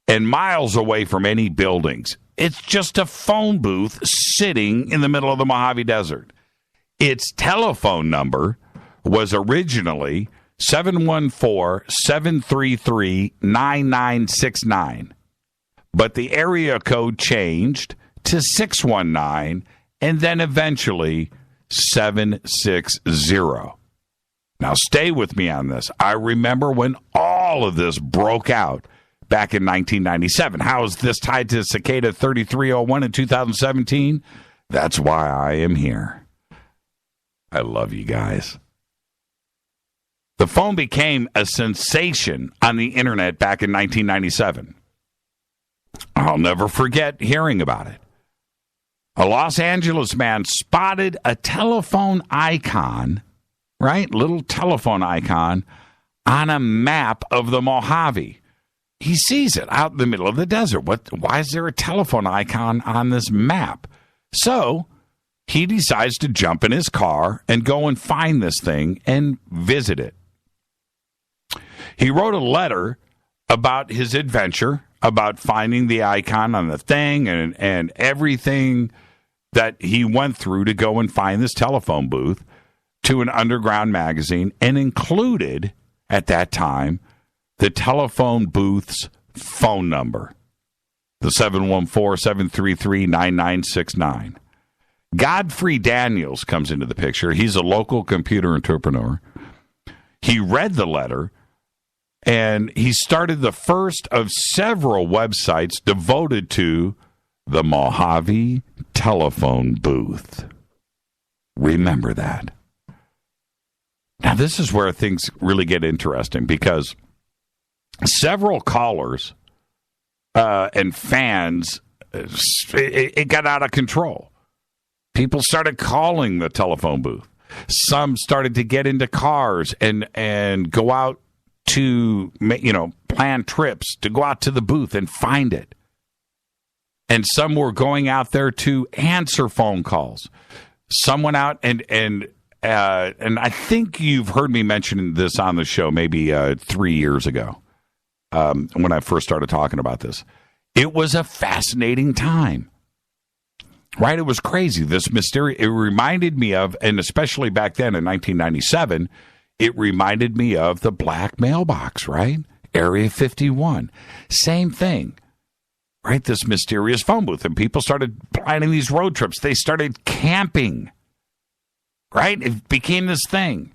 and miles away from any buildings. It's just a phone booth sitting in the middle of the Mojave Desert. Its telephone number was originally 714-733-9969. But the area code changed to 619 and then eventually 760. Now, stay with me on this. I remember when all of this broke out back in 1997. How is this tied to Cicada 3301 in 2017? That's why I am here. I love you guys. The phone became a sensation on the internet back in 1997. I'll never forget hearing about it. A Los Angeles man spotted a telephone icon, right? Little telephone icon on a map of the Mojave. He sees it out in the middle of the desert. Why is there a telephone icon on this map? So he decides to jump in his car and go and find this thing and visit it. He wrote a letter about his adventure, about finding the icon on the thing and everything that he went through to go and find this telephone booth, to an underground magazine, and included, at that time, the telephone booth's phone number, the 714-733-9969. Godfrey Daniels comes into the picture. He's a local computer entrepreneur. He read the letter, and he started the first of several websites devoted to the Mojave telephone booth. Remember that. Now, this is where things really get interesting, because several callers and fans, it got out of control. People started calling the telephone booth. Some started to get into cars and go out to, plan trips to go out to the booth and find it. And some were going out there to answer phone calls. Some went out and I think you've heard me mention this on the show maybe 3 years ago when I first started talking about this. It was a fascinating time, right? It was crazy. This mysterious, it reminded me of, and especially back then in 1997, it reminded me of the black mailbox, right? Area 51. Same thing. Right, this mysterious phone booth, and people started planning these road trips. They started camping, right? It became this thing.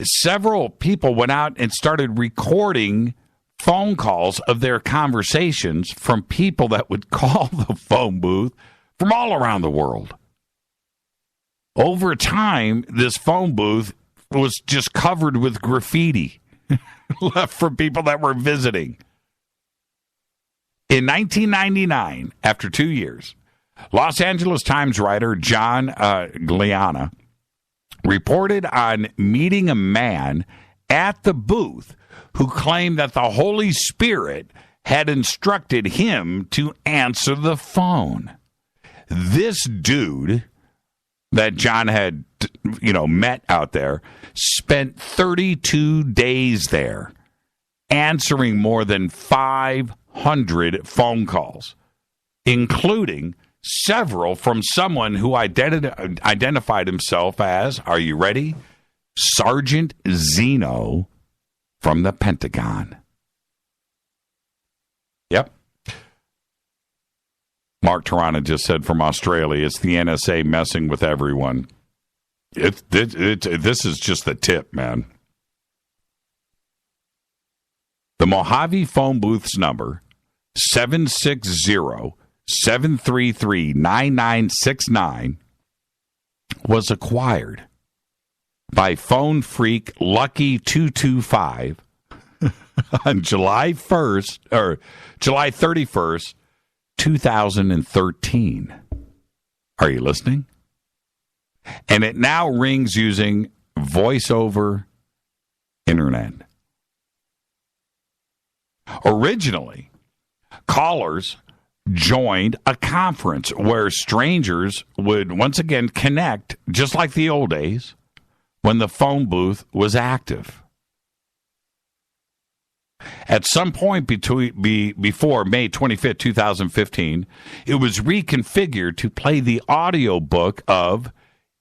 Several people went out and started recording phone calls of their conversations from people that would call the phone booth from all around the world. Over time, this phone booth was just covered with graffiti left from people that were visiting. In 1999, after 2 years, Los Angeles Times writer John Gliana reported on meeting a man at the booth who claimed that the Holy Spirit had instructed him to answer the phone. This dude that John had, met out there spent 32 days there, answering more than 500 1,200 phone calls, including several from someone who identified himself as, are you ready? Sergeant Zeno from the Pentagon. Yep. Mark Tarana just said from Australia, it's the NSA messing with everyone. This is just the tip, man. The Mojave phone booth's number, 760-733-9969, was acquired by phone freak Lucky 225 on July 31st, 2013. Are you listening? And it now rings using voice over internet. Originally, callers joined a conference where strangers would once again connect, just like the old days, when the phone booth was active. At some point before May 25th, 2015, it was reconfigured to play the audio book of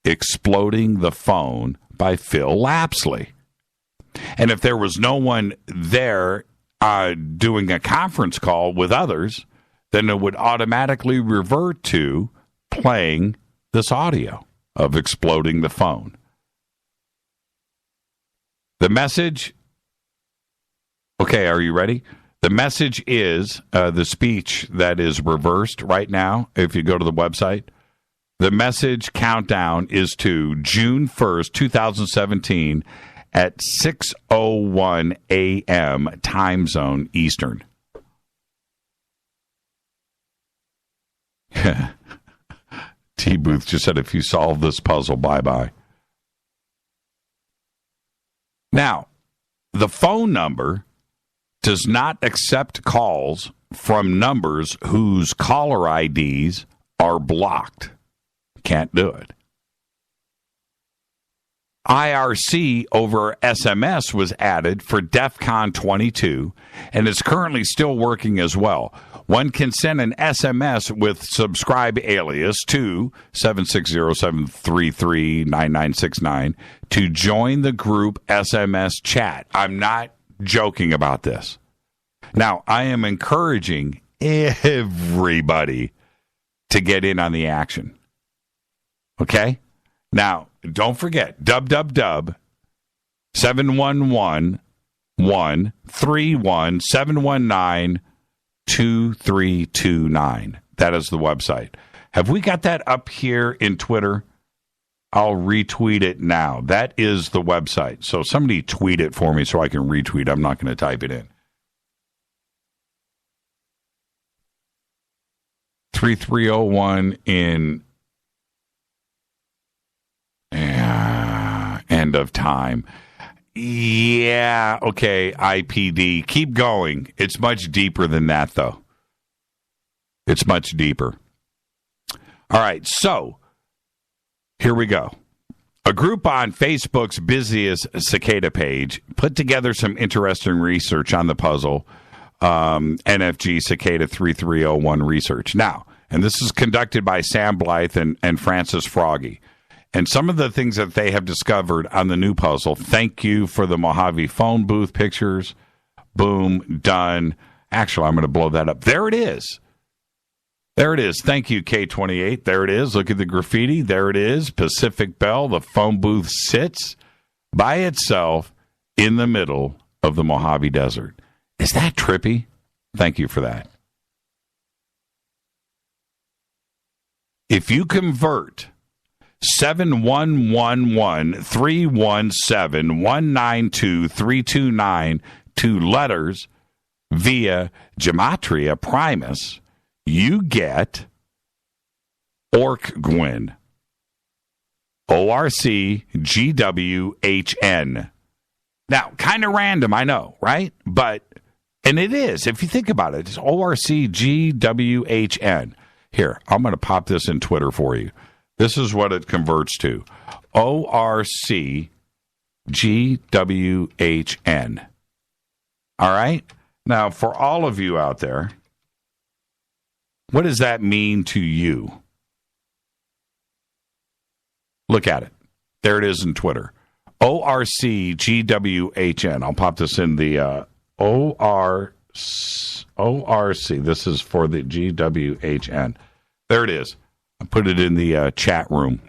Exploding the Phone by Phil Lapsley. And if there was no one there doing a conference call with others, then it would automatically revert to playing this audio of Exploding the Phone. The message, okay, are you ready? The message is the speech that is reversed right now. If you go to the website, the message countdown is to June 1st, 2017 at 6:01 a.m. time zone Eastern. T. Booth just said, if you solve this puzzle, bye-bye. Now, the phone number does not accept calls from numbers whose caller IDs are blocked. Can't do it. IRC over SMS was added for DEFCON 22 and is currently still working as well. One can send an SMS with subscribe alias to 760-733-9969 to join the group SMS chat. I'm not joking about this. Now, I am encouraging everybody to get in on the action. Okay? Now, don't forget, dub 711-131-719-2329. That is the website. Have we got that up here in Twitter? I'll retweet it now. That is the website. So somebody tweet it for me so I can retweet. I'm not going to type it in. 3301 in end of time. Yeah, okay, IPD. Keep going. It's much deeper than that, though. It's much deeper. All right, so here we go. A group on Facebook's busiest Cicada page put together some interesting research on the puzzle, NFG Cicada 3301 research. Now, and this is conducted by Sam Blythe and Francis Froggy. And some of the things that they have discovered on the new puzzle, thank you for the Mojave phone booth pictures. Boom, done. Actually, I'm going to blow that up. There it is. There it is. Thank you, K28. There it is. Look at the graffiti. There it is. Pacific Bell. The phone booth sits by itself in the middle of the Mojave Desert. Is that trippy? Thank you for that. If you convert 711-317-192-329 to letters via Gematria Primus, you get Orcgwin. ORCGWHN. Now, kind of random, I know, right? But, and it is, if you think about it, it's ORCGWHN. Here, I'm going to pop this in Twitter for you. This is what it converts to. ORCGWHN. All right? Now, for all of you out there, what does that mean to you? Look at it. There it is in Twitter. ORCGWHN. I'll pop this in the ORC. This is for the GWHN. There it is. I put it in the chat room.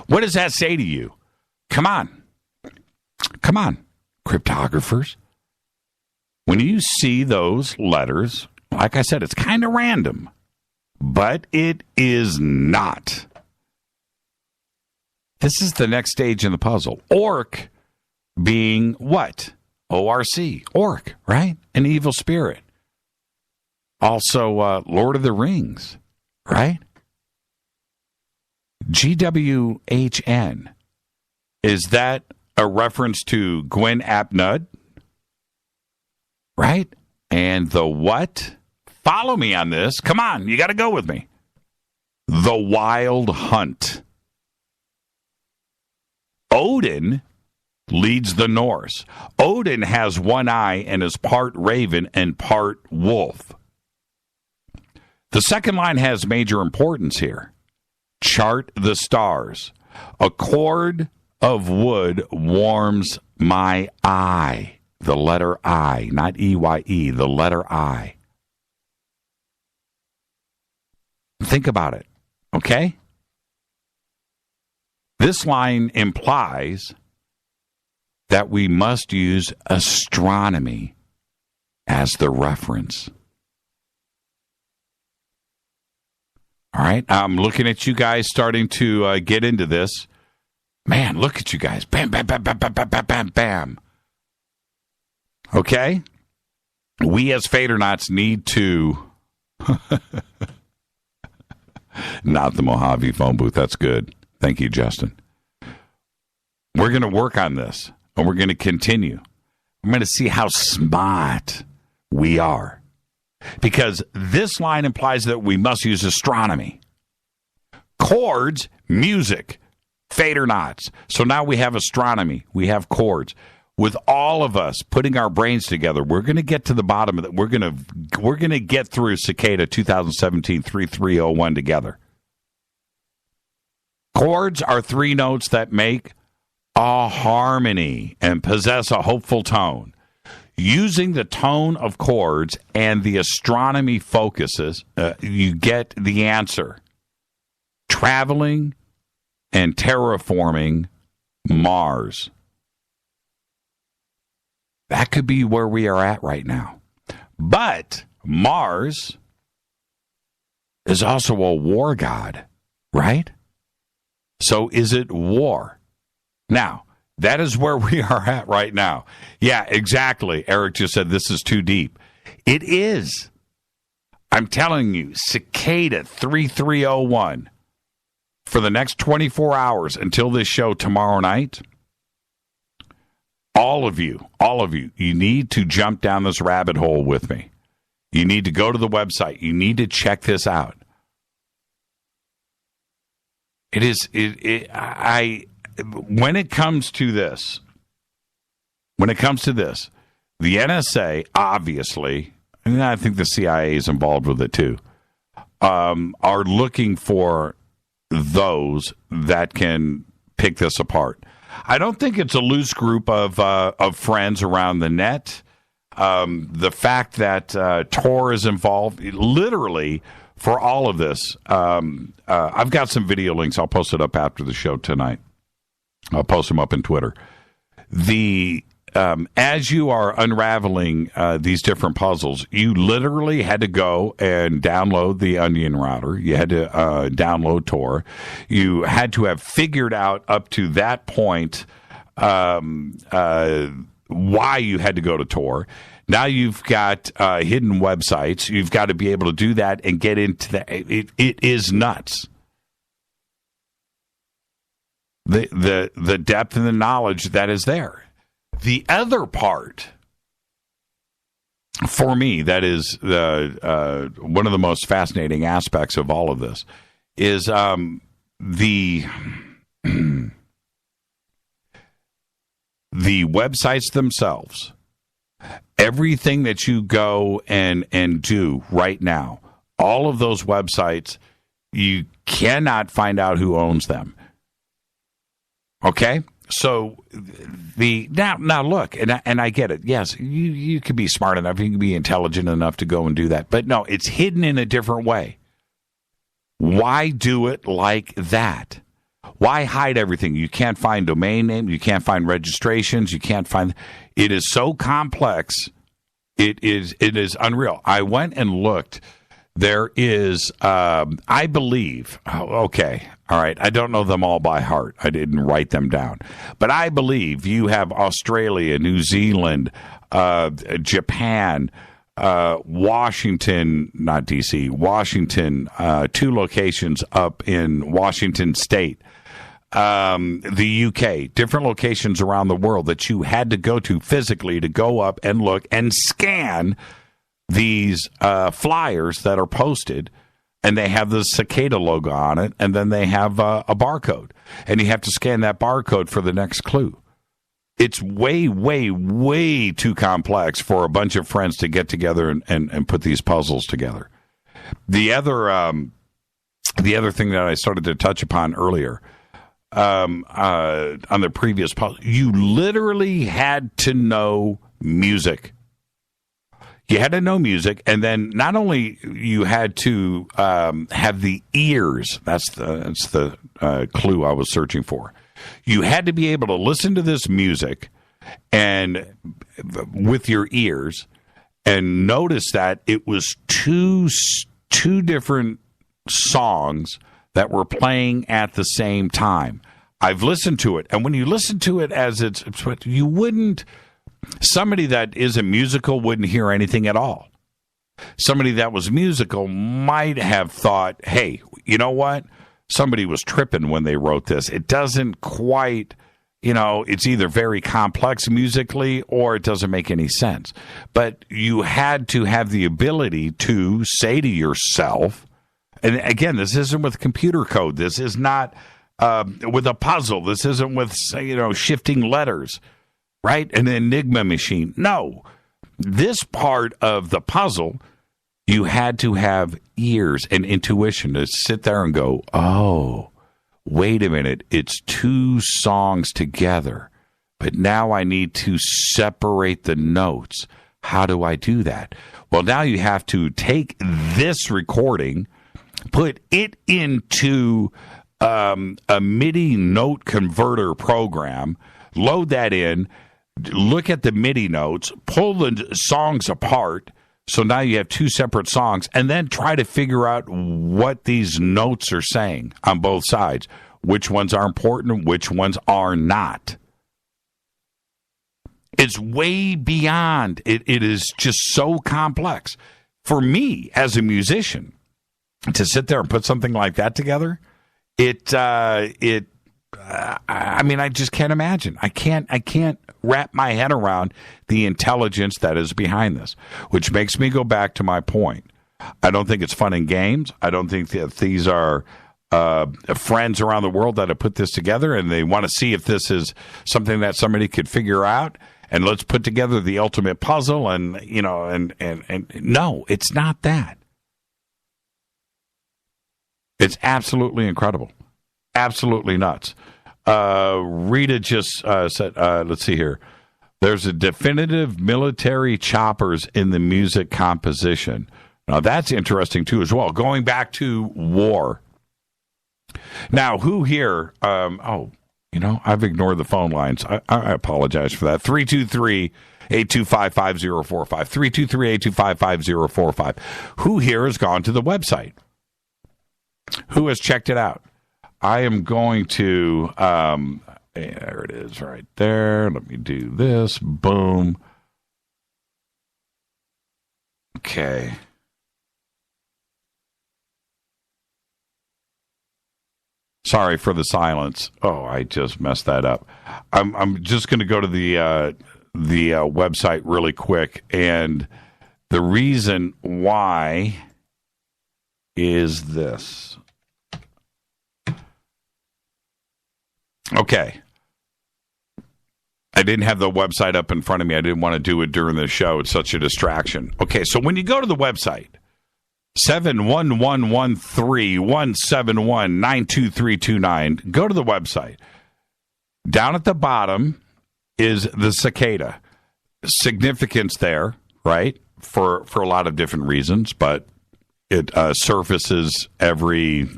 What does that say to you? Come on. Come on, cryptographers. When you see those letters, like I said, it's kind of random, but it is not. This is the next stage in the puzzle. Orc being what? ORC, orc, right? An evil spirit. Also, Lord of the Rings, right? GWHN. Is that a reference to Gwen Apnud? Right? And the what? Follow me on this. Come on, you got to go with me. The Wild Hunt. Odin leads the Norse. Odin has one eye and is part raven and part wolf. The second line has major importance here. Chart the stars. A cord of wood warms my eye. The letter I, not E-Y-E, the letter I. Think about it, okay? This line implies that we must use astronomy as the reference. All right, I'm looking at you guys starting to get into this. Man, look at you guys. Bam, bam, bam, bam, bam, bam, bam, bam, bam. Okay? We as Fadernauts need to... Not the Mojave phone booth. That's good. Thank you, Justin. We're going to work on this, and we're going to continue. I'm going to see how smart we are. Because this line implies that we must use astronomy. Chords, music, Fadernauts. So now we have astronomy. We have chords. With all of us putting our brains together, we're going to get to the bottom of it. We're going to get through Cicada 2017-3301 together. Chords are three notes that make a harmony and possess a hopeful tone. Using the tone of chords and the astronomy focuses, you get the answer. Traveling and terraforming Mars. That could be where we are at right now. But Mars is also a war god, right? So is it war? Now, that is where we are at right now. Yeah, exactly. Eric just said this is too deep. It is. I'm telling you, Cicada 3301 for the next 24 hours until this show tomorrow night. All of you, you need to jump down this rabbit hole with me. You need to go to the website. You need to check this out. When it comes to this, the NSA, obviously, and I think the CIA is involved with it too, are looking for those that can pick this apart. I don't think it's a loose group of friends around the net. The fact that Tor is involved, literally, for all of this, I've got some video links. I'll post it up after the show tonight. I'll post them up in Twitter. As you are unraveling these different puzzles, you literally had to go and download the Onion router. You had to download Tor. You had to have figured out up to that point why you had to go to Tor. Now you've got hidden websites. You've got to be able to do that and get into that. It is nuts. The depth and the knowledge that is there. The other part, for me, that is one of the most fascinating aspects of all of this, is the websites themselves Everything that you go and do right now, all of those websites, you cannot find out who owns them. Okay? So now look, and I get it. Yes, you could be smart enough, you can be intelligent enough to go and do that. But no, it's hidden in a different way. Why do it like that? Why hide everything? You can't find domain name, you can't find registrations, you can't find. It is so complex. It is unreal. I went and looked. There is, I believe, okay, all right, I don't know them all by heart. I didn't write them down. But I believe you have Australia, New Zealand, Japan, Washington, not D.C., Washington, 2 locations up in Washington State, the UK, different locations around the world that you had to go to physically to go up and look and scan these flyers that are posted, and they have the Cicada logo on it, and then they have a barcode, and you have to scan that barcode for the next clue. It's way, way, way too complex for a bunch of friends to get together and put these puzzles together. The other thing that I started to touch upon earlier, on the previous puzzle, you literally had to know music. You had to know music, and then not only you had to have the ears. That's the clue I was searching for. You had to be able to listen to this music and with your ears and notice that it was two different songs that were playing at the same time. I've listened to it, and when you listen to it as it's you wouldn't. Somebody that isn't musical wouldn't hear anything at all. Somebody that was musical might have thought, hey, you know what? Somebody was tripping when they wrote this. It doesn't quite, it's either very complex musically or it doesn't make any sense. But you had to have the ability to say to yourself, and again, this isn't with computer code. This is not with a puzzle. This isn't with, shifting letters. Right? An Enigma machine. No. This part of the puzzle, you had to have ears and intuition to sit there and go, oh, wait a minute. It's 2 songs together, but now I need to separate the notes. How do I do that? Well, now you have to take this recording, put it into a MIDI note converter program, load that in, look at the MIDI notes, pull the songs apart, so now you have 2 separate songs, and then try to figure out what these notes are saying on both sides, which ones are important, which ones are not. It's way beyond. It is just so complex. For me, as a musician, to sit there and put something like that together, I just can't imagine. I can't wrap my head around the intelligence that is behind this, which makes me go back to my point. I don't think it's fun and games. I don't think that these are friends around the world that have put this together and they want to see if this is something that somebody could figure out. And let's put together the ultimate puzzle. And no, it's not that. It's absolutely incredible. Absolutely nuts. Rita just said, let's see here. There's a definitive military choppers in the music composition. Now, that's interesting, too, as well. Going back to war. Now, who here, I've ignored the phone lines. I apologize for that. 323-825-5045. 323-825-5045. Who here has gone to the website? Who has checked it out? I am going to, there it is right there. Let me do this. Boom. Okay. Sorry for the silence. Oh, I just messed that up. I'm just going to go to the website really quick, and the reason why is this. Okay. I didn't have the website up in front of me. I didn't want to do it during the show. It's such a distraction. Okay, so when you go to the website, 711-131-92329, go to the website. Down at the bottom is the cicada. Significance there, right, for a lot of different reasons, but it surfaces every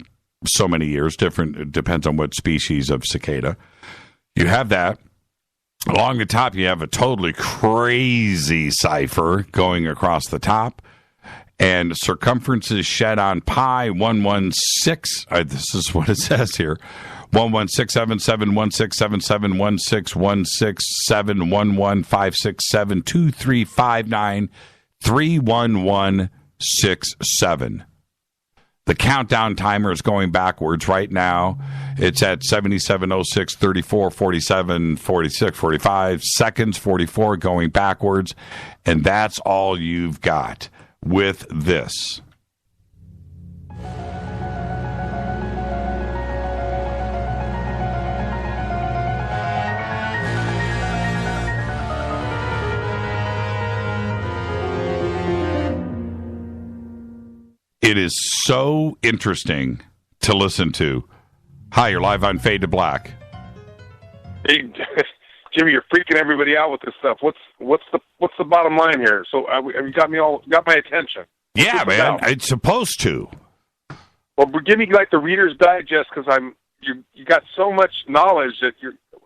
so many years. Different. It depends on what species of cicada. You have that. Along the top, you have a totally crazy cipher going across the top. And circumferences shed on pi, 116. This is what it says here. 116771677165711567235931167. The countdown timer is going backwards right now. It's at 77:06, 34, 47, 46, 45 seconds, 44 going backwards. And that's all you've got with this. It is so interesting to listen to. Hi, you're live on Fade to Black. Hey, Jimmy, you're freaking everybody out with this stuff. What's the bottom line here? So you got my attention. Yeah, man, it's supposed to. Well, give me like the Reader's Digest, because you got so much knowledge that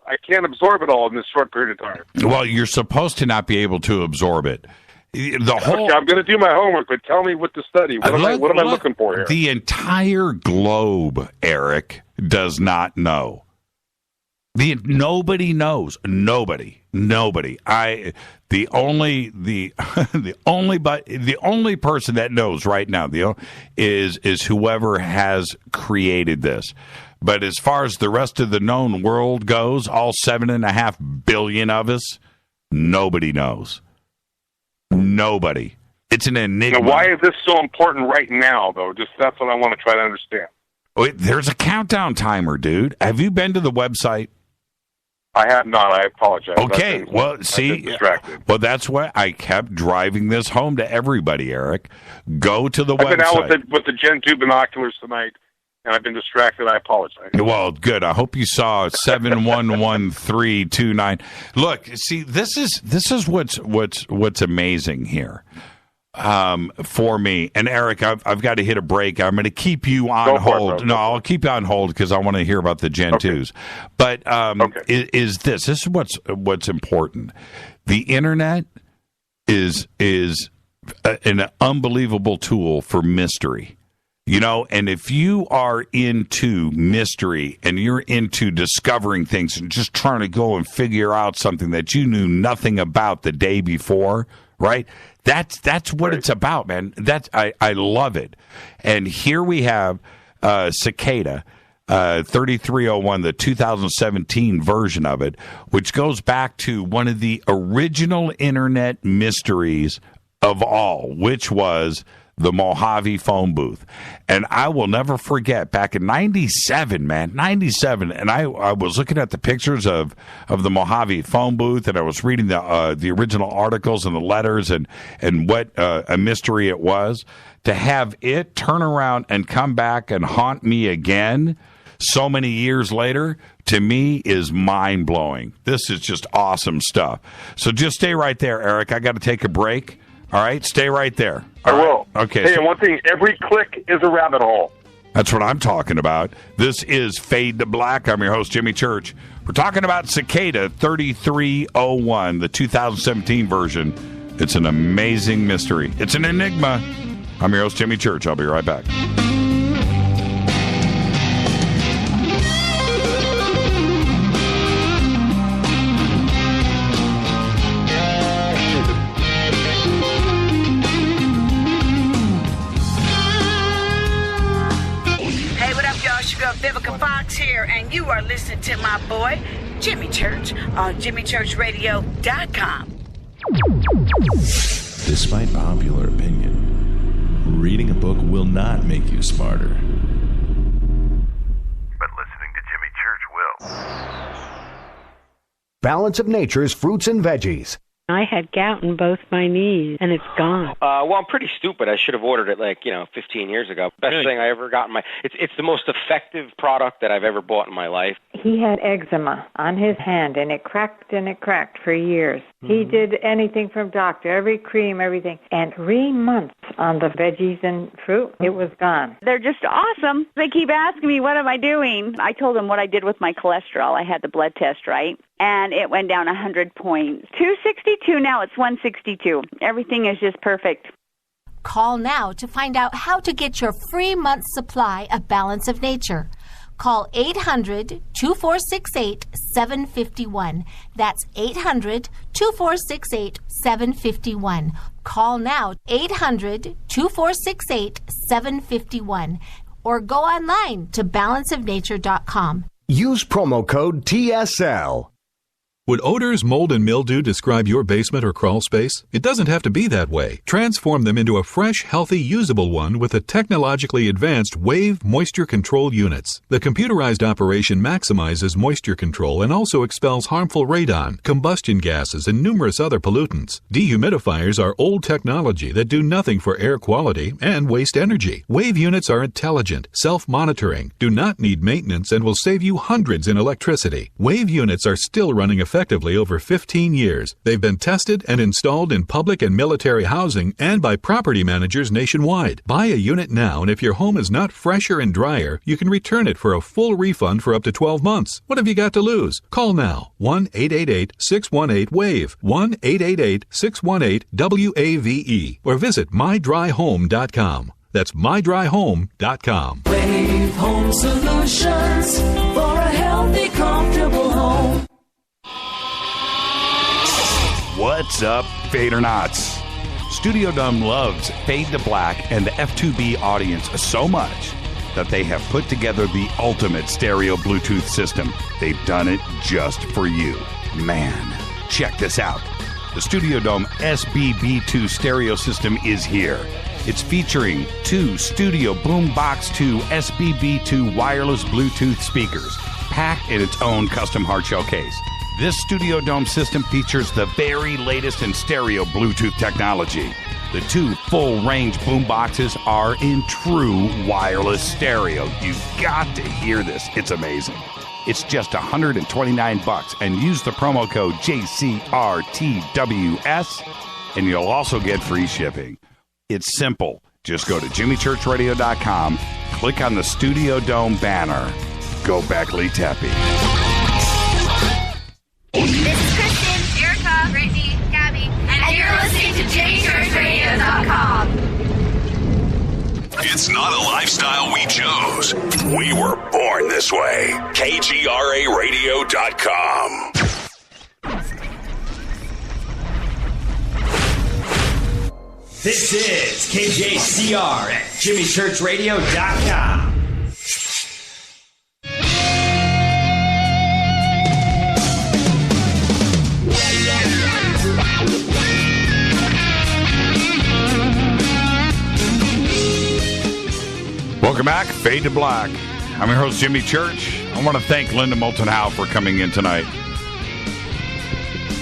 I can't absorb it all in this short period of time. Well, you're supposed to not be able to absorb it. Okay, I'm going to do my homework, but tell me what to study. What am I looking for here? The entire globe, Eric, does not know. Nobody knows. Nobody. The only person that knows right now is whoever has created this. But as far as the rest of the known world goes, all 7.5 billion of us, nobody knows. Nobody. It's an enigma. Now, why is this so important right now, though? That's what I want to try to understand. Wait, there's a countdown timer, dude. Have you been to the website? I have not. I apologize. Okay, well, see, well, that's why I kept driving this home to everybody, Eric. Go to the website. I've been out with the Gen 2 binoculars tonight, and I've been distracted. I apologize. Well, good. I hope you saw 711-329. Look, see, this is what's amazing here. For me and Eric, I've got to hit a break. I'm going to keep you on hold. I'll keep you on hold because I want to hear about the Gen 2s. But is this is what's important? The internet is an unbelievable tool for mystery. You know, and if you are into mystery and you're into discovering things and just trying to go and figure out something that you knew nothing about the day before, right? That's what it's about, man. I love it. And here we have Cicada 3301, the 2017 version of it, which goes back to one of the original internet mysteries of all, which was the Mojave phone booth. And I will never forget, back in 97, man, 97, and I was looking at the pictures of the Mojave phone booth, and I was reading the original articles and the letters and what a mystery it was. To have it turn around and come back and haunt me again so many years later, to me, is mind-blowing. This is just awesome stuff. So just stay right there, Eric. I got to take a break. All right, stay right there. I will. Okay. Hey, and one thing, every click is a rabbit hole. That's what I'm talking about. This is Fade to Black. I'm your host, Jimmy Church. We're talking about Cicada 3301, the 2017 version. It's an amazing mystery. It's an enigma. I'm your host, Jimmy Church. I'll be right back. Vivica Fox here, and you are listening to my boy, Jimmy Church, on JimmyChurchRadio.com. Despite popular opinion, reading a book will not make you smarter. But listening to Jimmy Church will. Balance of Nature's fruits and veggies. I had gout in both my knees, and it's gone. Well, I'm pretty stupid. I should have ordered it 15 years ago. Best thing I ever got in my... It's the most effective product that I've ever bought in my life. He had eczema on his hand, and it cracked for years. He did anything from doctor, every cream, everything. And 3 months on the veggies and fruit, it was gone. They're just awesome. They keep asking me, what am I doing? I told them what I did with my cholesterol. I had the blood test, right? And it went down 100 points. 262, now it's 162. Everything is just perfect. Call now to find out how to get your free month's supply of Balance of Nature. Call 800-2468-751. That's 800-2468-751. Call now, 800-2468-751. Or go online to balanceofnature.com. Use promo code TSL. Would odors, mold, and mildew describe your basement or crawl space? It doesn't have to be that way. Transform them into a fresh, healthy, usable one with the technologically advanced Wave Moisture Control Units. The computerized operation maximizes moisture control and also expels harmful radon, combustion gases, and numerous other pollutants. Dehumidifiers are old technology that do nothing for air quality and waste energy. Wave units are intelligent, self-monitoring, do not need maintenance, and will save you hundreds in electricity. Wave units are still running effectively over 15 years. They've been tested and installed in public and military housing and by property managers nationwide. Buy a unit now, and if your home is not fresher and drier, you can return it for a full refund for up to 12 months. What have you got to lose? Call now. 1-888-618-WAVE. 1-888-618-WAVE. Or visit mydryhome.com. That's mydryhome.com. Wave Home Solutions for a healthy, comfortable home. What's up, Fadernauts? Studio Dome loves Fade to Black and the F2B audience so much that they have put together the ultimate stereo Bluetooth system. They've done it just for you. Man, check this out. The Studio Dome SBB2 stereo system is here. It's featuring 2 Studio Boombox 2 SBB2 wireless Bluetooth speakers, packed in its own custom hardshell case. This Studio Dome system features the very latest in stereo Bluetooth technology. The 2 full-range boomboxes are in true wireless stereo. You've got to hear this. It's amazing. It's just $129, and use the promo code JCRTWS, and you'll also get free shipping. It's simple. Just go to jimmychurchradio.com, click on the Studio Dome banner. Go Beckley Teppy. This is Kristen, Erica, Brittany, Gabby, and you're listening to JimmyChurchRadio.com. It's not a lifestyle we chose. We were born this way. KGRARadio.com. This is KJCR at JimmyChurchRadio.com. Welcome back, Fade to Black. I'm your host, Jimmy Church. I want to thank Linda Moulton Howe for coming in tonight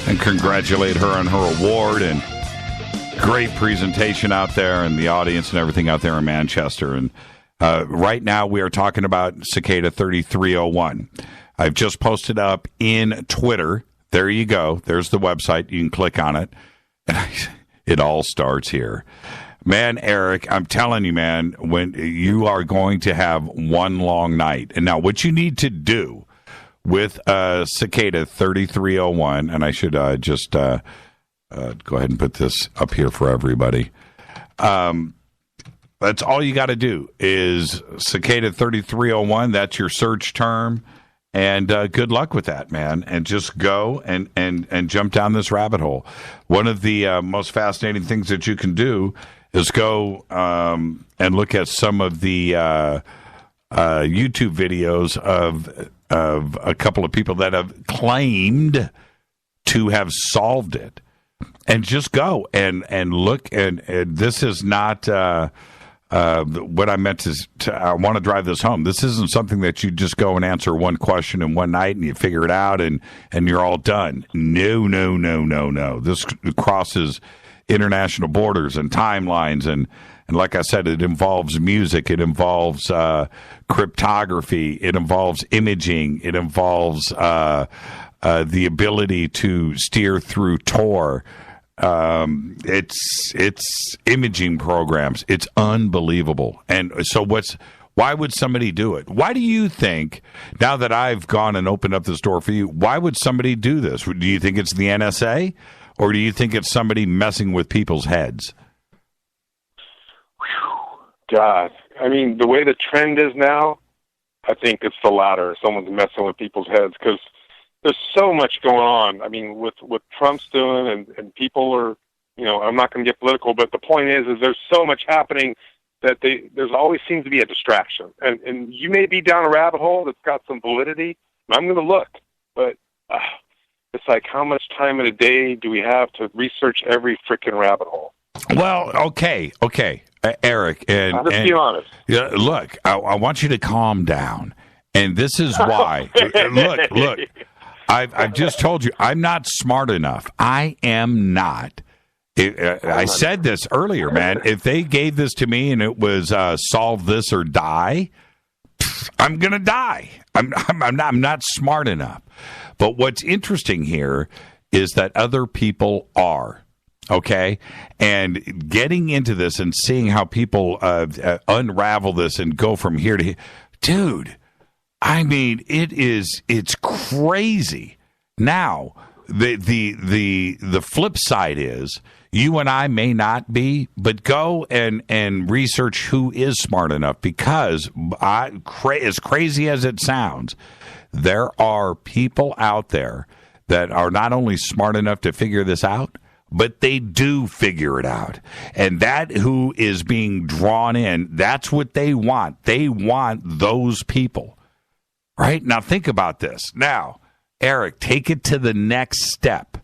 and congratulate her on her award and great presentation out there and the audience and everything out there in Manchester. And right now we are talking about Cicada 3301. I've just posted up in Twitter. There you go. There's the website. You can click on it. And it all starts here. Man, Eric, I'm telling you, man, when you are going to have one long night. And now what you need to do with Cicada 3301, and I should just go ahead and put this up here for everybody. That's all you got to do is Cicada 3301. That's your search term. And good luck with that, man. And just go and jump down this rabbit hole. One of the most fascinating things that you can do is go and look at some of the YouTube videos of a couple of people that have claimed to have solved it. And just go and look. And this is not what I meant is, I want to drive this home. This isn't something that you just go and answer one question in one night and you figure it out and you're all done. No. This crosses international borders and timelines, and like I said, it involves music, it involves cryptography, it involves imaging, it involves the ability to steer through Tor. It's imaging programs. It's unbelievable. And so why would somebody do it? Why do you think, now that I've gone and opened up this door for you, why would somebody do this? Do you think it's the NSA, or do you think it's somebody messing with people's heads? God, I mean, the way the trend is now, I think it's the latter. Someone's messing with people's heads, because there's so much going on. I mean, with what Trump's doing, and people are, I'm not going to get political, but the point is there's so much happening that there's always seems to be a distraction. And you may be down a rabbit hole that's got some validity, and I'm going to look, but it's like, how much time in a day do we have to research every freaking rabbit hole? Well, okay, Eric, and I'll just be honest. Yeah, look, I want you to calm down, and this is why. Look. I've just told you, I'm not smart enough. I am not. I said this earlier, man. If they gave this to me and it was solve this or die, I'm gonna die. I'm not smart enough. But what's interesting here is that other people are. Okay, and getting into this and seeing how people unravel this and go from here to here, dude. I mean, it's crazy. Now, the flip side is, you and I may not be, but go and research who is smart enough, because as crazy as it sounds, there are people out there that are not only smart enough to figure this out, but they do figure it out. And that who is being drawn in, that's what they want. They want those people. Right? Now, think about this. Now, Eric, take it to the next step.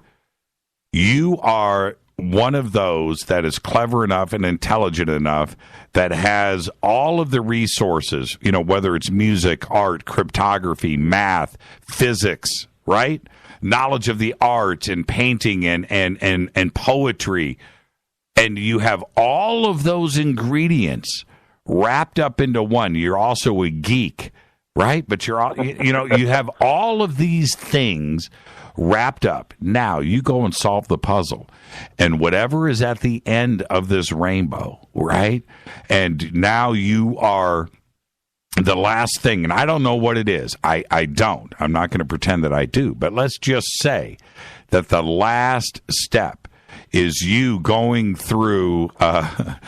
You are one of those that is clever enough and intelligent enough that has all of the resources, whether it's music, art, cryptography, math, physics, right? Knowledge of the arts and painting and poetry. And you have all of those ingredients wrapped up into one. You're also a geek. Right? But you have all of these things wrapped up. Now you go and solve the puzzle. And whatever is at the end of this rainbow, right? And now you are the last thing. And I don't know what it is. I don't. I'm not going to pretend that I do. But let's just say that the last step is you going through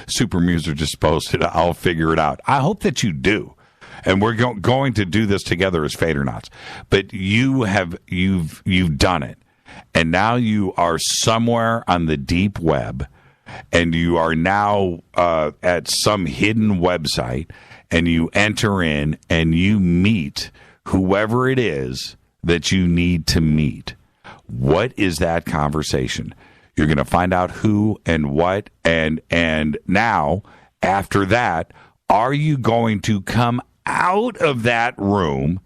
Super Muser just posted, I'll figure it out. I hope that you do. And we're going to do this together as Fadernauts. But you've done it. And now you are somewhere on the deep web, and you are now at some hidden website, and you enter in and you meet whoever it is that you need to meet. What is that conversation? You're going to find out who and what, and now, after that, are you going to come out of that room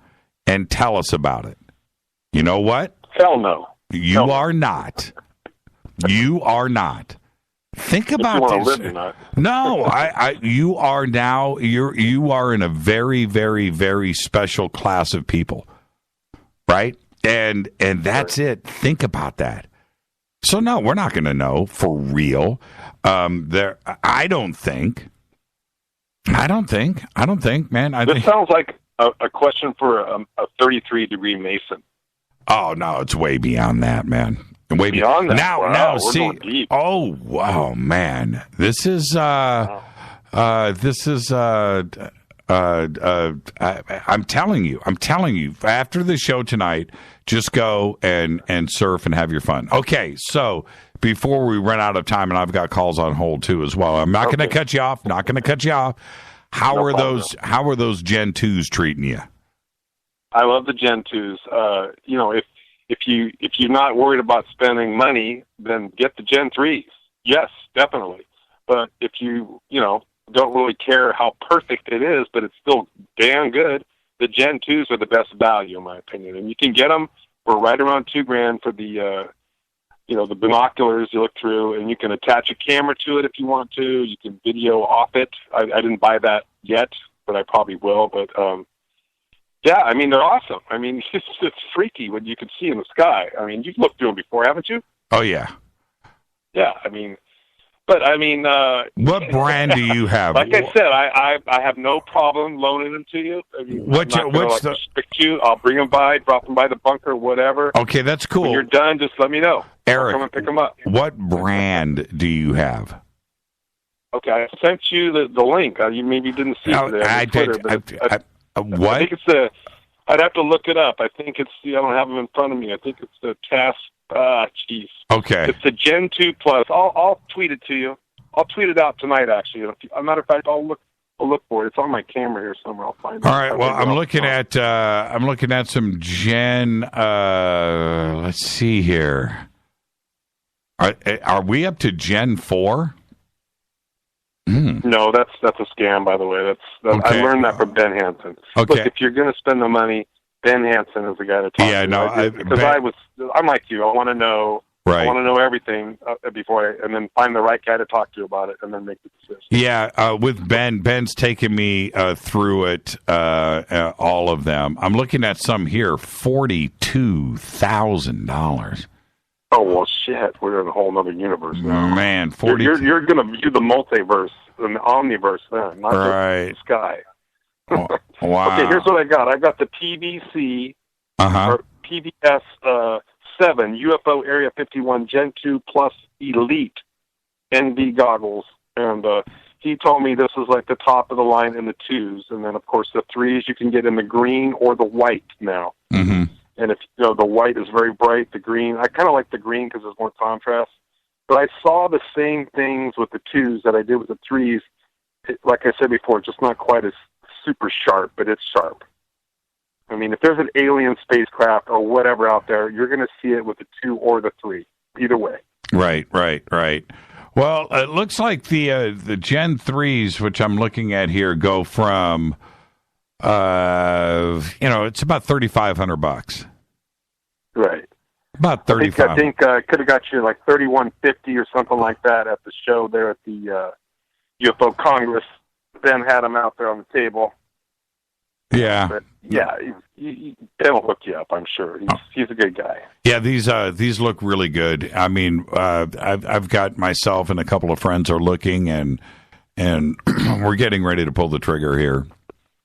and tell us about it? You know what? Hell no. You are not. You are not. Think about this. No, you are now. You are in a very, very, very special class of people, right? And that's it. Think about that. So no, we're not going to know for real. I don't think, man. This sounds like a question for a 33-degree Mason. Oh no, it's way beyond that, man. Way beyond that. Now, we're see. going deep. Oh, wow, man. This is. I'm telling you. After the show tonight, just go and surf and have your fun. Okay, so before we run out of time, and I've got calls on hold too as well. I'm not going to cut you off. How are those Gen 2s treating you? I love the Gen 2s. If you're not worried about spending money, then get the Gen 3s. Yes, definitely. But if you don't really care how perfect it is, but it's still damn good. The Gen 2s are the best value, in my opinion, and you can get them for right around $2,000 for the, the binoculars you look through, and you can attach a camera to it if you want to. You can video off it. I didn't buy that yet, but I probably will. But yeah, I mean, they're awesome. I mean, it's freaky what you can see in the sky. I mean, you've looked through them before, haven't you? Oh yeah. Yeah, I mean. But, I mean... what brand do you have? Like I said, I have no problem loaning them to you. I mean, what's the... restrict you. I'll bring them by, drop them by the bunker, whatever. Okay, that's cool. When you're done, just let me know. Eric, I'll come and pick them up. What brand do you have? Okay, I sent you the link. You maybe didn't see it there on Twitter. What? I think it's the... I'd have to look it up. I think it's the... I don't have them in front of me. I think it's the Task... jeez. Okay. It's the Gen 2 Plus. I'll tweet it to you. I'll tweet it out tonight, actually. As a matter of fact, I'll look for it. It's on my camera here somewhere. I'll find it. All right. Well, I'm looking at some Gen. Let's see here. Are we up to Gen 4? No, that's a scam, by the way. Okay. I learned that from Ben Hansen. Okay. Look, if you're going to spend the money, Ben Hansen is the guy to talk to. Yeah, no, I'm like you. I want to know. Right. I want to know everything before and then find the right guy to talk to about it, and then make the decision. Yeah, with Ben's taken me through it, all of them. I'm looking at some here, $42,000. Oh well, shit! We're in a whole other universe now. Man, You're going to view the multiverse and the omniverse then, not the sky. Wow. Okay, here's what I got. I got the PBC or PBS 7 UFO Area 51 Gen 2 Plus Elite NV goggles, and he told me this was like the top of the line in the 2s, and then of course the 3s you can get in the green or the white now. Mm-hmm. And if the white is very bright, the green, I kind of like the green because there's more contrast. But I saw the same things with the 2s that I did with the 3s. Like I said before, just not quite as super sharp, but it's sharp. I mean, if there's an alien spacecraft or whatever out there, you're going to see it with the 2 or the 3, either way. Right. Well, it looks like the Gen 3s, which I'm looking at here, go from, it's about $3,500. Right. About $3,500. I think I could have got you like $3,150 or something like that at the show there at the UFO Congress. Ben had them out there on the table. Yeah. But yeah, Ben will hook you up, I'm sure. He's a good guy. Yeah, these look really good. I mean, I've got myself and a couple of friends are looking, and we're getting ready to pull the trigger here.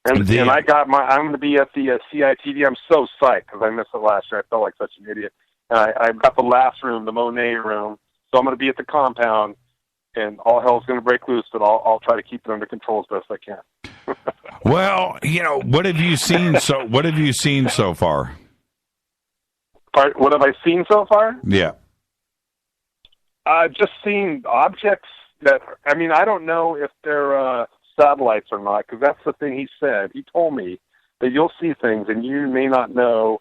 And I got I'm going to be at the CITV. I'm so psyched because I missed it last year. I felt like such an idiot. And I've got the last room, the Monet room, so I'm going to be at the compound, and all hell's going to break loose, but I'll try to keep it under control as best I can. Well, what have you seen so far? What have I seen so far? Yeah. I've just seen objects that, I mean, I don't know if they're satellites or not, because that's the thing he said. He told me that you'll see things and you may not know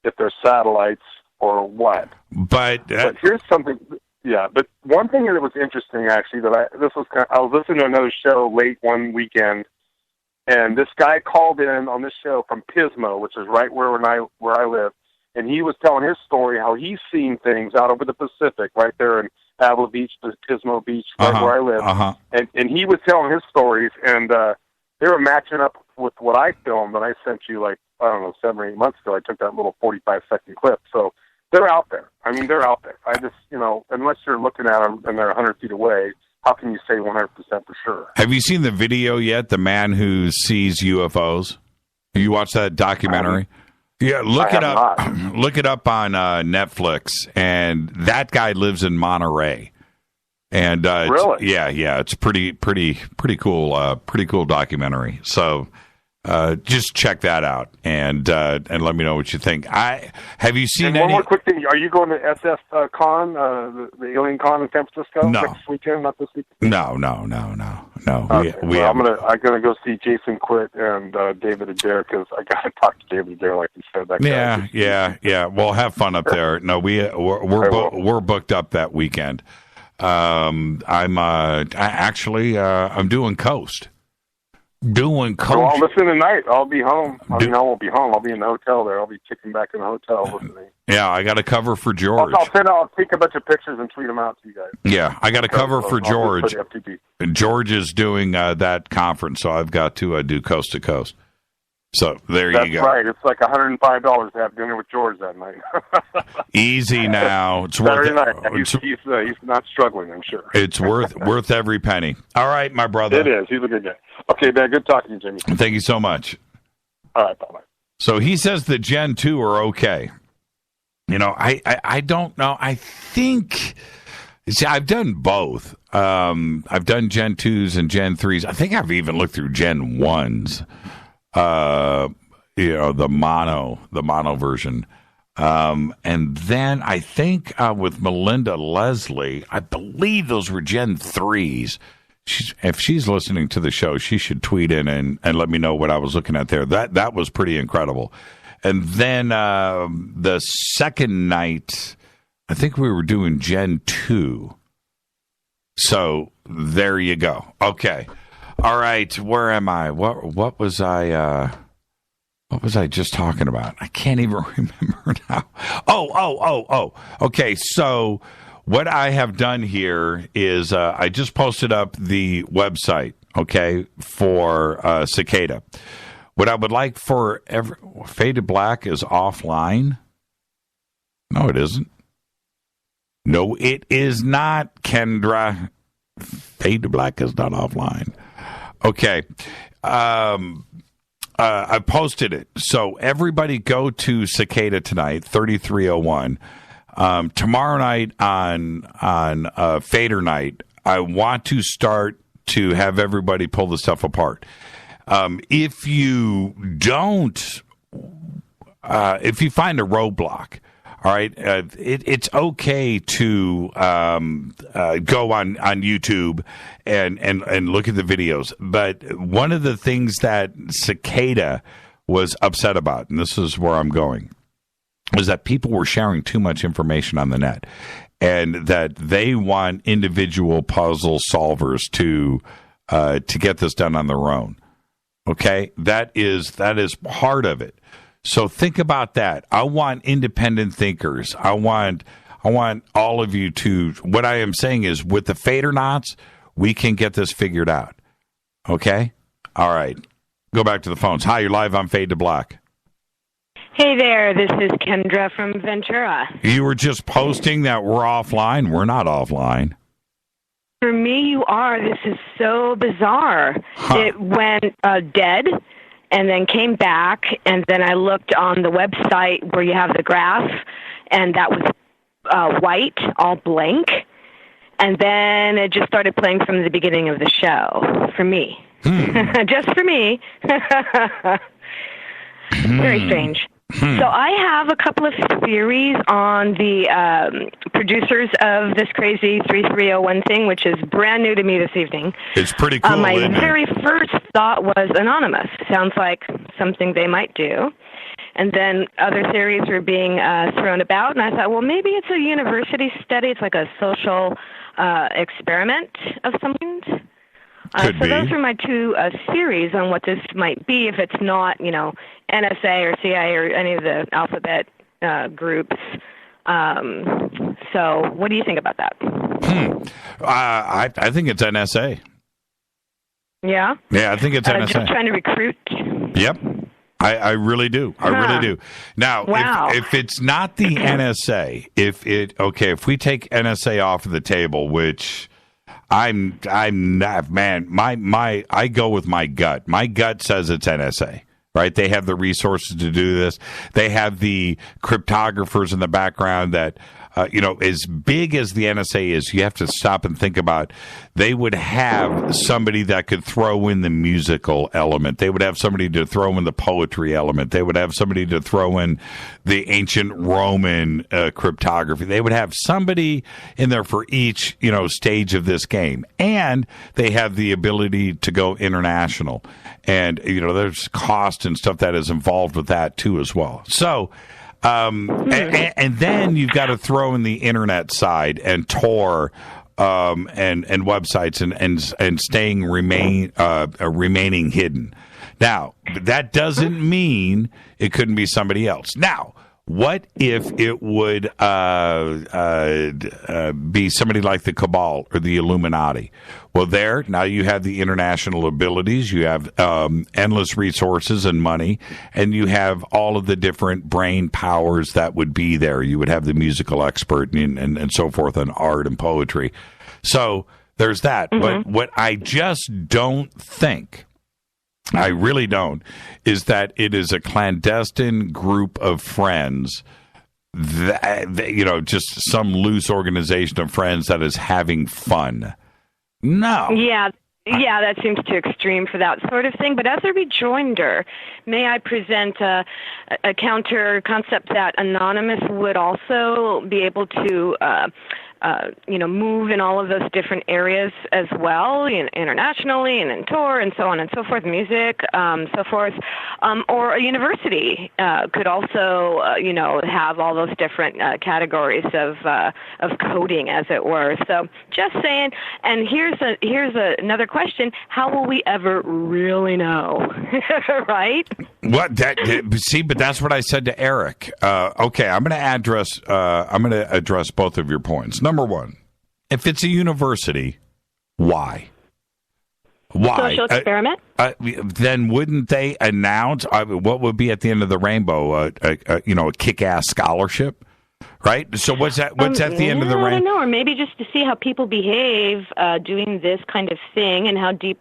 if they're satellites or what. But here's something. Yeah, but one thing that was interesting, actually, I was listening to another show late one weekend, and this guy called in on this show from Pismo, which is right where I live, and he was telling his story how he's seen things out over the Pacific, right there in Avila Beach, Pismo Beach, right where I live, and he was telling his stories, and they were matching up with what I filmed, and I sent you 7 or 8 months ago. I took that little 45-second clip, so they're out there. I mean, they're out there. I just, unless you're looking at them and they're 100 feet away, how can you say 100% for sure? Have you seen the video yet? The man who sees UFOs. You watched that documentary? Yeah, look it up. Look it up on Netflix. And that guy lives in Monterey. And really, it's pretty cool. Pretty cool documentary. So. Just check that out and let me know what you think. Have you seen one more quick thing? Are you going to SF Con, the Alien Con in San Francisco next weekend? Not this weekend? No. Okay. I'm gonna go see Jason Quitt and David Adair because I got to talk to David Adair, like you said. That guy. Yeah. Well, have fun up there. No, we're booked up that weekend. I'm doing coast. Doing coast. Well, I'll listen tonight. I'll be home. I won't be home. I'll be in the hotel there. I'll be kicking back in the hotel listening. Yeah, I got a cover for George. I'll take a bunch of pictures and tweet them out to you guys. Yeah, I got a cover for George. I'll put it up. George is doing that conference, so I've got to do coast to coast. So there you go. That's right. It's like $105 to have dinner with George that night. Easy now. It's Saturday worth night. He's not struggling, I'm sure. It's worth every penny. All right, my brother. It is. He's a good guy. Okay, man. Good talking to you, Jimmy. Thank you so much. All right, bye-bye. So he says the Gen 2 are okay. I don't know. I think... See, I've done both. I've done Gen 2s and Gen 3s. I think I've even looked through Gen 1s. The mono version. And then I think with Melinda Leslie, I believe those were Gen 3s. If she's listening to the show, she should tweet in and let me know what I was looking at there. That was pretty incredible. And then the second night, I think we were doing Gen 2. So there you go. Okay. All right, where am I? What was I just talking about? I can't even remember now. Oh. Okay, so what I have done here is I just posted up the website, okay, for Cicada. What I would like for Fade to Black is offline. No, it isn't. No, it is not, Kendra. Fade to Black is not offline. Okay. I posted it. So everybody go to Cicada tonight, 3301. Tomorrow night on Fader night, I want to start to have everybody pull the stuff apart. If you don't, if you find a roadblock, all right, it's okay to go on YouTube and look at the videos. But one of the things that Cicada was upset about, and this is where I'm going, was that people were sharing too much information on the net, and that they want individual puzzle solvers to get this done on their own. Okay, that is part of it. So think about that. I want independent thinkers. I want all of you to. What I am saying is, with the Fadernauts, we can get this figured out. Okay? All right. Go back to the phones. Hi, you're live on Fade to Black. Hey there, this is Kendra from Ventura. You were just posting that we're offline. We're not offline. For me, you are. This is so bizarre. Huh. It went dead and then came back, and then I looked on the website where you have the graph, and that was white, all blank. And then it just started playing from the beginning of the show for me. Just for me. Very strange. So I have a couple of theories on the producers of this crazy 3301 thing, which is brand new to me this evening. It's pretty cool. My very first thought was anonymous. Sounds like something they might do. And then other theories were being thrown about, and I thought, well, maybe it's a university study. It's like a social experiment of some kind. So those are my two theories on what this might be, if it's not, NSA or CIA or any of the alphabet groups. So what do you think about that? I think it's NSA. Yeah? Yeah, I think it's NSA. Just trying to recruit? Yep. I really do. I really do. Now, wow. if it's not the NSA, if we take NSA off of the table, which I'm not, man, I go with my gut. My gut says it's NSA, right? They have the resources to do this. They have the cryptographers in the background that, as big as the NSA is, you have to stop and think about, they would have somebody that could throw in the musical element. They would have somebody to throw in the poetry element. They would have somebody to throw in the ancient Roman cryptography. They would have somebody in there for each, stage of this game. And they have the ability to go international. And, there's cost and stuff that is involved with that too as well. So, and then you've got to throw in the internet side and Tor and websites and staying remaining hidden. Now, that doesn't mean it couldn't be somebody else. Now, what if it would be somebody like the Cabal or the Illuminati? Well, now you have the international abilities, you have endless resources and money, and you have all of the different brain powers that would be there. You would have the musical expert and so forth on art and poetry. So there's that. But what I just don't think, I really don't, is that it is a clandestine group of friends that just some loose organization of friends that is having fun. No. Yeah, that seems too extreme for that sort of thing. But as a rejoinder, may I present a counter concept that Anonymous would also be able to move in all of those different areas as well, internationally and in tour and so on and so forth, music, so forth. Or a university could also, have all those different categories of coding, as it were. So just saying. And here's another question: how will we ever really know? Right? What but that's what I said to Eric. Okay, I'm going to address both of your points. Number one, if it's a university, why? Social experiment? Then wouldn't they announce what would be at the end of the rainbow? A kick-ass scholarship, right? So what's at the end of the rainbow? I don't know, or maybe just to see how people behave doing this kind of thing and how deep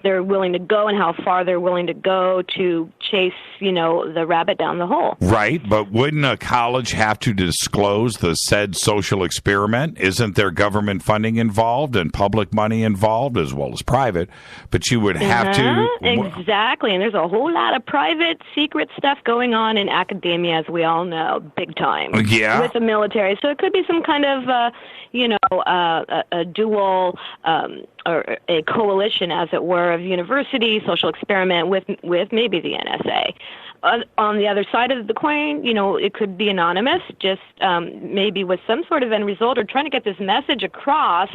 they're willing to go and how far they're willing to go to chase, the rabbit down the hole. Right, but wouldn't a college have to disclose the said social experiment? Isn't there government funding involved and public money involved as well as private? But you would have to... Exactly, and there's a whole lot of private, secret stuff going on in academia, as we all know, big time. Yeah. With the military. So it could be some kind of, a dual... or a coalition, as it were, of university, social experiment with maybe the NSA. On the other side of the coin, it could be anonymous, just maybe with some sort of end result or trying to get this message across,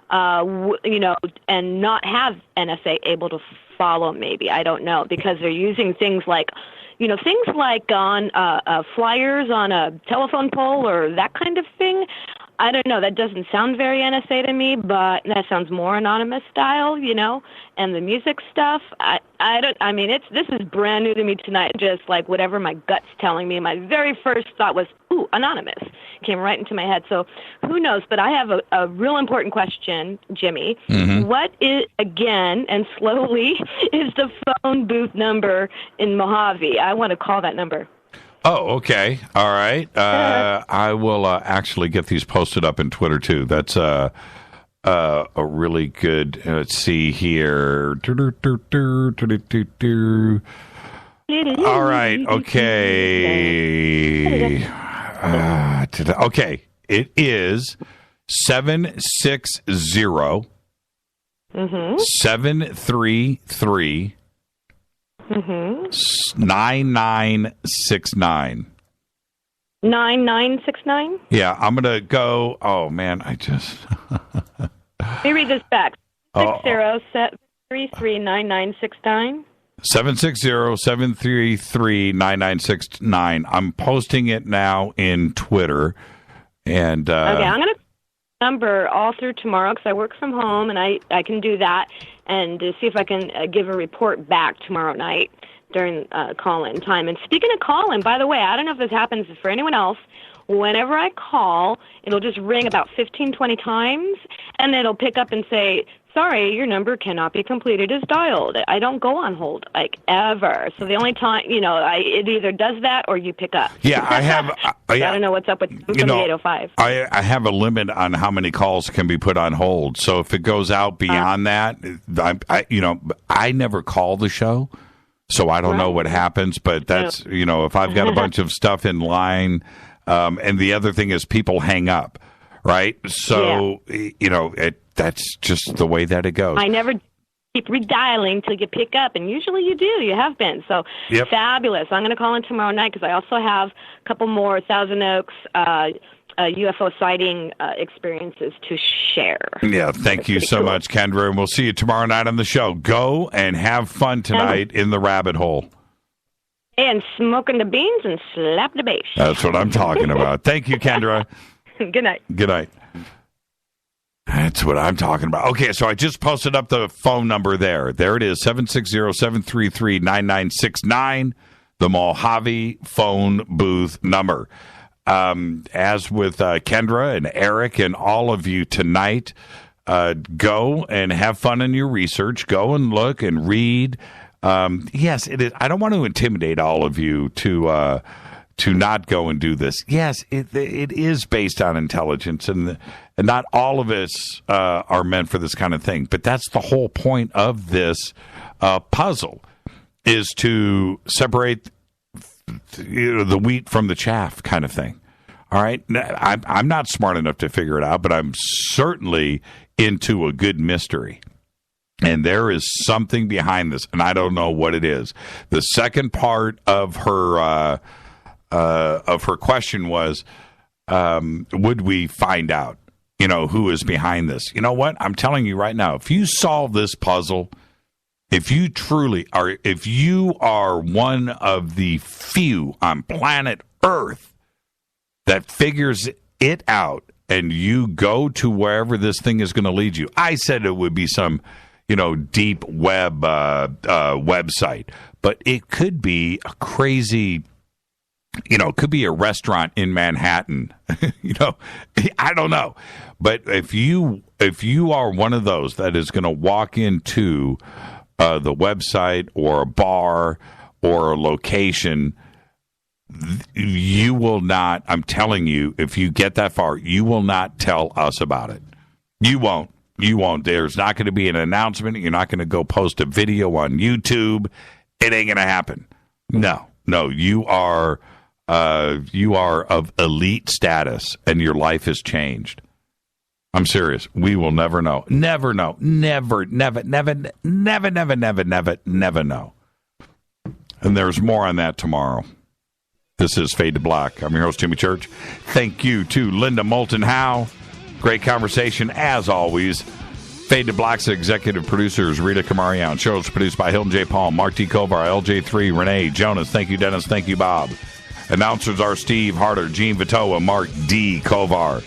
and not have NSA able to follow maybe. I don't know, because they're using things like on flyers on a telephone pole or that kind of thing. I don't know. That doesn't sound very NSA to me, but that sounds more anonymous style, and the music stuff. This is brand new to me tonight. Just like whatever my gut's telling me. My very first thought was, ooh, anonymous. Came right into my head. So who knows? But I have a real important question, Jimmy. Mm-hmm. What is, again, and slowly, is the phone booth number in Mojave? I want to call that number. Oh, okay. All right. I will actually get these posted up in Twitter, too. That's a really good, let's see here. All right. Okay. Okay. It is 760 733 9969. 9969? Yeah, I'm going to go. Oh, man, I just. Let me read this back. 760-733-9969. 760-733-9969. I'm posting it now in Twitter. And okay, I'm going to number all through tomorrow because I work from home, and I can do that and see if I can give a report back tomorrow night during call-in time. And speaking of call-in, by the way, I don't know if this happens for anyone else. Whenever I call, it'll just ring about 15, 20 times, and it'll pick up and say, sorry, your number cannot be completed as dialed. I don't go on hold, like, ever. So the only time, it either does that or you pick up. Yeah, I have... I don't know what's up with the 805. I have a limit on how many calls can be put on hold. So if it goes out beyond that, I never call the show, so I don't know what happens. But that's, if I've got a bunch of stuff in line, and the other thing is people hang up, right? So, that's just the way that it goes. I never keep redialing till you pick up, and usually you do. You have been. So fabulous. I'm going to call in tomorrow night because I also have a couple more Thousand Oaks UFO sighting experiences to share. Yeah, thank you so much, Kendra, and we'll see you tomorrow night on the show. Go and have fun tonight in the rabbit hole. And smoking the beans and slap the bass. That's what I'm talking about. Thank you, Kendra. Good night. Good night. That's what I'm talking about. Okay, so I just posted up the phone number there. There it is, 760-733-9969, the Mojave phone booth number. As with Kendra and Eric and all of you tonight, go and have fun in your research. Go and look and read. Yes, it is. I don't want to intimidate all of you to not go and do this. Yes, it is based on intelligence, and not all of us are meant for this kind of thing. But that's the whole point of this puzzle, is to separate the wheat from the chaff, kind of thing. All right, I'm not smart enough to figure it out, but I'm certainly into a good mystery. And there is something behind this, and I don't know what it is. The second part of her question was, would we find out, who is behind this? You know what? I'm telling you right now, if you solve this puzzle, if you are one of the few on planet Earth that figures it out, and you go to wherever this thing is going to lead you, I said it would be some deep web website, but it could be a crazy, it could be a restaurant in Manhattan. I don't know. But if you are one of those that is going to walk into the website or a bar or a location, you will not, I'm telling you, if you get that far, you will not tell us about it. You won't. There's not going to be an announcement. You're not going to go post a video on YouTube. It ain't going to happen. No, you are of elite status, and your life has changed. I'm serious. We will never know. Never know. Never know. And there's more on that tomorrow. This is Fade to Black. I'm your host, Jimmy Church. Thank you to Linda Moulton Howe. Great conversation, as always. Fade to Black's executive producers, Rita Kamarian. Show is produced by Hilton J. Paul, Mark T. Kovar, LJ3, Renee, Jonas. Thank you, Dennis. Thank you, Bob. Announcers are Steve Harder, Gene Vitoa, Mark D. Kovar.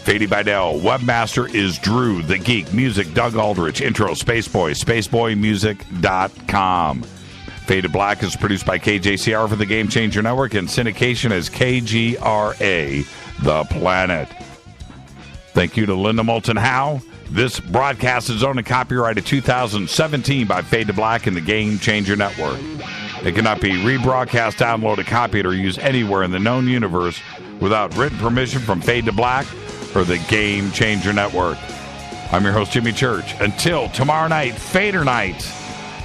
Fady Bidell. Webmaster is Drew the Geek. Music, Doug Aldrich. Intro, Spaceboy, spaceboymusic.com. Fade to Black is produced by KJCR for the Game Changer Network, and syndication is KGRA, The Planet. Thank you to Linda Moulton Howe. This broadcast is owned and copyrighted 2017 by Fade to Black and the Game Changer Network. It cannot be rebroadcast, downloaded, copied, or used anywhere in the known universe without written permission from Fade to Black or the Game Changer Network. I'm your host, Jimmy Church. Until tomorrow night, Fader Night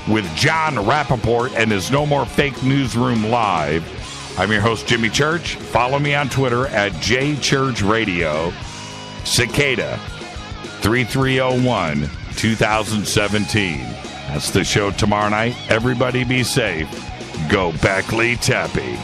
with John Rappaport and his No More Fake Newsroom Live. I'm your host, Jimmy Church. Follow me on Twitter at JChurchRadio. Cicada 3301 2017. That's the show tomorrow night. Everybody be safe. Go Beckley Teppy.